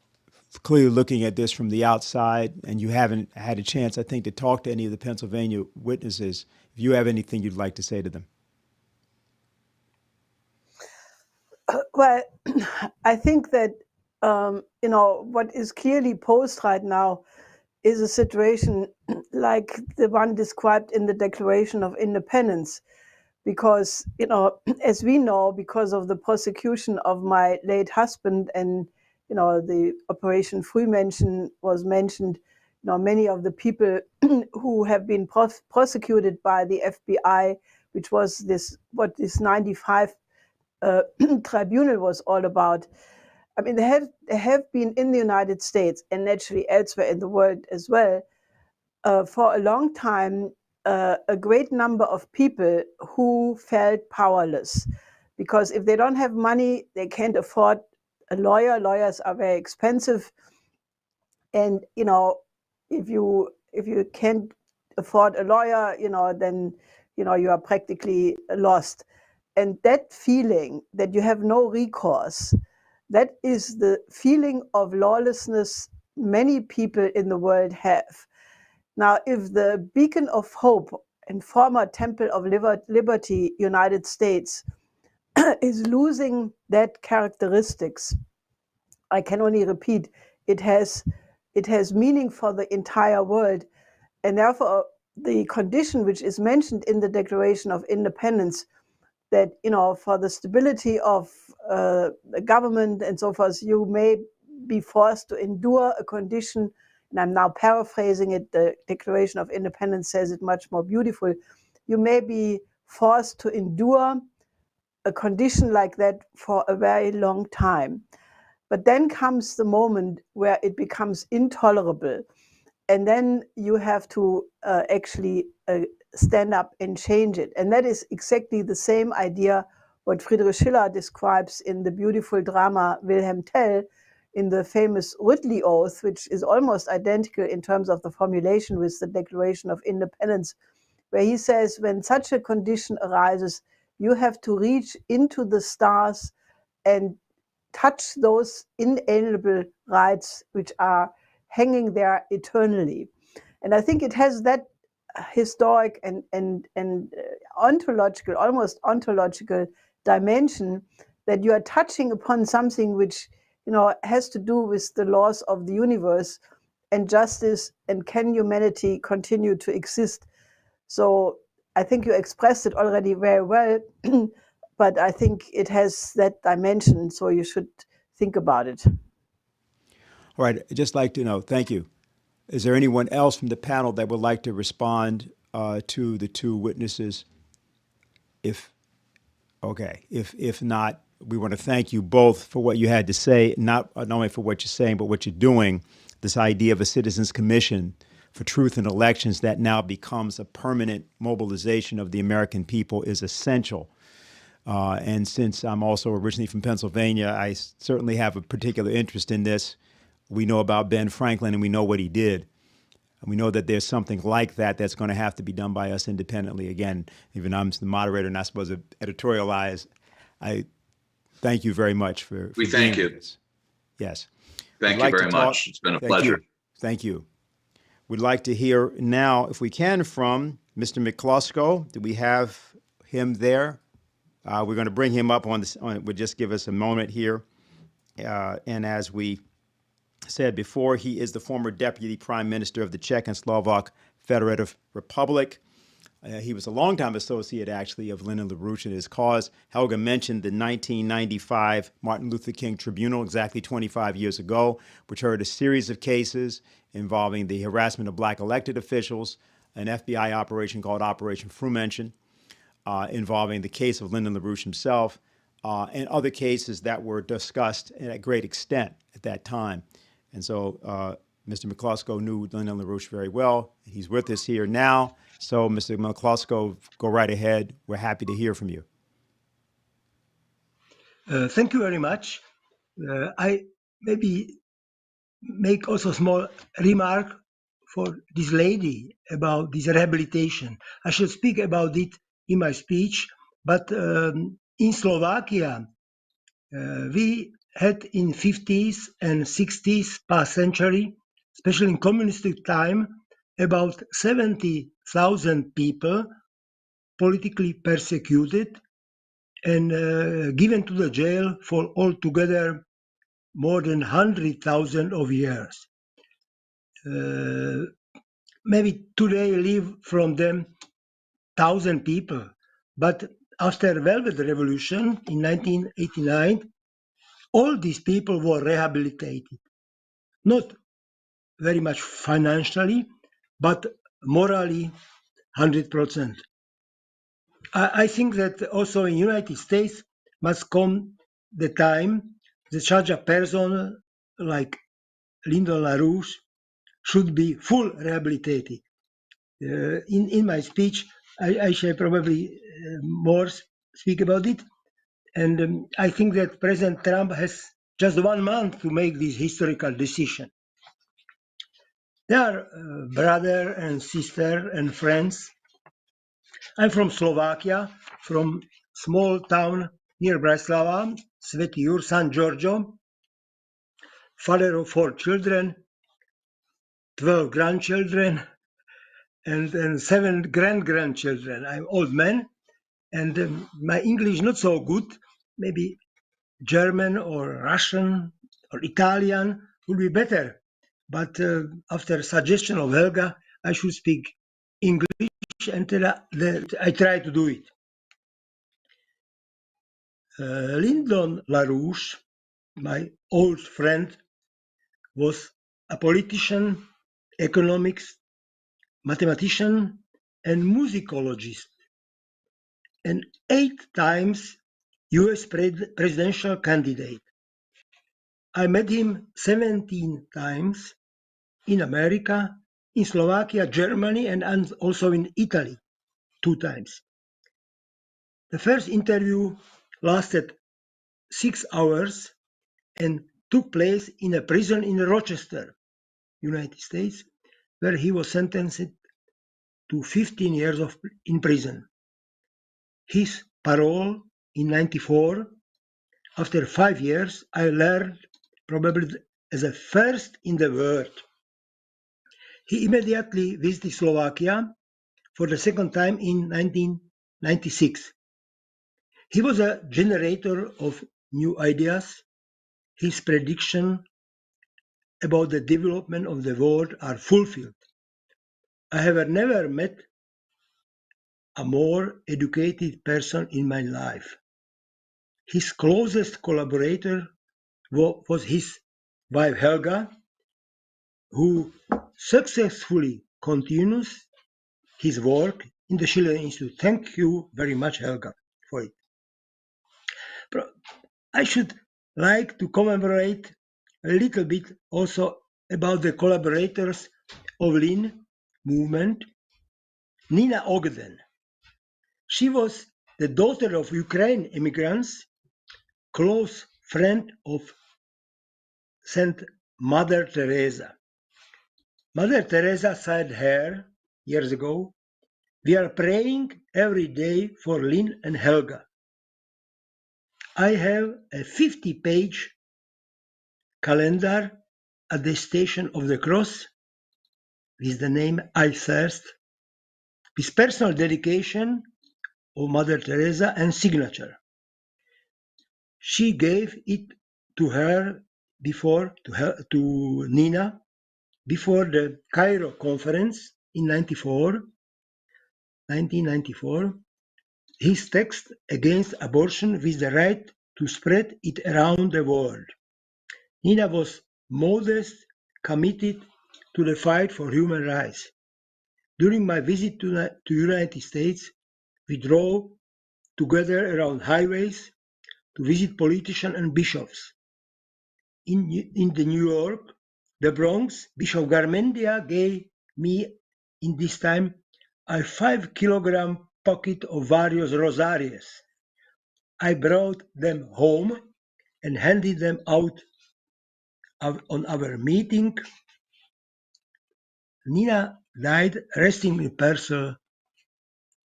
clearly looking at this from the outside and you haven't had a chance, I think, to talk to any of the Pennsylvania witnesses, if you have anything you'd like to say to them. Well, I think that, what is clearly posed right now is a situation like the one described in the Declaration of Independence. Because, as we know, because of the prosecution of my late husband and, the Operation Frühmenschen was mentioned, many of the people who have been prosecuted by the FBI, which was what this 95 tribunal was all about. I mean, they have been in the United States and naturally elsewhere in the world as well for a long time, a great number of people who felt powerless, because if they don't have money, they can't afford a lawyer. Lawyers are very expensive, and if you can't afford a lawyer, then you are practically lost. And that feeling that you have no recourse, that is the feeling of lawlessness many people in the world have. Now, if the beacon of hope and former temple of liberty, United States, is losing that characteristics, I can only repeat, it has meaning for the entire world. And therefore, the condition which is mentioned in the Declaration of Independence, that, you know, for the stability of the government and so forth, you may be forced to endure a condition, and I'm now paraphrasing it, the Declaration of Independence says it much more beautiful, you may be forced to endure a condition like that for a very long time. But then comes the moment where it becomes intolerable, and then you have to actually stand up and change it. And that is exactly the same idea what Friedrich Schiller describes in the beautiful drama Wilhelm Tell, in the famous Ridley Oath, which is almost identical in terms of the formulation with the Declaration of Independence, where he says, when such a condition arises, you have to reach into the stars and touch those inalienable rights which are hanging there eternally. And I think it has that historic and ontological, almost ontological dimension, that you are touching upon something which, you know, has to do with the laws of the universe and justice, and can humanity continue to exist. So I think you expressed it already very well, but I think it has that dimension, so you should think about it. All right, I'd just like to know, thank you. Is there anyone else from the panel that would like to respond to the two witnesses? If not, we want to thank you both for what you had to say, not only for what you're saying, but what you're doing. This idea of a citizens commission for truth in elections that now becomes a permanent mobilization of the American people is essential. And since I'm also originally from Pennsylvania, I certainly have a particular interest in this. We know about Ben Franklin and we know what he did. And we know that there's something like that that's going to have to be done by us independently. Again, even I'm the moderator, not supposed to editorialize. I thank you very much for we thank you. Yes. Thank you very much. It's been a pleasure. Thank you. We'd like to hear now, if we can, from Mr. McCluskey. Do we have him there? We're going to bring him up on this. We'll just give us a moment here. And as we said before, he is the former Deputy Prime Minister of the Czech and Slovak Federative Republic. He was a longtime associate, actually, of Lyndon LaRouche and his cause. Helga mentioned the 1995 Martin Luther King Tribunal, exactly 25 years ago, which heard a series of cases involving the harassment of black elected officials, an FBI operation called Operation Frumention, involving the case of Lyndon LaRouche himself, and other cases that were discussed at great extent at that time. And so Mr. McCluskey knew Lyndon LaRouche very well. He's with us here now. So, Mr. McCluskey, go right ahead. We're happy to hear from you. Thank you very much. I maybe make also a small remark for this lady about this rehabilitation. I should speak about it in my speech, but in Slovakia, we had in 50s and 60s past century, especially in communistic time, about 70,000 people politically persecuted and given to the jail for altogether more than 100,000 of years. Maybe today live from them 1,000 people, but after Velvet Revolution in 1989, all these people were rehabilitated, not very much financially, but morally, 100%. I think that also in United States must come the time that such a person like Lyndon LaRouche should be full rehabilitated. In my speech, I shall probably more speak about it. And I think that President Trump has just 1 month to make this historical decision. They are brother and sister and friends. I'm from Slovakia, from small town near Bratislava, Svätý Jur, San Giorgio, father of 4 children, 12 grandchildren, and 7 grandchildren. I'm old man, and my English not so good. Maybe German or Russian or Italian would be better. But after suggestion of Helga, I should speak English until I try to do it. Lyndon LaRouche, my old friend, was a politician, economics, mathematician, and musicologist, and 8 times US presidential candidate. I met him 17 times in America, in Slovakia, Germany, and also in Italy 2 times. The first interview lasted 6 hours and took place in a prison in Rochester, United States, where he was sentenced to 15 years in prison. His parole in 1994, after 5 years, I learned probably as a first in the world. He immediately visited Slovakia for the second time in 1996. He was a generator of new ideas. His predictions about the development of the world are fulfilled. I have never met a more educated person in my life. His closest collaborator was his wife Helga, who successfully continues his work in the Schiller Institute. Thank you very much, Helga, for it. I should like to commemorate a little bit also about the collaborators of Lynn movement. Nina Ogden. She was the daughter of Ukraine immigrants, close friend of Saint Mother Teresa. Mother Teresa said her years ago, "We are praying every day for Lynn and Helga." I have a 50-page calendar at the Station of the Cross with the name I Thirst, with personal dedication of Mother Teresa and signature. She gave it to her to Nina before the Cairo conference in 1994. His text against abortion with the right to spread it around the world. Nina was modest, committed to the fight for human rights. During my visit to the United States, we drove together around highways to visit politicians and bishops. In the New York, the Bronx, Bishop Garmendia gave me in this time a 5-kilogram pocket of various rosaries. I brought them home and handed them out on our meeting. Nina died resting in peace,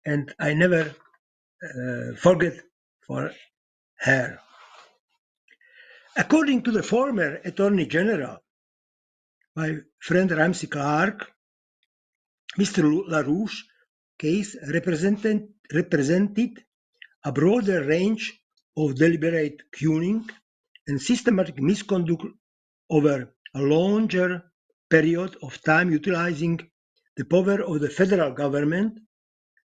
and I never forget for her. According to the former Attorney General, my friend Ramsey Clark, Mr. LaRouche case represented a broader range of deliberate cuning and systematic misconduct over a longer period of time, utilizing the power of the federal government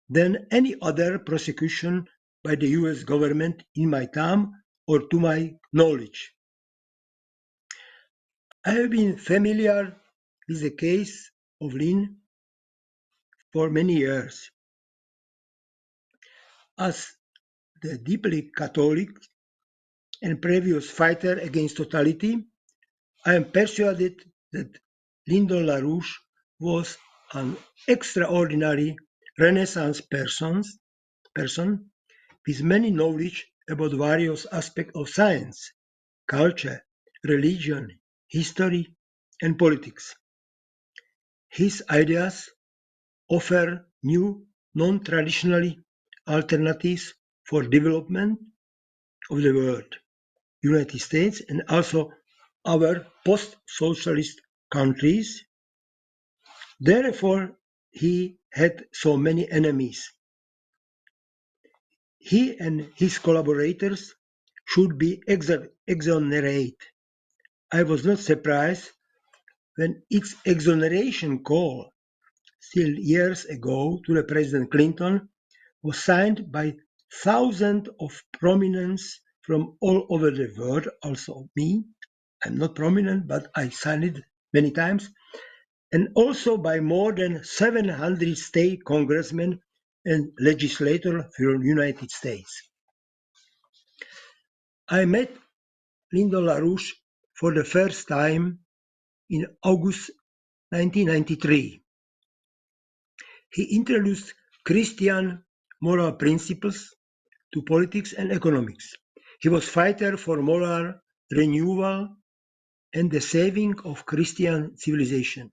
than any other prosecution by the US government in my time or to my knowledge. I have been familiar with the case of Lynn for many years. As the deeply Catholic and previous fighter against totality, I am persuaded that Lyndon LaRouche was an extraordinary Renaissance person with many knowledge about various aspects of science, culture, religion, history, and politics. His ideas offer new, non-traditional alternatives for development of the world, United States, and also our post-socialist countries. Therefore, he had so many enemies. He and his collaborators should be exonerated. I was not surprised when its exoneration call still years ago, to the President Clinton was signed by thousands of prominents from all over the world, also me. I'm not prominent, but I signed it many times, and also by more than 700 state congressmen and legislators from the United States. I met Lyndon LaRouche for the first time in August 1993. He introduced Christian moral principles to politics and economics. He was a fighter for moral renewal and the saving of Christian civilization.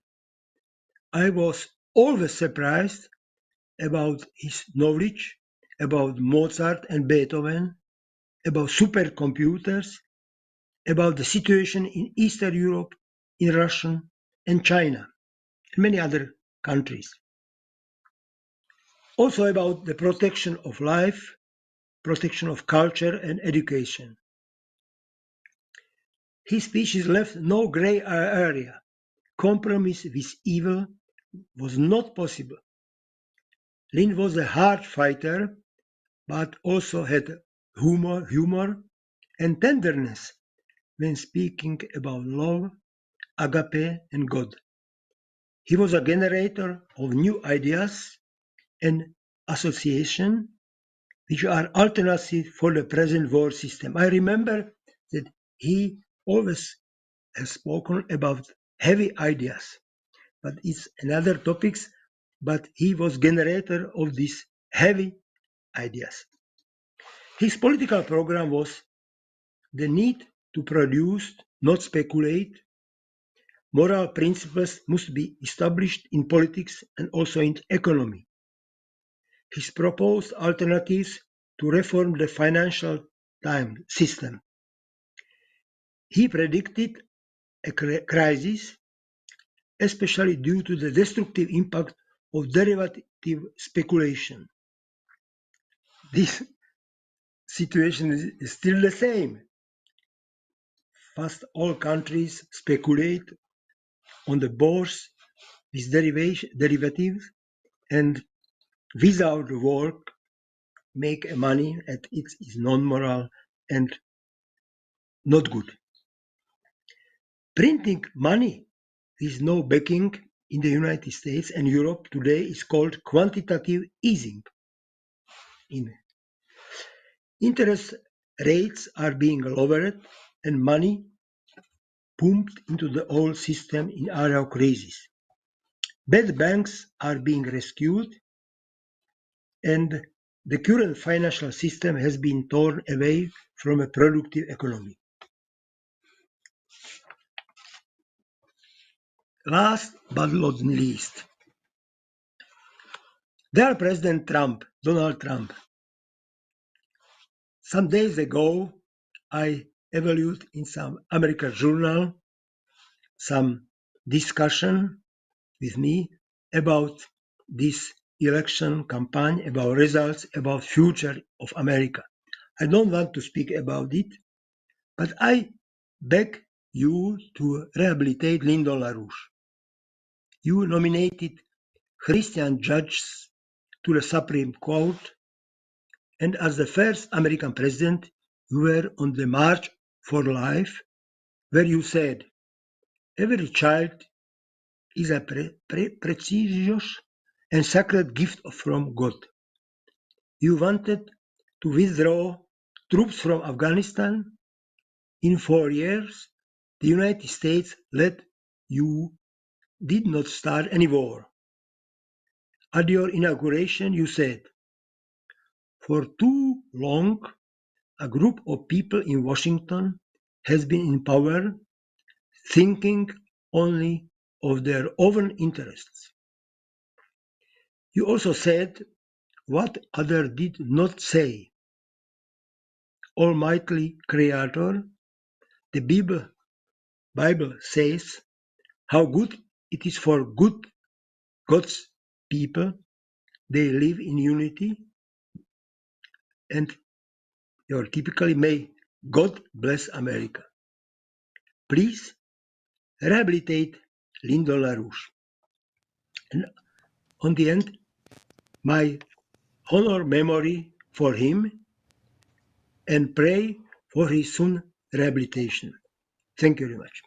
I was always surprised about his knowledge about Mozart and Beethoven, about supercomputers, about the situation in Eastern Europe, in Russia and China, and many other countries. Also about the protection of life, protection of culture and education. His speeches left no gray area. Compromise with evil was not possible. Lynn was a hard fighter, but also had humor and tenderness when speaking about love, agape, and God. He was a generator of new ideas and association, which are alternatives for the present world system. I remember that he always has spoken about heavy ideas, but it's another topics, but he was generator of these heavy ideas. His political program was the need to produce, not speculate. Moral principles must be established in politics and also in economy. His proposed alternatives to reform the financial system. He predicted a crisis, especially due to the destructive impact of derivative speculation. This situation is still the same. Fast all countries speculate on the bourse with derivatives and without work make money, and it is non-moral and not good. Printing money with no backing in the United States and Europe today is called quantitative easing. Interest rates are being lowered and money pumped into the old system in area of crisis. Bad banks are being rescued and the current financial system has been torn away from a productive economy. Last but not least, dear President Donald Trump, some days ago, I evaluated in some American journal some discussion with me about this election campaign, about results, about future of America. I don't want to speak about it, but I beg you to rehabilitate Lyndon LaRouche. You nominated Christian judges to the Supreme Court, and as the first American president, you were on the March for Life, where you said, every child is a precious and sacred gift from God. You wanted to withdraw troops from Afghanistan. In 4 years, the United States led you did not start any war. At your inauguration, you said, for too long, a group of people in Washington has been in power, thinking only of their own interests. You also said what others did not say. Almighty Creator, the Bible says how good it is for God's people. They live in unity, and typically may God bless America. Please rehabilitate Lyndon LaRouche. And on the end, my honor memory for him and pray for his soon rehabilitation. Thank you very much.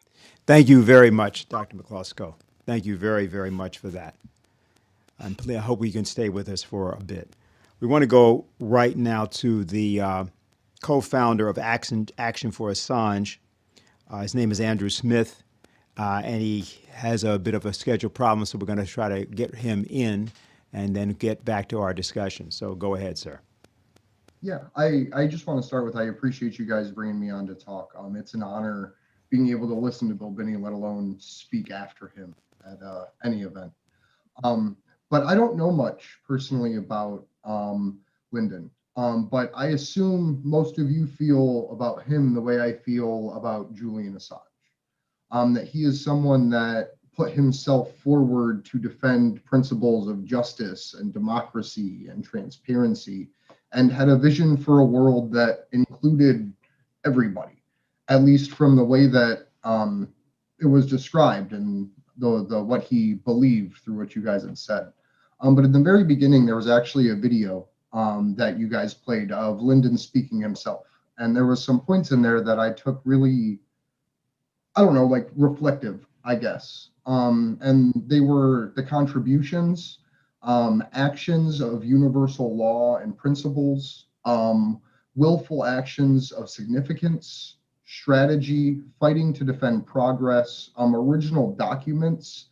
Thank you very much, Dr. McCloskey. Thank you very, very much for that. I hope you can stay with us for a bit. We want to go right now to the co-founder of Action for Assange. His name is Andrew Smith, and he has a bit of a schedule problem, so we're going to try to get him in and then get back to our discussion. So go ahead, sir. Yeah, I just want to start with I appreciate you guys bringing me on to talk. It's an honor being able to listen to Bill Binney, let alone speak after him at any event. But I don't know much personally about Lyndon, but I assume most of you feel about him the way I feel about Julian Assange, that he is someone that put himself forward to defend principles of justice and democracy and transparency, and had a vision for a world that included everybody, at least from the way that it was described and the what he believed through what you guys had said. But at the very beginning, there was actually a video that you guys played of Lyndon speaking himself. And there was some points in there that I took really, I don't know, like reflective, I guess. And they were the contributions, actions of universal law and principles, willful actions of significance, strategy, fighting to defend progress, original documents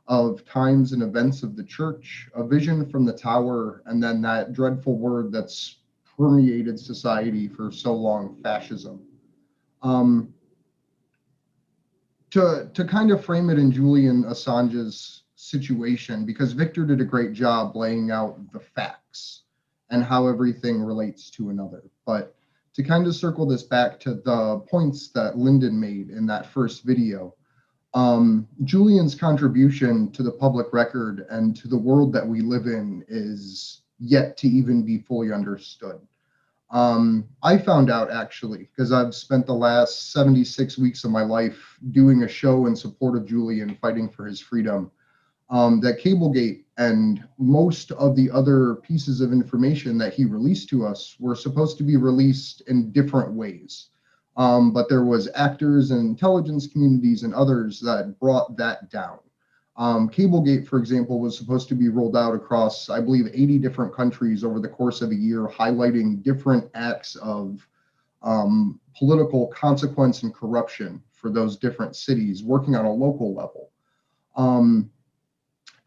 of times and events of the church, a vision from the tower, and then that dreadful word that's permeated society for so long, fascism. To kind of frame it in Julian Assange's situation, because Victor did a great job laying out the facts and how everything relates to another. But to kind of circle this back to the points that Lyndon made in that first video, Julian's contribution to the public record and to the world that we live in is yet to even be fully understood. I found out actually, because I've spent the last 76 weeks of my life doing a show in support of Julian, fighting for his freedom, that Cablegate and most of the other pieces of information that he released to us were supposed to be released in different ways. But there was actors and intelligence communities and others that brought that down. Cablegate, for example, was supposed to be rolled out across, I believe, 80 different countries over the course of a year, highlighting different acts of political consequence and corruption for those different cities, working on a local level.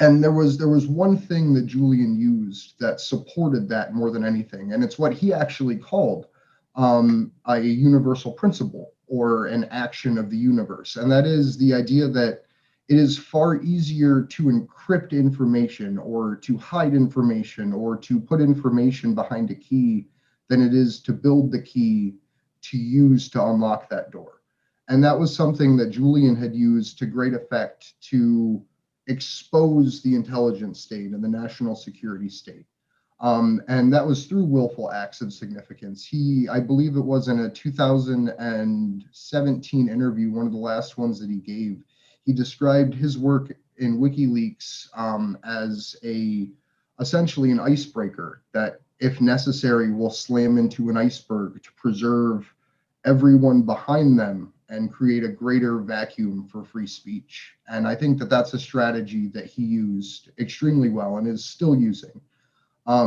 And there was one thing that Julian used that supported that more than anything, and it's what he actually called a universal principle or an action of the universe. And that is the idea that it is far easier to encrypt information or to hide information or to put information behind a key than it is to build the key to use to unlock that door. And that was something that Julian had used to great effect to expose the intelligence state and the national security state. And that was through willful acts of significance. I believe it was in a 2017 interview, one of the last ones that he gave, he described his work in WikiLeaks as essentially an icebreaker that, if necessary, will slam into an iceberg to preserve everyone behind them and create a greater vacuum for free speech. And I think that that's a strategy that he used extremely well and is still using.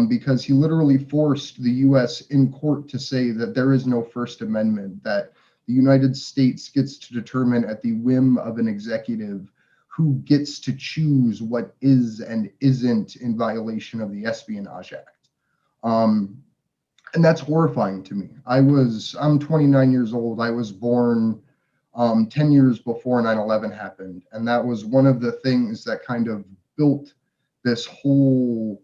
Because he literally forced the US in court to say that there is no First Amendment, that the United States gets to determine at the whim of an executive who gets to choose what is and isn't in violation of the Espionage Act. And that's horrifying to me. I'm 29 years old. I was born 10 years before 9/11 happened. And that was one of the things that kind of built this whole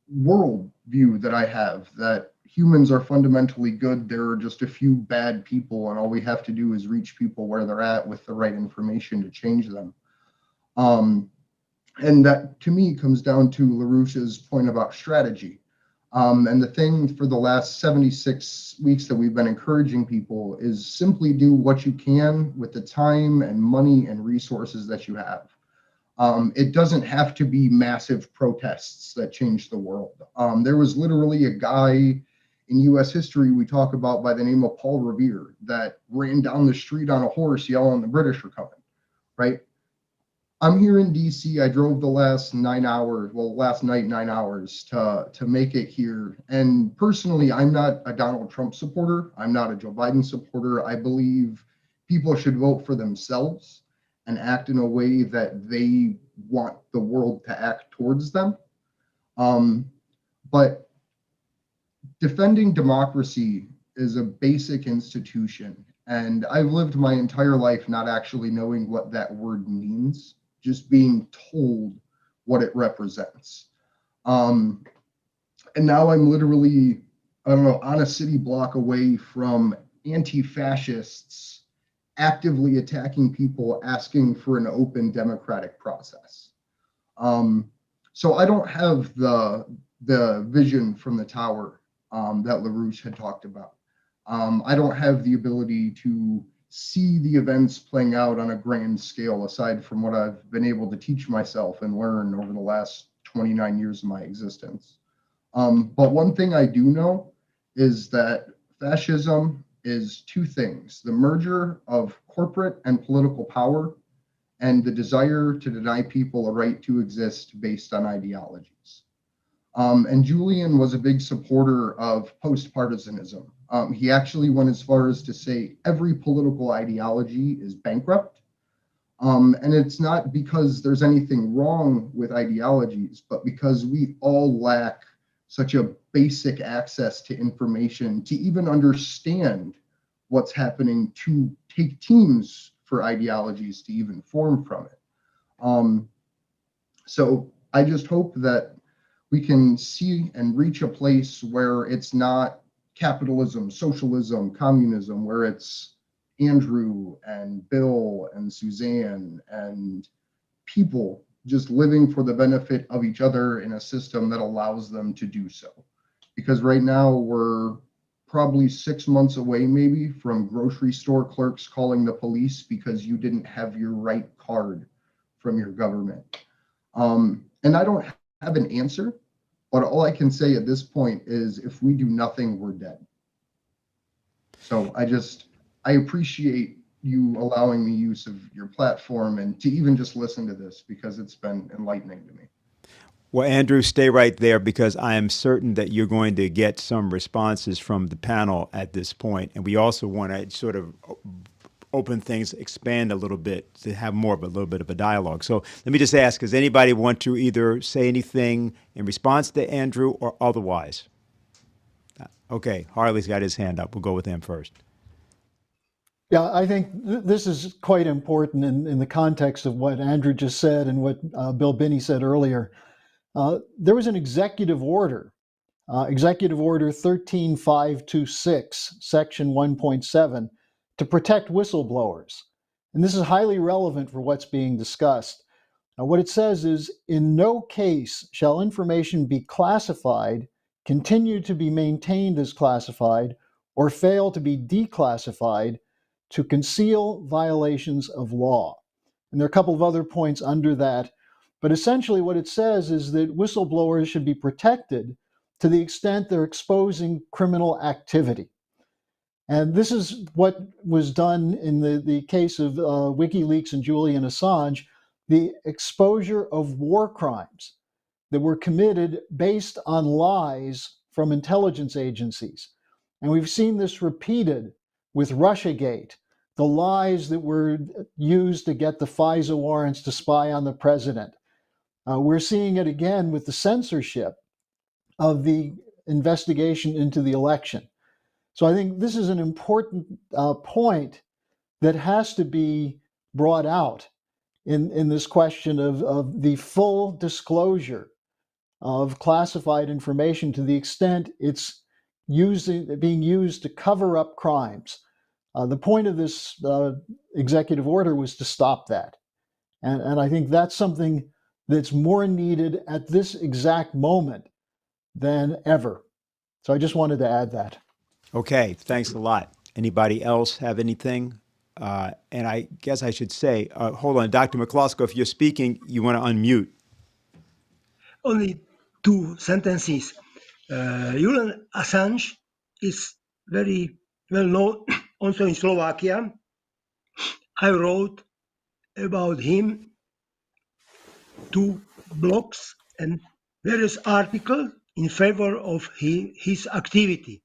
world view that I have, that humans are fundamentally good. There are just a few bad people, and all we have to do is reach people where they're at with the right information to change them. And that, to me, comes down to LaRouche's point about strategy. And the thing for the last 76 weeks that we've been encouraging people is simply do what you can with the time and money and resources that you have. It doesn't have to be massive protests that change the world. There was literally a guy in US history we talk about by the name of Paul Revere that ran down the street on a horse yelling the British are coming, right? I'm here in DC. I drove the last 9 hours, well, last night, 9 hours to make it here. And personally, I'm not a Donald Trump supporter. I'm not a Joe Biden supporter. I believe people should vote for themselves and act in a way that they want the world to act towards them. But defending democracy is a basic institution. And I've lived my entire life not actually knowing what that word means, just being told what it represents. And now I'm literally, I don't know, on a city block away from anti-fascists actively attacking people, asking for an open democratic process. So I don't have the vision from the tower that LaRouche had talked about. I don't have the ability to see the events playing out on a grand scale, aside from what I've been able to teach myself and learn over the last 29 years of my existence. But one thing I do know is that fascism is two things: the merger of corporate and political power and the desire to deny people a right to exist based on ideologies. And Julian was a big supporter of post-partisanism. He actually went as far as to say every political ideology is bankrupt. And it's not because there's anything wrong with ideologies, but because we all lack such a basic access to information to even understand what's happening, to take teams for ideologies to even form from it. So I just hope that we can see and reach a place where it's not capitalism, socialism, communism, where it's Andrew and Bill and Suzanne and people just living for the benefit of each other in a system that allows them to do so. Because right now we're probably 6 months away maybe from grocery store clerks calling the police because you didn't have your right card from your government. And I don't have an answer, but all I can say at this point is if we do nothing, we're dead. So I appreciate you allowing me use of your platform and to even just listen to this, because it's been enlightening to me. Well, Andrew, stay right there, because I am certain that you're going to get some responses from the panel at this point. And we also want to sort of open things, expand a little bit to have more of a little bit of a dialogue. So let me just ask, does anybody want to either say anything in response to Andrew or otherwise? Okay, Harley's got his hand up. We'll go with him first. Yeah, I think this is quite important in the context of what Andrew just said and what Bill Binney said earlier. There was an executive order, Executive Order 13526, Section 1.7, to protect whistleblowers. And this is highly relevant for what's being discussed. Now, what it says is, in no case shall information be classified, continue to be maintained as classified, or fail to be declassified to conceal violations of law. And there are a couple of other points under that. But essentially what it says is that whistleblowers should be protected to the extent they're exposing criminal activity. And this is what was done in the case of Wikileaks and Julian Assange, the exposure of war crimes that were committed based on lies from intelligence agencies. And we've seen this repeated with Russiagate, the lies that were used to get the FISA warrants to spy on the president. We're seeing it again with the censorship of the investigation into the election. So I think this is an important point that has to be brought out in this question of the full disclosure of classified information to the extent it's being used to cover up crimes. The point of this executive order was to stop that. And I think that's something that's more needed at this exact moment than ever. So I just wanted to add that. Okay, thanks a lot. Anybody else have anything And I guess I should say, hold on, Dr. McCloskey, if you're speaking, you want to unmute. Only 2 sentences. Julian Assange is very well known also in Slovakia. I wrote about him 2 blogs and various articles in favor of his activity.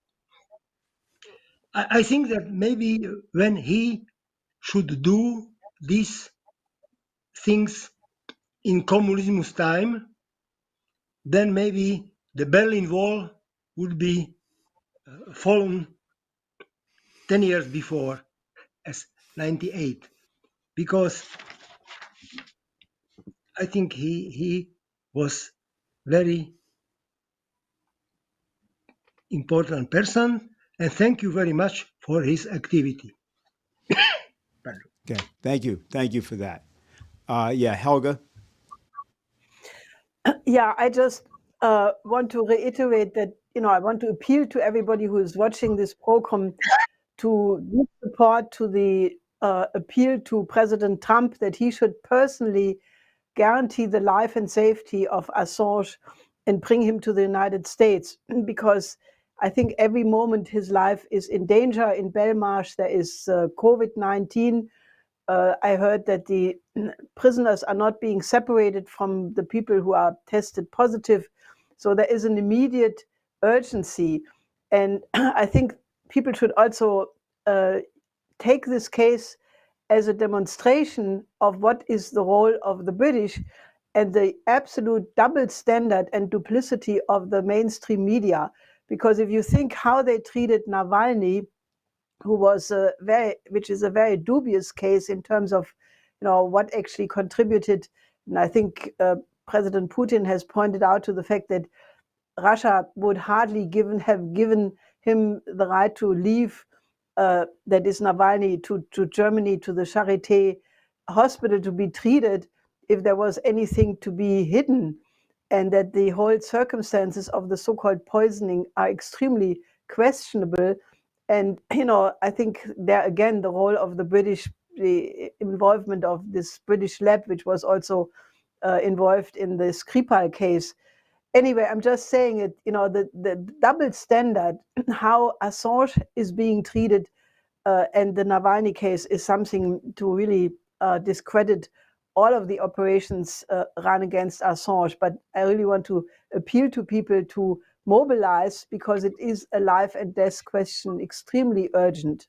I think that maybe when he should do these things in communism's time, then maybe the Berlin Wall would be fallen 10 years before, as 98, because I think he was very important person, and thank you very much for his activity. Okay, thank you for that. Yeah, Helga. Yeah, I just want to reiterate that, I want to appeal to everybody who is watching this program to give support to the appeal to President Trump that he should personally guarantee the life and safety of Assange and bring him to the United States, because I think every moment his life is in danger. In Belmarsh, there is COVID-19. I heard that the prisoners are not being separated from the people who are tested positive. So there is an immediate urgency. And I think people should also take this case as a demonstration of what is the role of the British and the absolute double standard and duplicity of the mainstream media. Because if you think how they treated Navalny, which is a very dubious case in terms of, what actually contributed. And I think President Putin has pointed out to the fact that Russia would hardly have given him the right to leave, that is Navalny, to Germany, to the Charité hospital to be treated if there was anything to be hidden, and that the whole circumstances of the so-called poisoning are extremely questionable. And, I think there again, the role of the involvement of this British lab, which was also involved in the Skripal case. Anyway, I'm just saying it, the double standard, how Assange is being treated and the Navalny case is something to really discredit all of the operations run against Assange. But I really want to appeal to people to mobilize, because it is a life and death question, extremely urgent.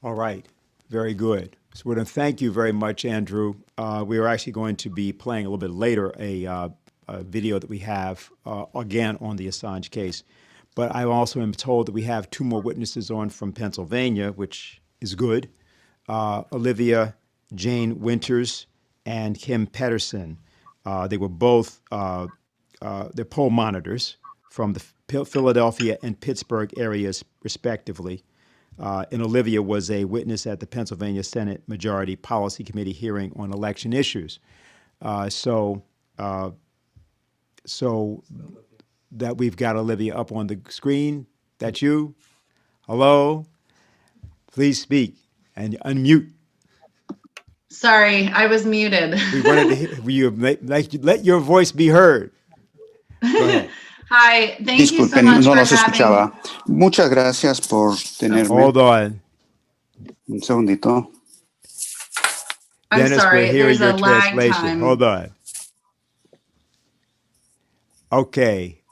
All right, very good. So we're going to thank you very much, Andrew. We are actually going to be playing a little bit later a video that we have again on the Assange case. But I also am told that we have 2 more witnesses on from Pennsylvania, which is good. Olivia Jane Winters and Kim Pedersen. They were both they're poll monitors from the Philadelphia and Pittsburgh areas, respectively. And Olivia was a witness at the Pennsylvania Senate Majority Policy Committee hearing on election issues. So that we've got Olivia up on the screen. That's you. Hello. Please speak and unmute. Sorry, I was muted. We wanted to let your voice be heard. Go ahead. Hi, thank you so much no for los escuchaba. having... Muchas gracias por tenerme. Hold on. Un segundito. I'm Dennis, sorry, we're hearing there's your a lag translation. time. Hold on. Okay.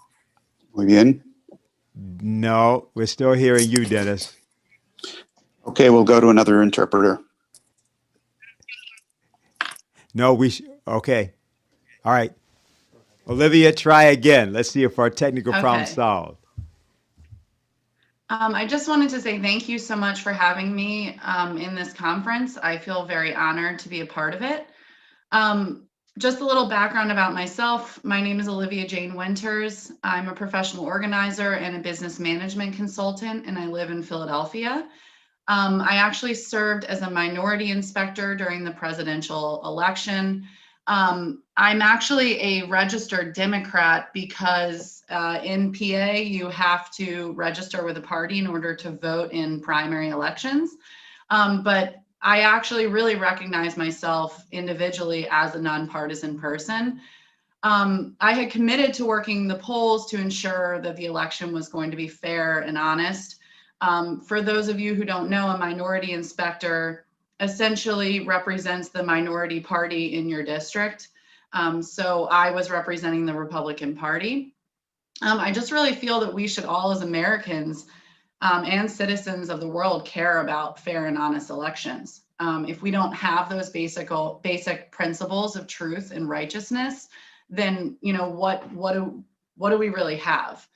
Muy bien. No, we're still hearing you, Dennis. Okay, we'll go to another interpreter. No, okay. All right. Olivia, try again. Let's see if our technical problem's solved. I just wanted to say thank you so much for having me in this conference. I feel very honored to be a part of it. Just a little background about myself. My name is Olivia Jane Winters. I'm a professional organizer and a business management consultant, and I live in Philadelphia. I actually served as a minority inspector during the presidential election. I'm actually a registered Democrat because in PA, you have to register with a party in order to vote in primary elections. But I actually really recognize myself individually as a nonpartisan person. I had committed to working the polls to ensure that the election was going to be fair and honest. For those of you who don't know, a minority inspector essentially represents the minority party in your district. So I was representing the Republican Party. I just really feel that we should all as Americans and citizens of the world care about fair and honest elections. If we don't have those basic principles of truth and righteousness, then what do we really have?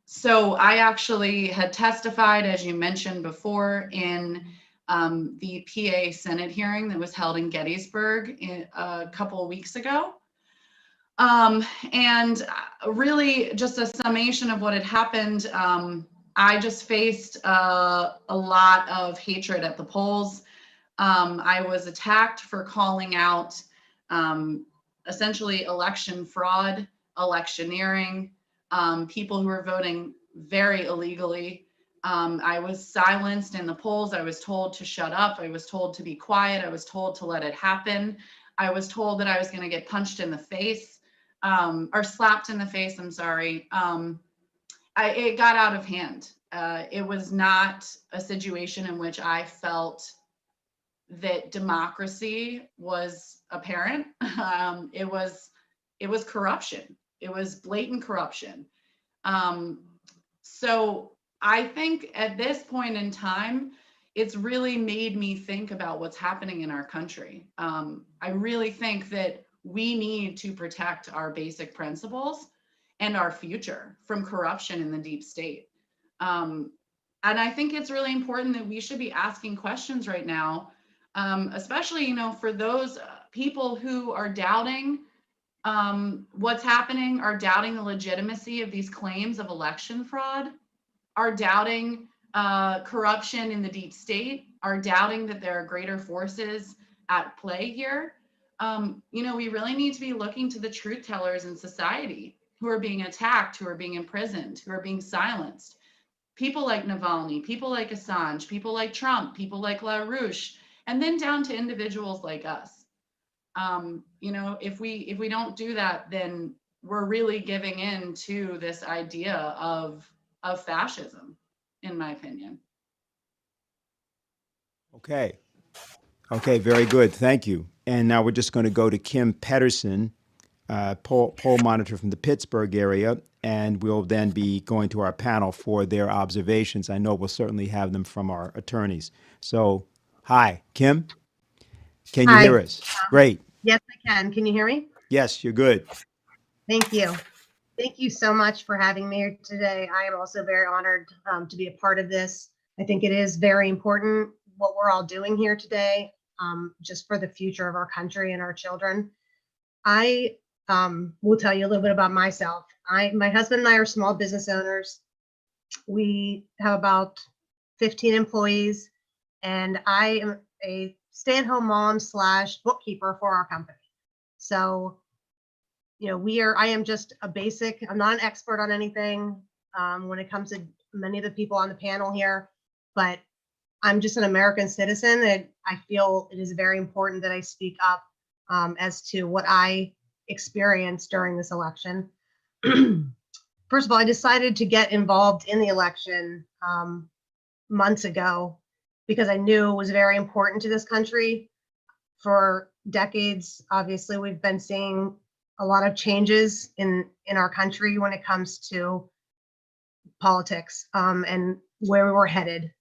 So I actually had testified, as you mentioned before, in the PA Senate hearing that was held in Gettysburg a couple of weeks ago. And really just a summation of what had happened. I just faced a lot of hatred at the polls. I was attacked for calling out essentially election fraud, electioneering, people who were voting very illegally. I was silenced in the polls. I was told to shut up. I was told to be quiet. I was told to let it happen. I was told that I was going to get punched in the face or slapped in the face. I'm sorry. It got out of hand. It was not a situation in which I felt that democracy was apparent. It was corruption. It was blatant corruption. So I think at this point in time, it's really made me think about what's happening in our country. I really think that we need to protect our basic principles and our future from corruption in the deep state. And I think it's really important that we should be asking questions right now, especially, for those people who are doubting what's happening, are doubting the legitimacy of these claims of election fraud, are doubting corruption in the deep state, are doubting that there are greater forces at play here. We really need to be looking to the truth tellers in society who are being attacked, who are being imprisoned, who are being silenced. People like Navalny, people like Assange, people like Trump, people like LaRouche, and then down to individuals like us. If we don't do that, then we're really giving in to this idea of fascism, in my opinion. Okay. Okay, very good. Thank you. And now we're just going to go to Kim Pedersen, poll monitor from the Pittsburgh area, and we'll then be going to our panel for their observations. I know we'll certainly have them from our attorneys. So, hi, Kim. Can you hear us? Great. Yes, I can. Can you hear me? Yes, you're good. Thank you. Thank you so much for having me here today. I am also very honored to be a part of this. I think it is very important what we're all doing here today, just for the future of our country and our children. I will tell you a little bit about myself. My husband and I are small business owners. We have about 15 employees, and I am a stay-at-home mom / bookkeeper for our company. So, I am just I'm not an expert on anything when it comes to many of the people on the panel here, but I'm just an American citizen, and I feel it is very important that I speak up as to what I experienced during this election. First of all, I decided to get involved in the election months ago because I knew it was very important to this country. For decades, obviously, we've been seeing a lot of changes in our country when it comes to politics and where we were headed.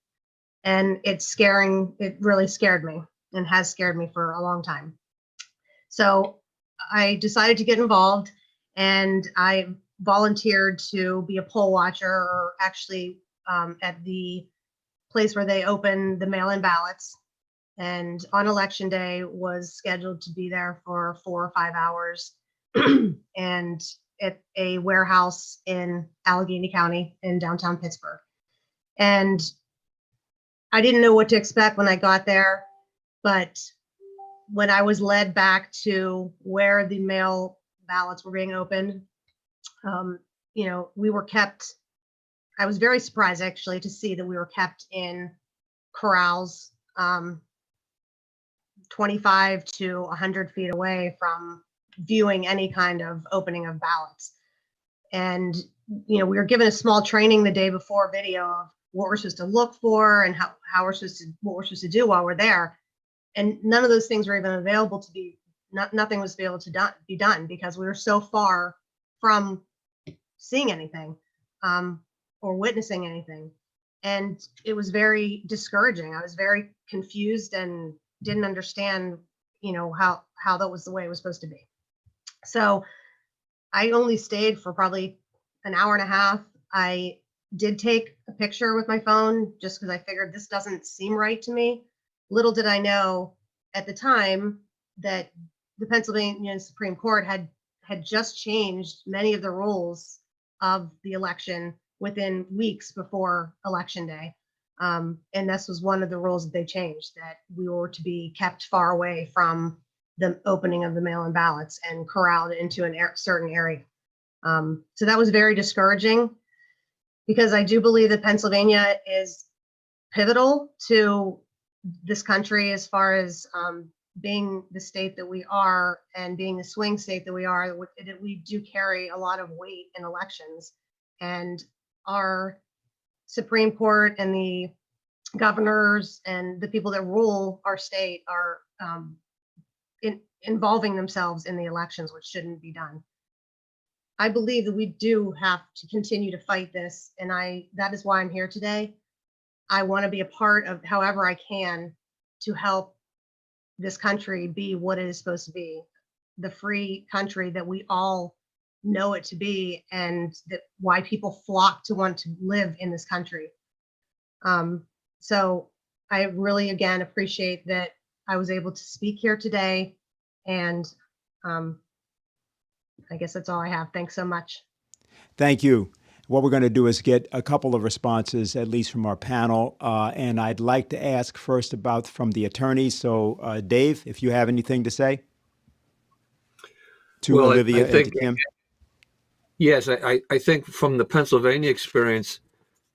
And it really scared me and has scared me for a long time. So I decided to get involved, and I volunteered to be a poll watcher, or actually at the place where they open the mail-in ballots. And on election day was scheduled to be there for 4 or 5 hours and at a warehouse in Allegheny County in downtown Pittsburgh. And I didn't know what to expect when I got there, but when I was led back to where the mail ballots were being opened, we were kept. I was very surprised actually to see that we were kept in corrals 25 to 100 feet away from viewing any kind of opening of ballots. And, we were given a small training the day before video of what we're supposed to look for and what we're supposed to do while we're there. And none of those things were even available to be, nothing was able to be done because we were so far from seeing anything or witnessing anything. And it was very discouraging. I was very confused and didn't understand, how that was the way it was supposed to be. So I only stayed for probably an hour and a half. I did take a picture with my phone just because I figured this doesn't seem right to me. Little did I know at the time that the Pennsylvania Supreme Court had just changed many of the rules of the election within weeks before Election Day. And this was one of the rules that they changed, that we were to be kept far away from the opening of the mail-in ballots and corralled into a certain area. So that was very discouraging because I do believe that Pennsylvania is pivotal to this country as far as being the state that we are and being the swing state that we are, that we do carry a lot of weight in elections. And our Supreme Court and the governors and the people that rule our state are involving themselves in the elections, which shouldn't be done. I believe that we do have to continue to fight this, and that is why I'm here today. I want to be a part of however I can to help this country be what it is supposed to be, the free country that we all know it to be, and that why people flock to want to live in this country. So I really, again, appreciate that I was able to speak here today, and I guess that's all I have. Thanks so much. Thank you. What we're going to do is get a couple of responses, at least from our panel. And I'd like to ask first from the attorneys. So, Dave, if you have anything to say to Olivia and to Kim. Yes, I think from the Pennsylvania experience,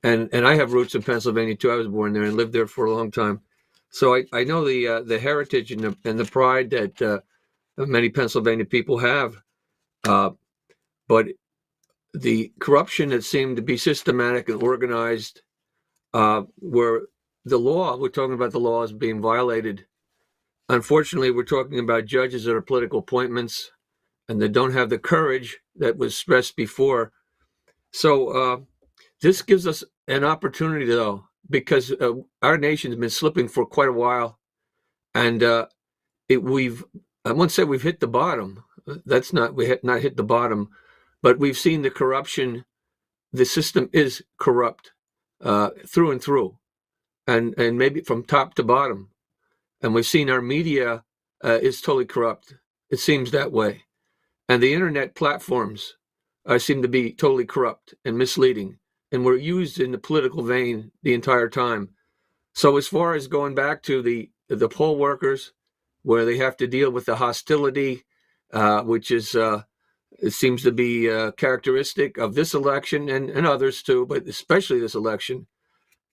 and I have roots in Pennsylvania too. I was born there and lived there for a long time. So I know the heritage and the pride that many Pennsylvania people have. But the corruption that seemed to be systematic and organized, where we're talking about the laws being violated. Unfortunately, we're talking about judges that are political appointments and that don't have the courage that was stressed before. So this gives us an opportunity, though, because our nation's been slipping for quite a while. And I won't say we've hit the bottom. We have not hit the bottom. But we've seen the corruption. The system is corrupt through and through, and maybe from top to bottom. And we've seen our media is totally corrupt. It seems that way. And the internet platforms seem to be totally corrupt and misleading, and were used in the political vein the entire time. So as far as going back to the poll workers, where they have to deal with the hostility, which is it seems to be characteristic of this election and others too, but especially this election.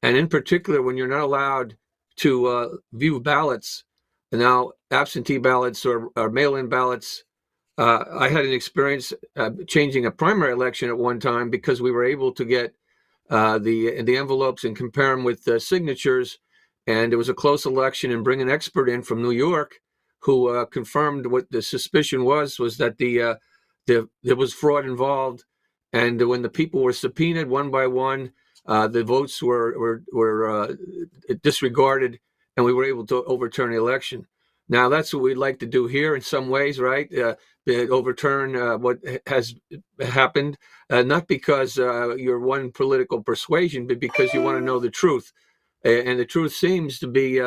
And in particular, when you're not allowed to view ballots, now absentee ballots or mail-in ballots. I had an experience changing a primary election at one time because we were able to get the envelopes and compare them with signatures. And it was a close election, and bring an expert in from New York who confirmed what the suspicion was that there was fraud involved. And when the people were subpoenaed one by one, the votes were disregarded, and we were able to overturn the election. Now, that's what we'd like to do here in some ways, right? Overturn what has happened, not because you're one political persuasion, but because you want to know the truth. And the truth seems to be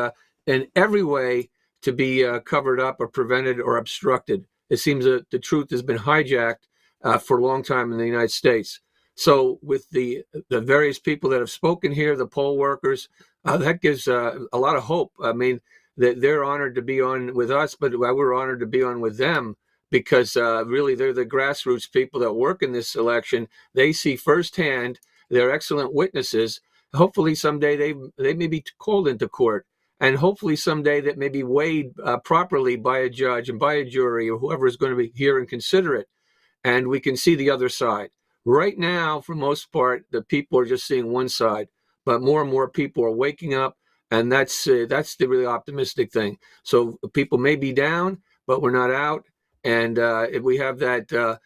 in every way to be covered up or prevented or obstructed. It seems that the truth has been hijacked for a long time in the United States. So with the various people that have spoken here, the poll workers, that gives a lot of hope. I mean, that they're honored to be on with us, but we're honored to be on with them, because really they're the grassroots people that work in this election. They see firsthand. They're excellent witnesses. Hopefully someday they may be called into court, and hopefully someday that may be weighed properly by a judge and by a jury or whoever is going to be here and consider it, and we can see the other side. Right now, for most part, the people are just seeing one side, but more and more people are waking up, and that's the really optimistic thing. So people may be down, but we're not out, and we have that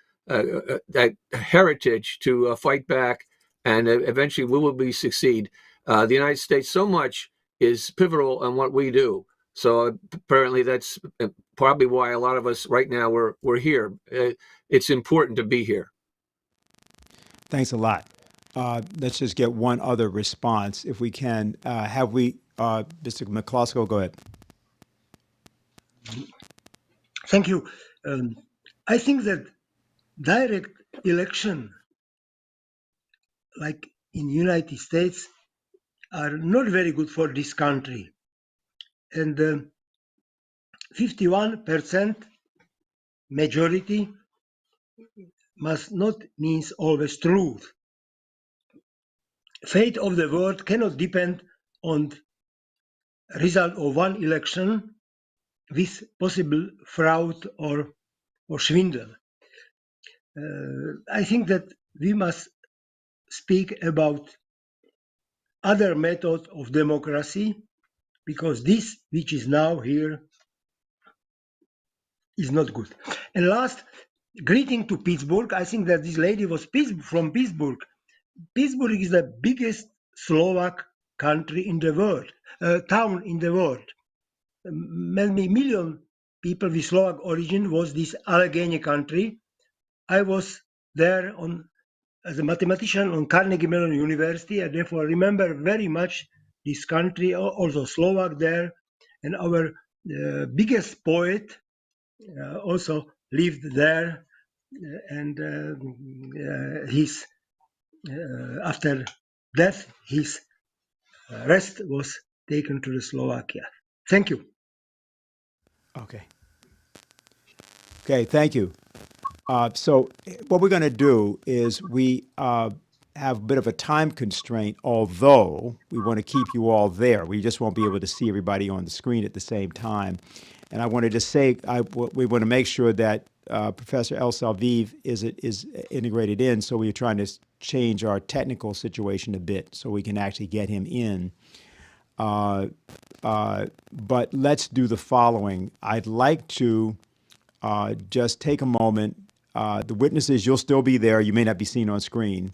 heritage to fight back, and eventually we will succeed. The United States so much is pivotal in what we do. So apparently that's probably why a lot of us right now we're here. It's important to be here. Thanks a lot. Let's just get one other response, if we can. Mr. McCloskey, go ahead. Thank you. I think that direct election, like in the United States, are not very good for this country. And 51% majority must not mean always truth. Fate of the world cannot depend on result of one election with possible fraud or swindle. I think that we must speak about other methods of democracy, because this which is now here is not good. And last, greeting to Pittsburgh. I think that this lady was from Pittsburgh. Pittsburgh is the biggest Slovak country in the world, town in the world. Many million people with Slovak origin was this Allegheny country. I was there as a mathematician on Carnegie Mellon University. I therefore remember very much this country, also Slovak there. And our biggest poet also lived there. And after death, his rest was taken to the Slovakia. Thank you. Okay, thank you. So what we're going to do is we have a bit of a time constraint, although we want to keep you all there. We just won't be able to see everybody on the screen at the same time. And I wanted to say, we want to make sure that Professor El Salviv is integrated in, so we're trying to change our technical situation a bit so we can actually get him in. But let's do the following. I'd like to just take a moment. The witnesses, you'll still be there. You may not be seen on screen.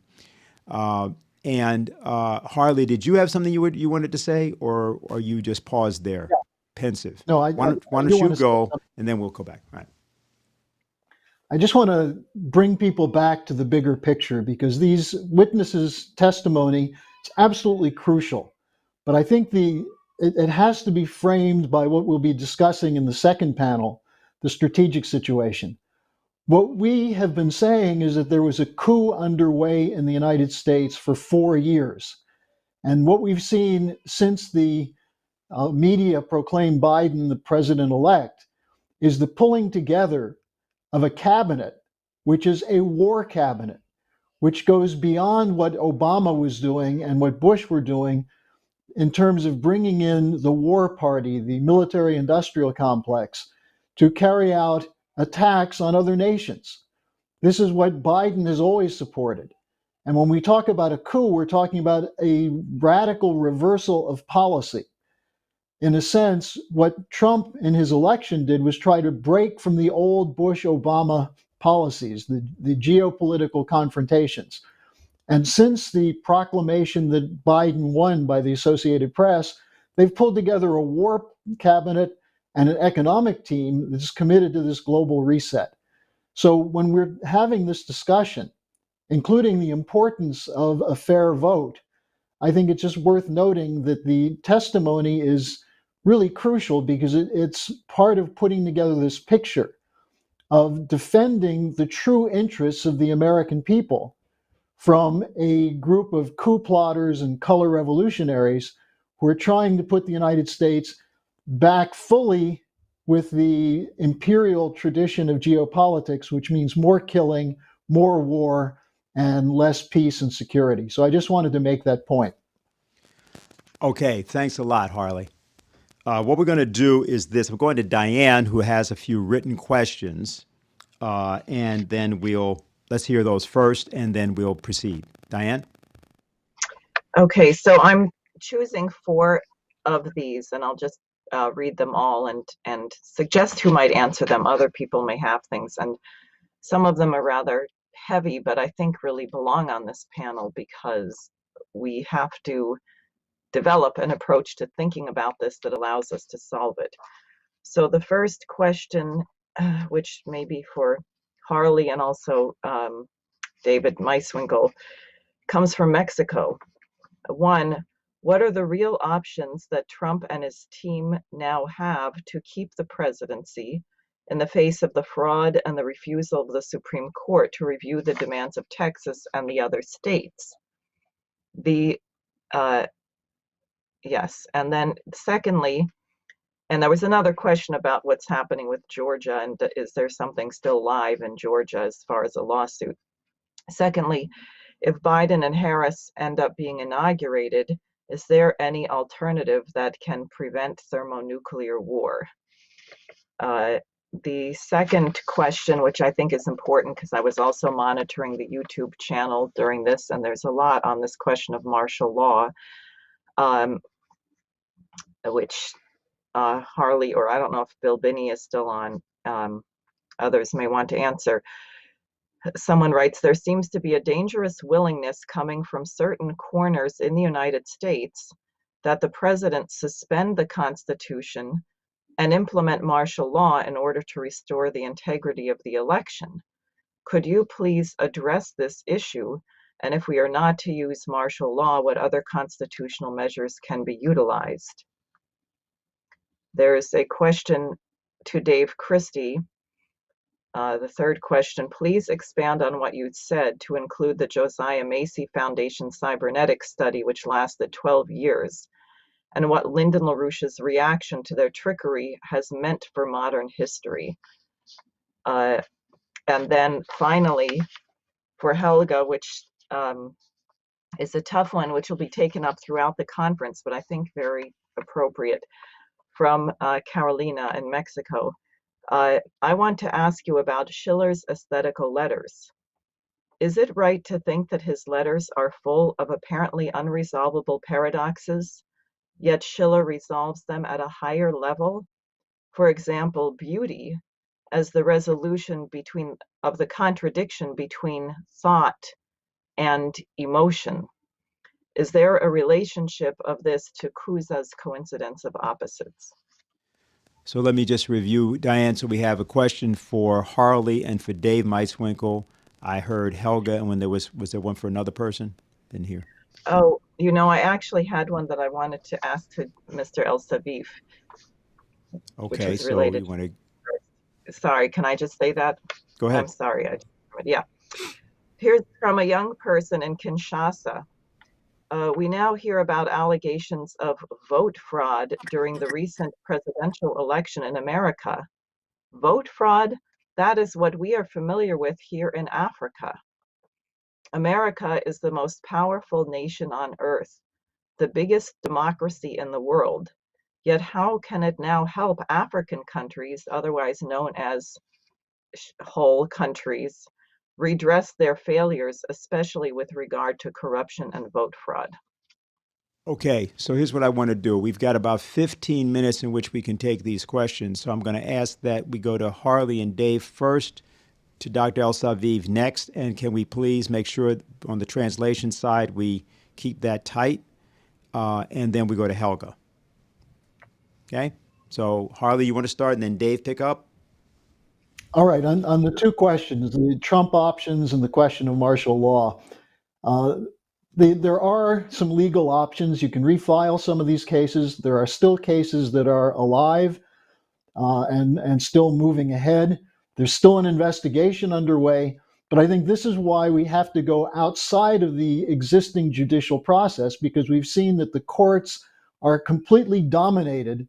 And Harley, did you have something you wanted to say, or you just paused there, pensive? No, why don't you go, and then we'll go back. All right. I just want to bring people back to the bigger picture, because these witnesses' testimony is absolutely crucial. But I think it has to be framed by what we'll be discussing in the second panel, the strategic situation. What we have been saying is that there was a coup underway in the United States for 4 years. And what we've seen since the media proclaimed Biden the president-elect is the pulling together of a cabinet, which is a war cabinet, which goes beyond what Obama was doing and what Bush were doing in terms of bringing in the war party, the military-industrial complex, to carry out attacks on other nations. This is what Biden has always supported. And when we talk about a coup, we're talking about a radical reversal of policy. In a sense, what Trump in his election did was try to break from the old Bush-Obama policies, the geopolitical confrontations. And since the proclamation that Biden won by the Associated Press, they've pulled together a war cabinet and an economic team that's committed to this global reset. So when we're having this discussion, including the importance of a fair vote, I think it's just worth noting that the testimony is really crucial, because it's part of putting together this picture of defending the true interests of the American people from a group of coup plotters and color revolutionaries who are trying to put the United States back fully with the imperial tradition of geopolitics, which means more killing, more war, and less peace and security. So I just wanted to make that point. Okay, thanks a lot, Harley. What we're going to do is this. We're going to Diane, who has a few written questions, and then let's hear those first, and then we'll proceed. Diane? Okay, so I'm choosing 4 of these, and I'll just read them all and suggest who might answer them. Other people may have things, and some of them are rather heavy, but I think really belong on this panel because we have to develop an approach to thinking about this that allows us to solve it. So the first question, which may be for Harley and also David Meiswinkle, comes from Mexico. 1, what are the real options that Trump and his team now have to keep the presidency in the face of the fraud and the refusal of the Supreme Court to review the demands of Texas and the other states? Yes, and then secondly, and there was another question about what's happening with Georgia and is there something still live in Georgia as far as a lawsuit? Secondly, if Biden and Harris end up being inaugurated, is there any alternative that can prevent thermonuclear war? The second question, which I think is important because I was also monitoring the YouTube channel during this, and there's a lot on this question of martial law, which Harley, or I don't know if Bill Binney is still on, others may want to answer. Someone writes, there seems to be a dangerous willingness coming from certain corners in the United States that the president suspend the Constitution and implement martial law in order to restore the integrity of the election. Could you please address this issue? And if we are not to use martial law, what other constitutional measures can be utilized? There's a question to Dave Christie. The third question, please expand on what you said to include the Josiah Macy Foundation cybernetics study, which lasted 12 years, and what Lyndon LaRouche's reaction to their trickery has meant for modern history. And then finally, for Helga, which is a tough one, which will be taken up throughout the conference, but I think very appropriate, from Carolina in Mexico. I want to ask you about Schiller's aesthetical letters. Is it right to think that his letters are full of apparently unresolvable paradoxes, yet Schiller resolves them at a higher level? For example, beauty as the resolution of the contradiction between thought and emotion. Is there a relationship of this to Cusa's coincidence of opposites? So let me just review, Diane. So we have a question for Harley and for Dave Meiswinkle. I heard Helga, and when was there one for another person? Didn't hear. Oh, I actually had one that I wanted to ask to Mr. El-Savif. Okay, which is related. So you want to... Sorry, can I just say that? Go ahead. I'm sorry. Yeah. Here's from a young person in Kinshasa. We now hear about allegations of vote fraud during the recent presidential election in America. Vote fraud, that is what we are familiar with here in Africa. America is the most powerful nation on earth, the biggest democracy in the world. Yet how can it now help African countries, otherwise known as whole countries, redress their failures, especially with regard to corruption and vote fraud? Okay, so here's what I want to do. We've got about 15 minutes in which we can take these questions. So I'm going to ask that we go to Harley and Dave first, to Dr. El-Savif next. And can we please make sure on the translation side we keep that tight? And then we go to Helga. Okay, so Harley, you want to start and then Dave pick up? All right, on the two questions, the Trump options and the question of martial law. There are some legal options. You can refile some of these cases. There are still cases that are alive and still moving ahead. There's still an investigation underway, but I think this is why we have to go outside of the existing judicial process, because we've seen that the courts are completely dominated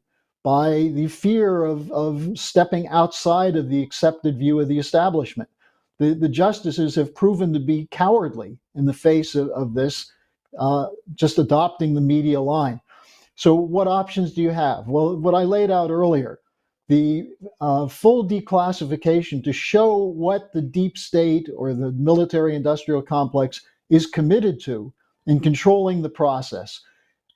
by the fear of stepping outside of the accepted view of the establishment. The justices have proven to be cowardly in the face of this, just adopting the media line. So what options do you have? Well, what I laid out earlier, the full declassification to show what the deep state or the military industrial complex is committed to in controlling the process.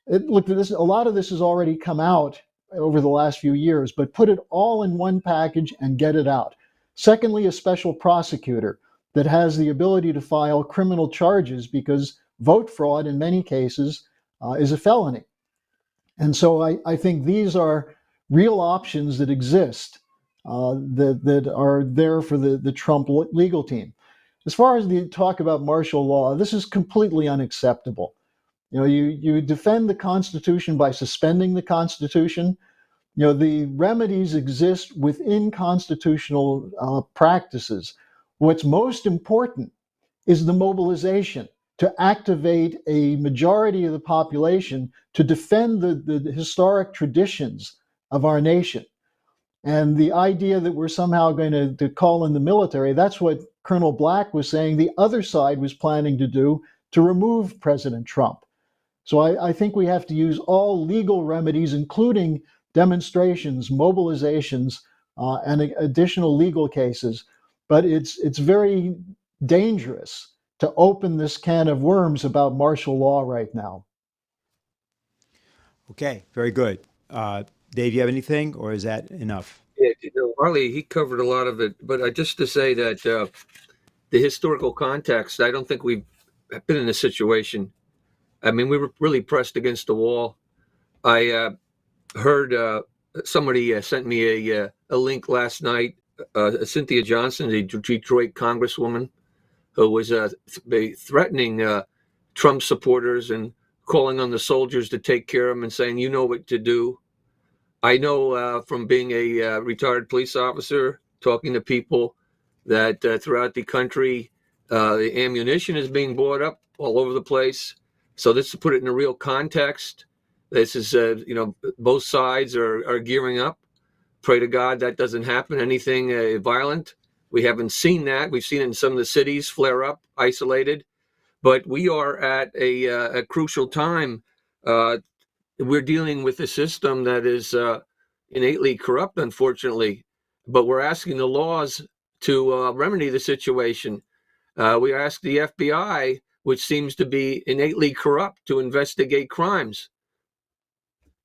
Look, a lot of this has already come out over the last few years, but put it all in one package and get it out. Secondly, a special prosecutor that has the ability to file criminal charges, because vote fraud in many cases is a felony. And so I think these are real options that exist that are there for the Trump legal team. As far as the talk about martial law, this is completely unacceptable. You defend the Constitution by suspending the Constitution. The remedies exist within constitutional practices. What's most important is the mobilization to activate a majority of the population to defend the historic traditions of our nation. And the idea that we're somehow going to call in the military, that's what Colonel Black was saying the other side was planning to do to remove President Trump. So I think we have to use all legal remedies, including demonstrations, mobilizations, and additional legal cases. But it's very dangerous to open this can of worms about martial law right now. Okay, very good. Dave, you have anything, or is that enough? Yeah, Harley, he covered a lot of it, but just to say that the historical context, I don't think we've been in a situation. I mean, we were really pressed against the wall. I heard somebody sent me a link last night. Cynthia Johnson, the Detroit congresswoman, who was threatening Trump supporters and calling on the soldiers to take care of them and saying, you know what to do. I know from being a retired police officer, talking to people, that throughout the country, the ammunition is being bought up all over the place. So this, to put it in a real context, this is, both sides are gearing up. Pray to God that doesn't happen, anything violent. We haven't seen that. We've seen it in some of the cities flare up, isolated. But we are at a crucial time. We're dealing with a system that is innately corrupt, unfortunately. But we're asking the laws to remedy the situation. We ask the FBI, which seems to be innately corrupt, to investigate crimes.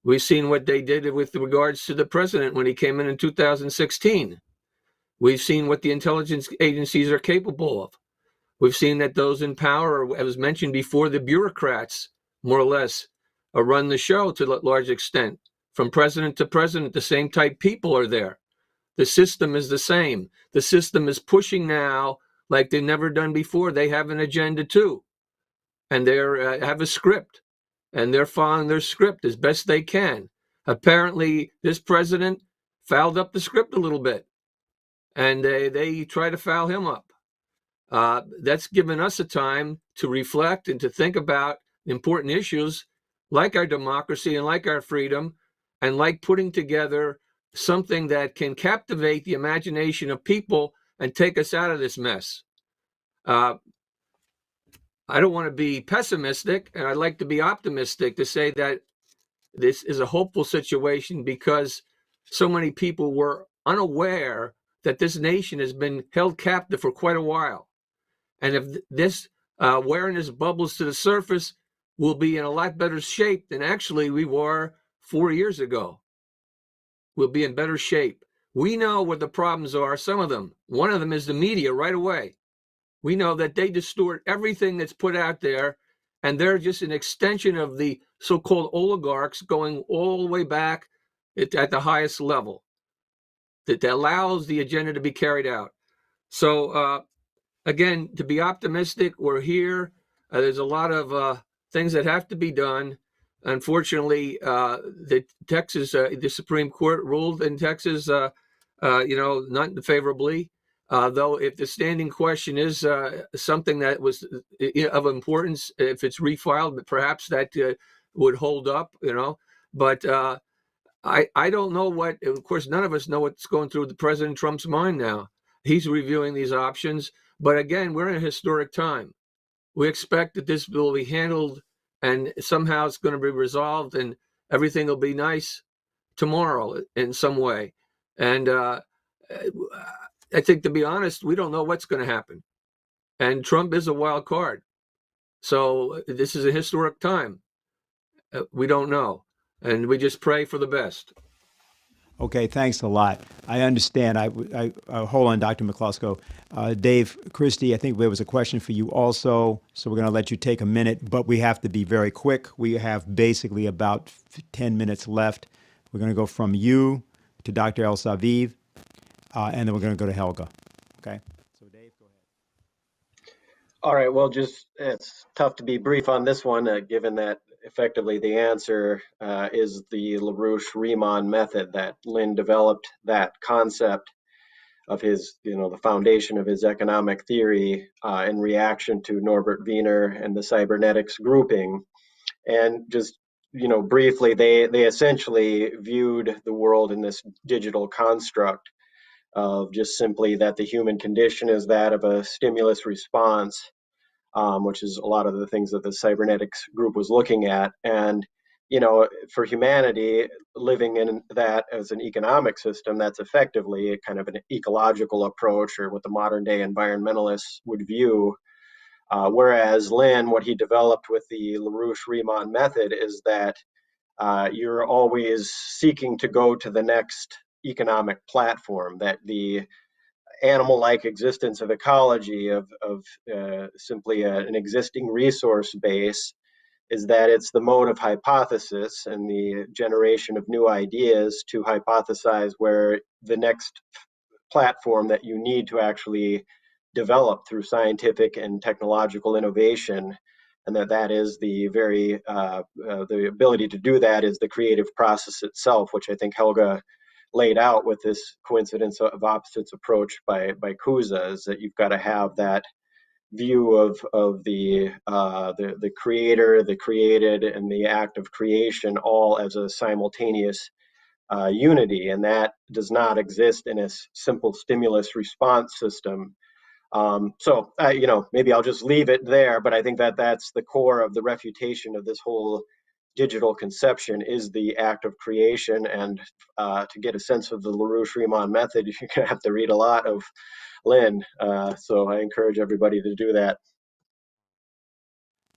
We've seen what they did with regards to the president when he came in 2016. We've seen what the intelligence agencies are capable of. We've seen that those in power, as mentioned before, the bureaucrats, more or less, run the show to a large extent. From president to president, the same type people are there. The system is the same. The system is pushing now like they've never done before. They have an agenda too. And they have a script. And they're following their script as best they can. Apparently, this president fouled up the script a little bit. And they try to foul him up. That's given us a time to reflect and to think about important issues like our democracy and like our freedom, and like putting together something that can captivate the imagination of people and take us out of this mess. I don't want to be pessimistic, and I'd like to be optimistic to say that this is a hopeful situation, because so many people were unaware that this nation has been held captive for quite a while. And if this awareness bubbles to the surface, we'll be in a lot better shape than actually we were 4 years ago. We'll be in better shape. We know what the problems are, some of them. One of them is the media right away. We know that they distort everything that's put out there, and they're just an extension of the so-called oligarchs going all the way back at the highest level that allows the agenda to be carried out. So, again, to be optimistic, we're here. There's a lot of things that have to be done. Unfortunately, the Supreme Court ruled in Texas, not favorably. Though if the standing question is something that was of importance, if it's refiled, perhaps that would hold up, But I don't know what, of course, none of us know what's going through the President Trump's mind now. He's reviewing these options. But again, we're in a historic time. We expect that this will be handled and somehow it's going to be resolved and everything will be nice tomorrow in some way. And I think, to be honest, we don't know what's going to happen. And Trump is a wild card. So this is a historic time. We don't know. And we just pray for the best. Okay, thanks a lot. I understand. I hold on, Dr. McCluskey. Dave Christie, I think there was a question for you also, so we're going to let you take a minute, but we have to be very quick. We have basically about 10 minutes left. We're going to go from you to Dr. El-Saviv, and then we're going to go to Helga. Okay? So, Dave, go ahead. All right. Well, it's tough to be brief on this one, given that effectively the answer is the LaRouche-Riemann method, that Lynn developed that concept of his, the foundation of his economic theory in reaction to Norbert Wiener and the cybernetics grouping. And just, briefly, they essentially viewed the world in this digital construct of just simply that the human condition is that of a stimulus response, which is a lot of the things that the cybernetics group was looking at. And, for humanity, living in that as an economic system, that's effectively a kind of an ecological approach, or what the modern day environmentalists would view. Whereas Lynn, what he developed with the LaRouche-Riemann method is that you're always seeking to go to the next economic platform, that the animal-like existence of ecology, of simply an existing resource base, is that it's the mode of hypothesis and the generation of new ideas to hypothesize where the next platform that you need to actually develop through scientific and technological innovation, and that is the very, the ability to do that is the creative process itself, which I think Helga laid out with this coincidence of opposites approach by Cusa, is that you've got to have that view of the creator, the created, and the act of creation all as a simultaneous unity, and that does not exist in a simple stimulus response system. So maybe I'll just leave it there, but I think that that's the core of the refutation of this whole digital conception, is the act of creation. And to get a sense of the LaRouche-Riemann method, you're going to have to read a lot of Lynn. So I encourage everybody to do that.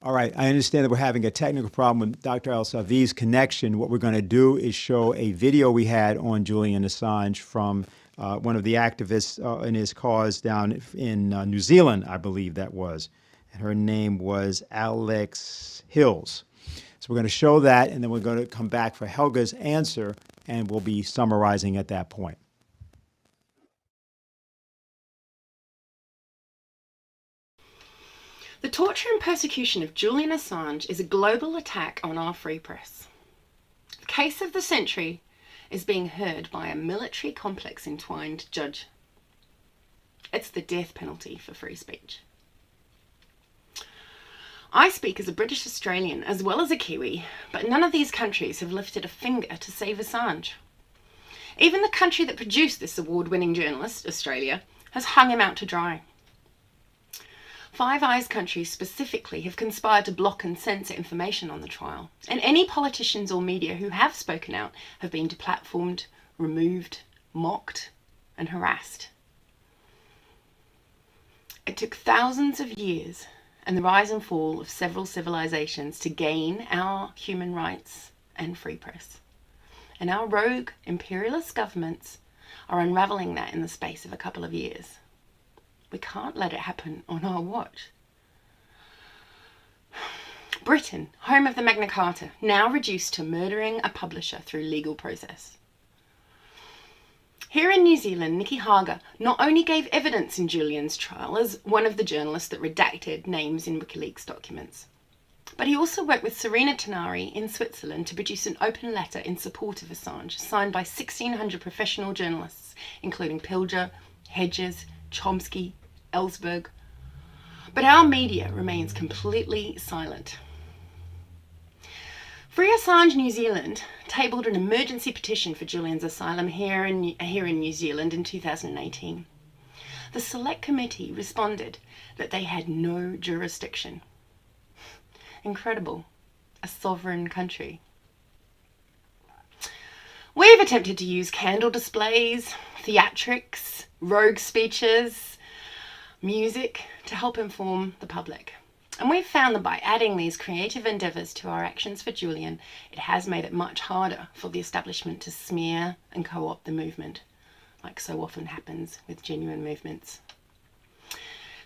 All right, I understand that we're having a technical problem with Dr. El-Saviv's connection. What we're going to do is show a video we had on Julian Assange from one of the activists in his cause down in New Zealand, I believe that was. And her name was Alex Hills. So we're going to show that, and then we're going to come back for Helga's answer, and we'll be summarizing at that point. The torture and persecution of Julian Assange is a global attack on our free press. The case of the century is being heard by a military complex entwined judge. It's the death penalty for free speech. I speak as a British Australian as well as a Kiwi, but none of these countries have lifted a finger to save Assange. Even the country that produced this award-winning journalist, Australia, has hung him out to dry. Five Eyes countries specifically have conspired to block and censor information on the trial, and any politicians or media who have spoken out have been deplatformed, removed, mocked, and harassed. It took thousands of years and the rise and fall of several civilizations to gain our human rights and free press. And our rogue imperialist governments are unraveling that in the space of a couple of years. We can't let it happen on our watch. Britain, home of the Magna Carta, now reduced to murdering a publisher through legal process. Here in New Zealand, Nikki Hager not only gave evidence in Julian's trial as one of the journalists that redacted names in Wikileaks documents, but he also worked with Serena Tenari in Switzerland to produce an open letter in support of Assange, signed by 1,600 professional journalists, including Pilger, Hedges, Chomsky, Ellsberg. But our media remains completely silent. Free Assange New Zealand tabled an emergency petition for Julian's asylum here in New Zealand in 2018. The Select Committee responded that they had no jurisdiction. Incredible. A sovereign country. We've attempted to use candle displays, theatrics, rogue speeches, music to help inform the public. And we've found that by adding these creative endeavours to our actions for Julian, it has made it much harder for the establishment to smear and co-opt the movement, like so often happens with genuine movements.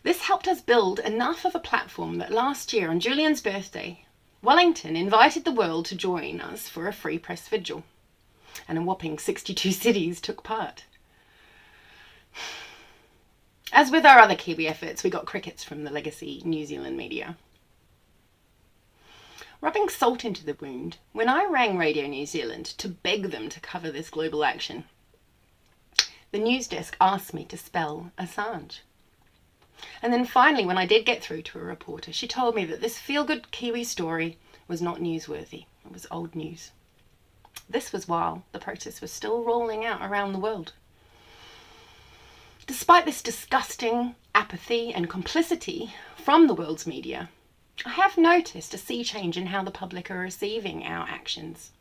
This helped us build enough of a platform that last year on Julian's birthday, Wellington invited the world to join us for a free press vigil, and a whopping 62 cities took part. As with our other Kiwi efforts, we got crickets from the legacy New Zealand media. Rubbing salt into the wound, when I rang Radio New Zealand to beg them to cover this global action, the news desk asked me to spell Assange. And then finally, when I did get through to a reporter, she told me that this feel-good Kiwi story was not newsworthy. It was old news. This was while the protests were still rolling out around the world. Despite this disgusting apathy and complicity from the world's media, I have noticed a sea change in how the public are receiving our actions.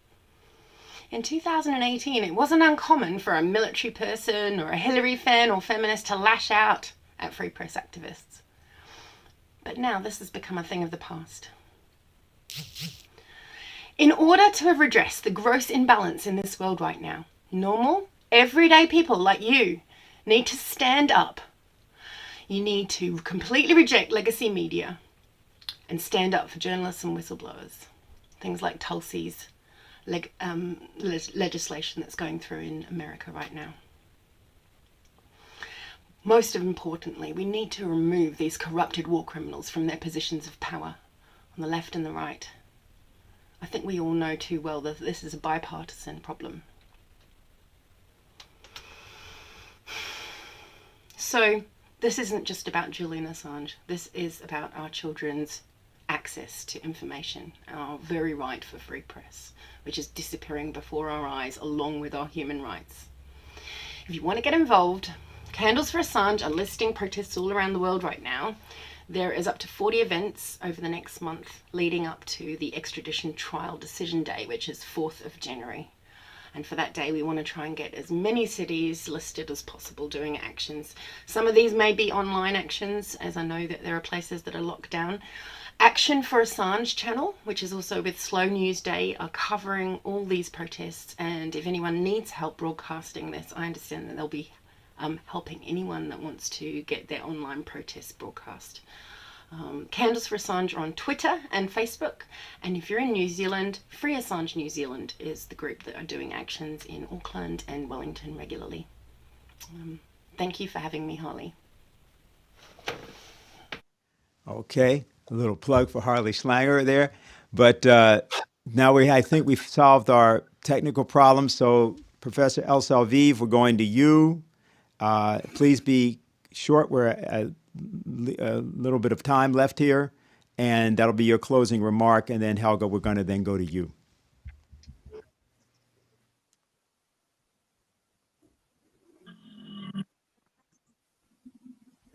In 2018, it wasn't uncommon for a military person or a Hillary fan or feminist to lash out at free press activists. But now this has become a thing of the past. In order to redress the gross imbalance in this world right now, normal, everyday people like you need to stand up. You need to completely reject legacy media and stand up for journalists and whistleblowers. Things like Tulsi's legislation that's going through in America right now. Most importantly, we need to remove these corrupted war criminals from their positions of power on the left and the right. I think we all know too well that this is a bipartisan problem. So this isn't just about Julian Assange. This is about our children's access to information, our very right for free press, which is disappearing before our eyes along with our human rights. If you want to get involved, Candles for Assange are listing protests all around the world right now. There is up to 40 events over the next month leading up to the extradition trial decision day, which is 4th of January. And for that day, we want to try and get as many cities listed as possible doing actions. Some of these may be online actions, as I know that there are places that are locked down. Action for Assange channel, which is also with Slow News Day, are covering all these protests. And if anyone needs help broadcasting this, I understand that they'll be helping anyone that wants to get their online protests broadcast. Candles for Assange are on Twitter and Facebook, and if you're in New Zealand, Free Assange New Zealand is the group that are doing actions in Auckland and Wellington regularly. Thank you for having me, Harley. Okay, a little plug for Harley Schlanger there, but now I think we've solved our technical problems. So Professor El Salviv, we're going to you. Please be short. We're a little bit of time left here, and that'll be your closing remark. And then Helga, we're going to then go to you.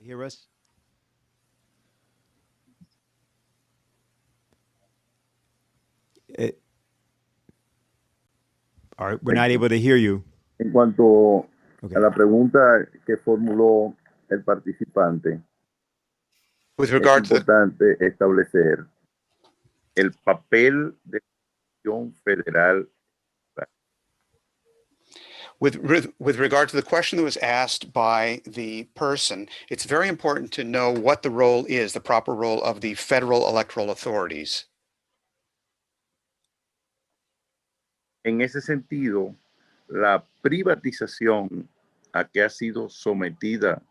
Hear us? All right, we're not able to hear you. En cuanto a la pregunta que formuló el participante, With regard es importante establecer el papel de la Administración Federal. With regard to the question that was asked by the person, it's very important to know what the role is, the proper role of the federal electoral authorities. En ese sentido, la privatización a que ha sido sometida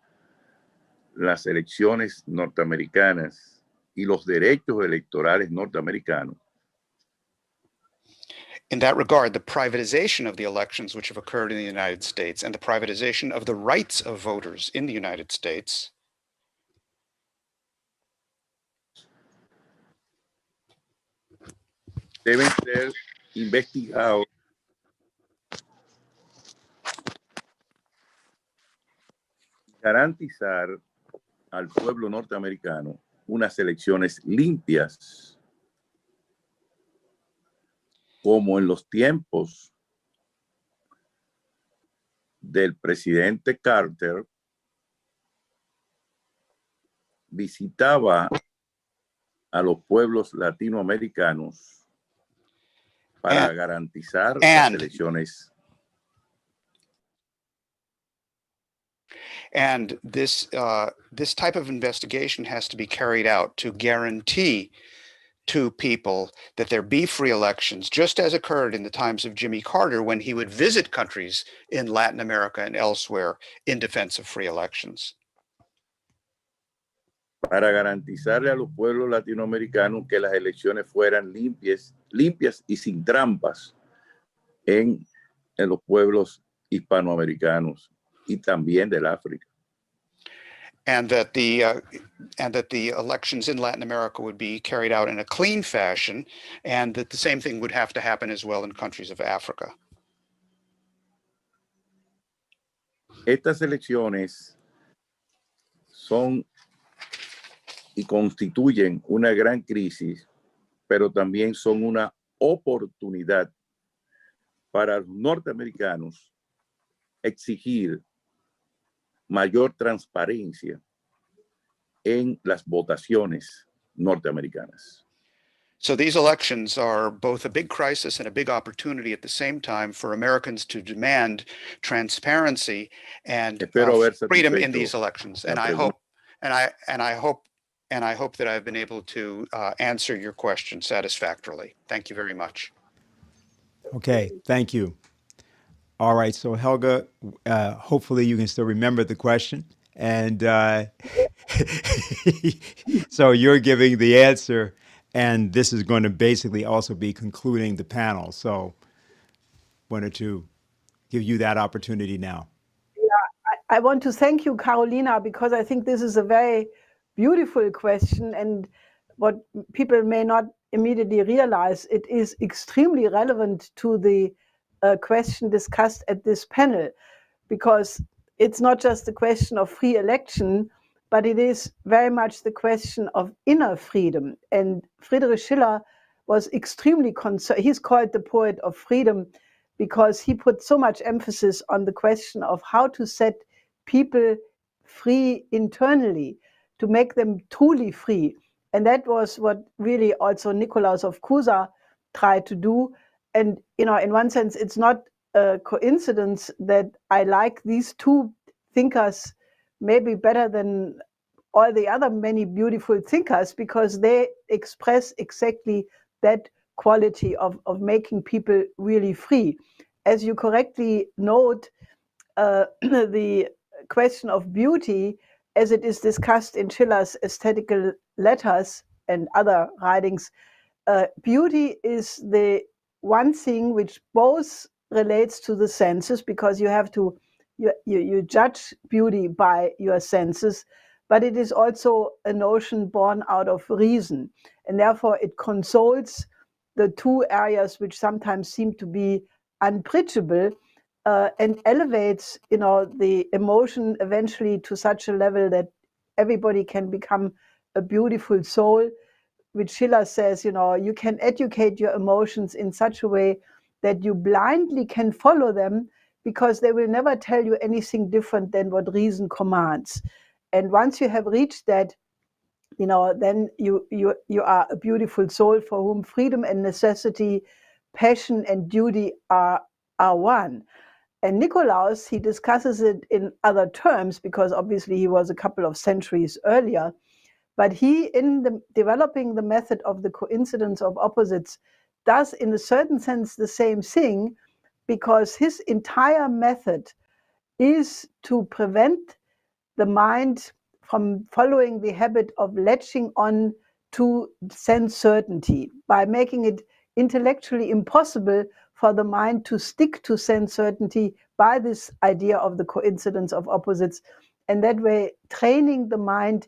las elecciones norteamericanas y los derechos electorales norteamericanos. In that regard, the privatization of the elections which have occurred in the United States and the privatization of the rights of voters in the United States deben ser investigados y garantizar al pueblo norteamericano unas elecciones limpias, como en los tiempos del presidente Carter, visitaba a los pueblos latinoamericanos para garantizar las elecciones. And this type of investigation has to be carried out to guarantee to people that there be free elections, just as occurred in the times of Jimmy Carter when he would visit countries in Latin America and elsewhere in defense of free elections. Para garantizarle a los pueblos latinoamericanos que las elecciones fueran limpias y sin trampas en los pueblos hispanoamericanos y también del África. And that the elections in Latin America would be carried out in a clean fashion, and that the same thing would have to happen as well in countries of Africa. Estas elecciones son y constituyen una gran crisis, pero también son una oportunidad para los norteamericanos exigir mayor transparencia en las votaciones norteamericanas. So these elections are both a big crisis and a big opportunity at the same time for Americans to demand transparency and freedom in these elections. And I hope that I've been able to answer your question satisfactorily. Thank you very much. Okay, thank you. All right, so Helga, hopefully you can still remember the question. And so you're giving the answer, and this is going to basically also be concluding the panel. So wanted to give you that opportunity now. Yeah, I want to thank you, Carolina, because I think this is a very beautiful question, and what people may not immediately realize, it is extremely relevant to the question discussed at this panel, because it's not just a question of free election, but it is very much the question of inner freedom. And Friedrich Schiller was extremely concerned. He's called the poet of freedom because he put so much emphasis on the question of how to set people free internally, to make them truly free. And that was what really also Nikolaus of Cusa tried to do. And, you know, in one sense, it's not a coincidence that I like these two thinkers maybe better than all the other many beautiful thinkers, because they express exactly that quality of making people really free. As you correctly note, the question of beauty, as it is discussed in Schiller's aesthetical letters and other writings, beauty is the one thing which both relates to the senses, because you have to you judge beauty by your senses, but it is also a notion born out of reason, and therefore it consoles the two areas which sometimes seem to be unbridgeable, and elevates, you know, the emotion eventually to such a level that everybody can become a beautiful soul, which Schiller says, you know, you can educate your emotions in such a way that you blindly can follow them, because they will never tell you anything different than what reason commands. And once you have reached that, you know, then you are a beautiful soul for whom freedom and necessity, passion and duty are one. And Nikolaus, he discusses it in other terms, because obviously he was a couple of centuries earlier. But he, in developing the method of the coincidence of opposites, does in a certain sense the same thing, because his entire method is to prevent the mind from following the habit of latching on to sense certainty, by making it intellectually impossible for the mind to stick to sense certainty by this idea of the coincidence of opposites, and that way training the mind,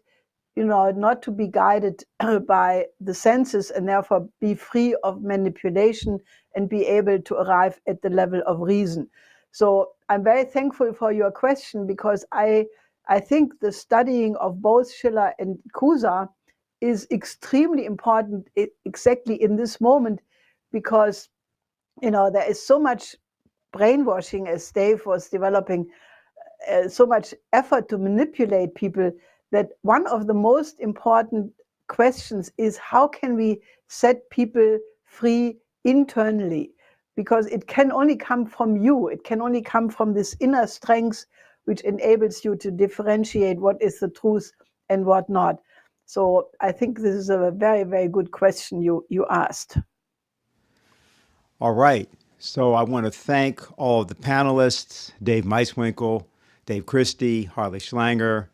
not to be guided by the senses and therefore be free of manipulation and be able to arrive at the level of reason. So I'm very thankful for your question, because I think the studying of both Schiller and Cusa is extremely important exactly in this moment, because there is so much brainwashing, as Dave was developing, so much effort to manipulate people, that one of the most important questions is how can we set people free internally? Because it can only come from you. It can only come from this inner strength which enables you to differentiate what is the truth and what not. So I think this is a very, very good question you asked. All right. So I want to thank all of the panelists, Dave Meiswinkle, Dave Christie, Harley Schlanger,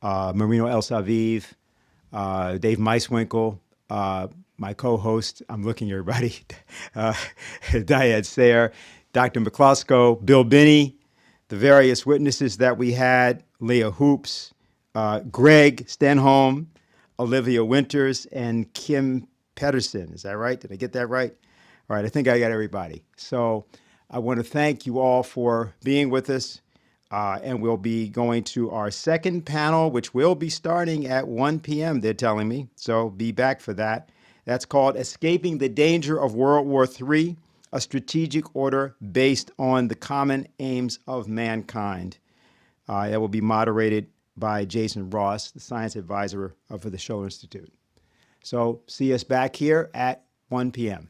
Marino El Saviv, Dave Meiswinkle, my co-host, I'm looking at everybody, Diane Sayre, Dr. McCloskey, Bill Binney, the various witnesses that we had, Leah Hoops, Greg Stenholm, Olivia Winters, and Kim Pedersen. Is that right? Did I get that right? All right, I think I got everybody. So I want to thank you all for being with us. And we'll be going to our second panel, which will be starting at 1 p.m., they're telling me. So be back for that. That's called Escaping the Danger of World War III, a Strategic Order Based on the Common Aims of Mankind. That will be moderated by Jason Ross, the science advisor for the Scholl Institute. So see us back here at 1 p.m.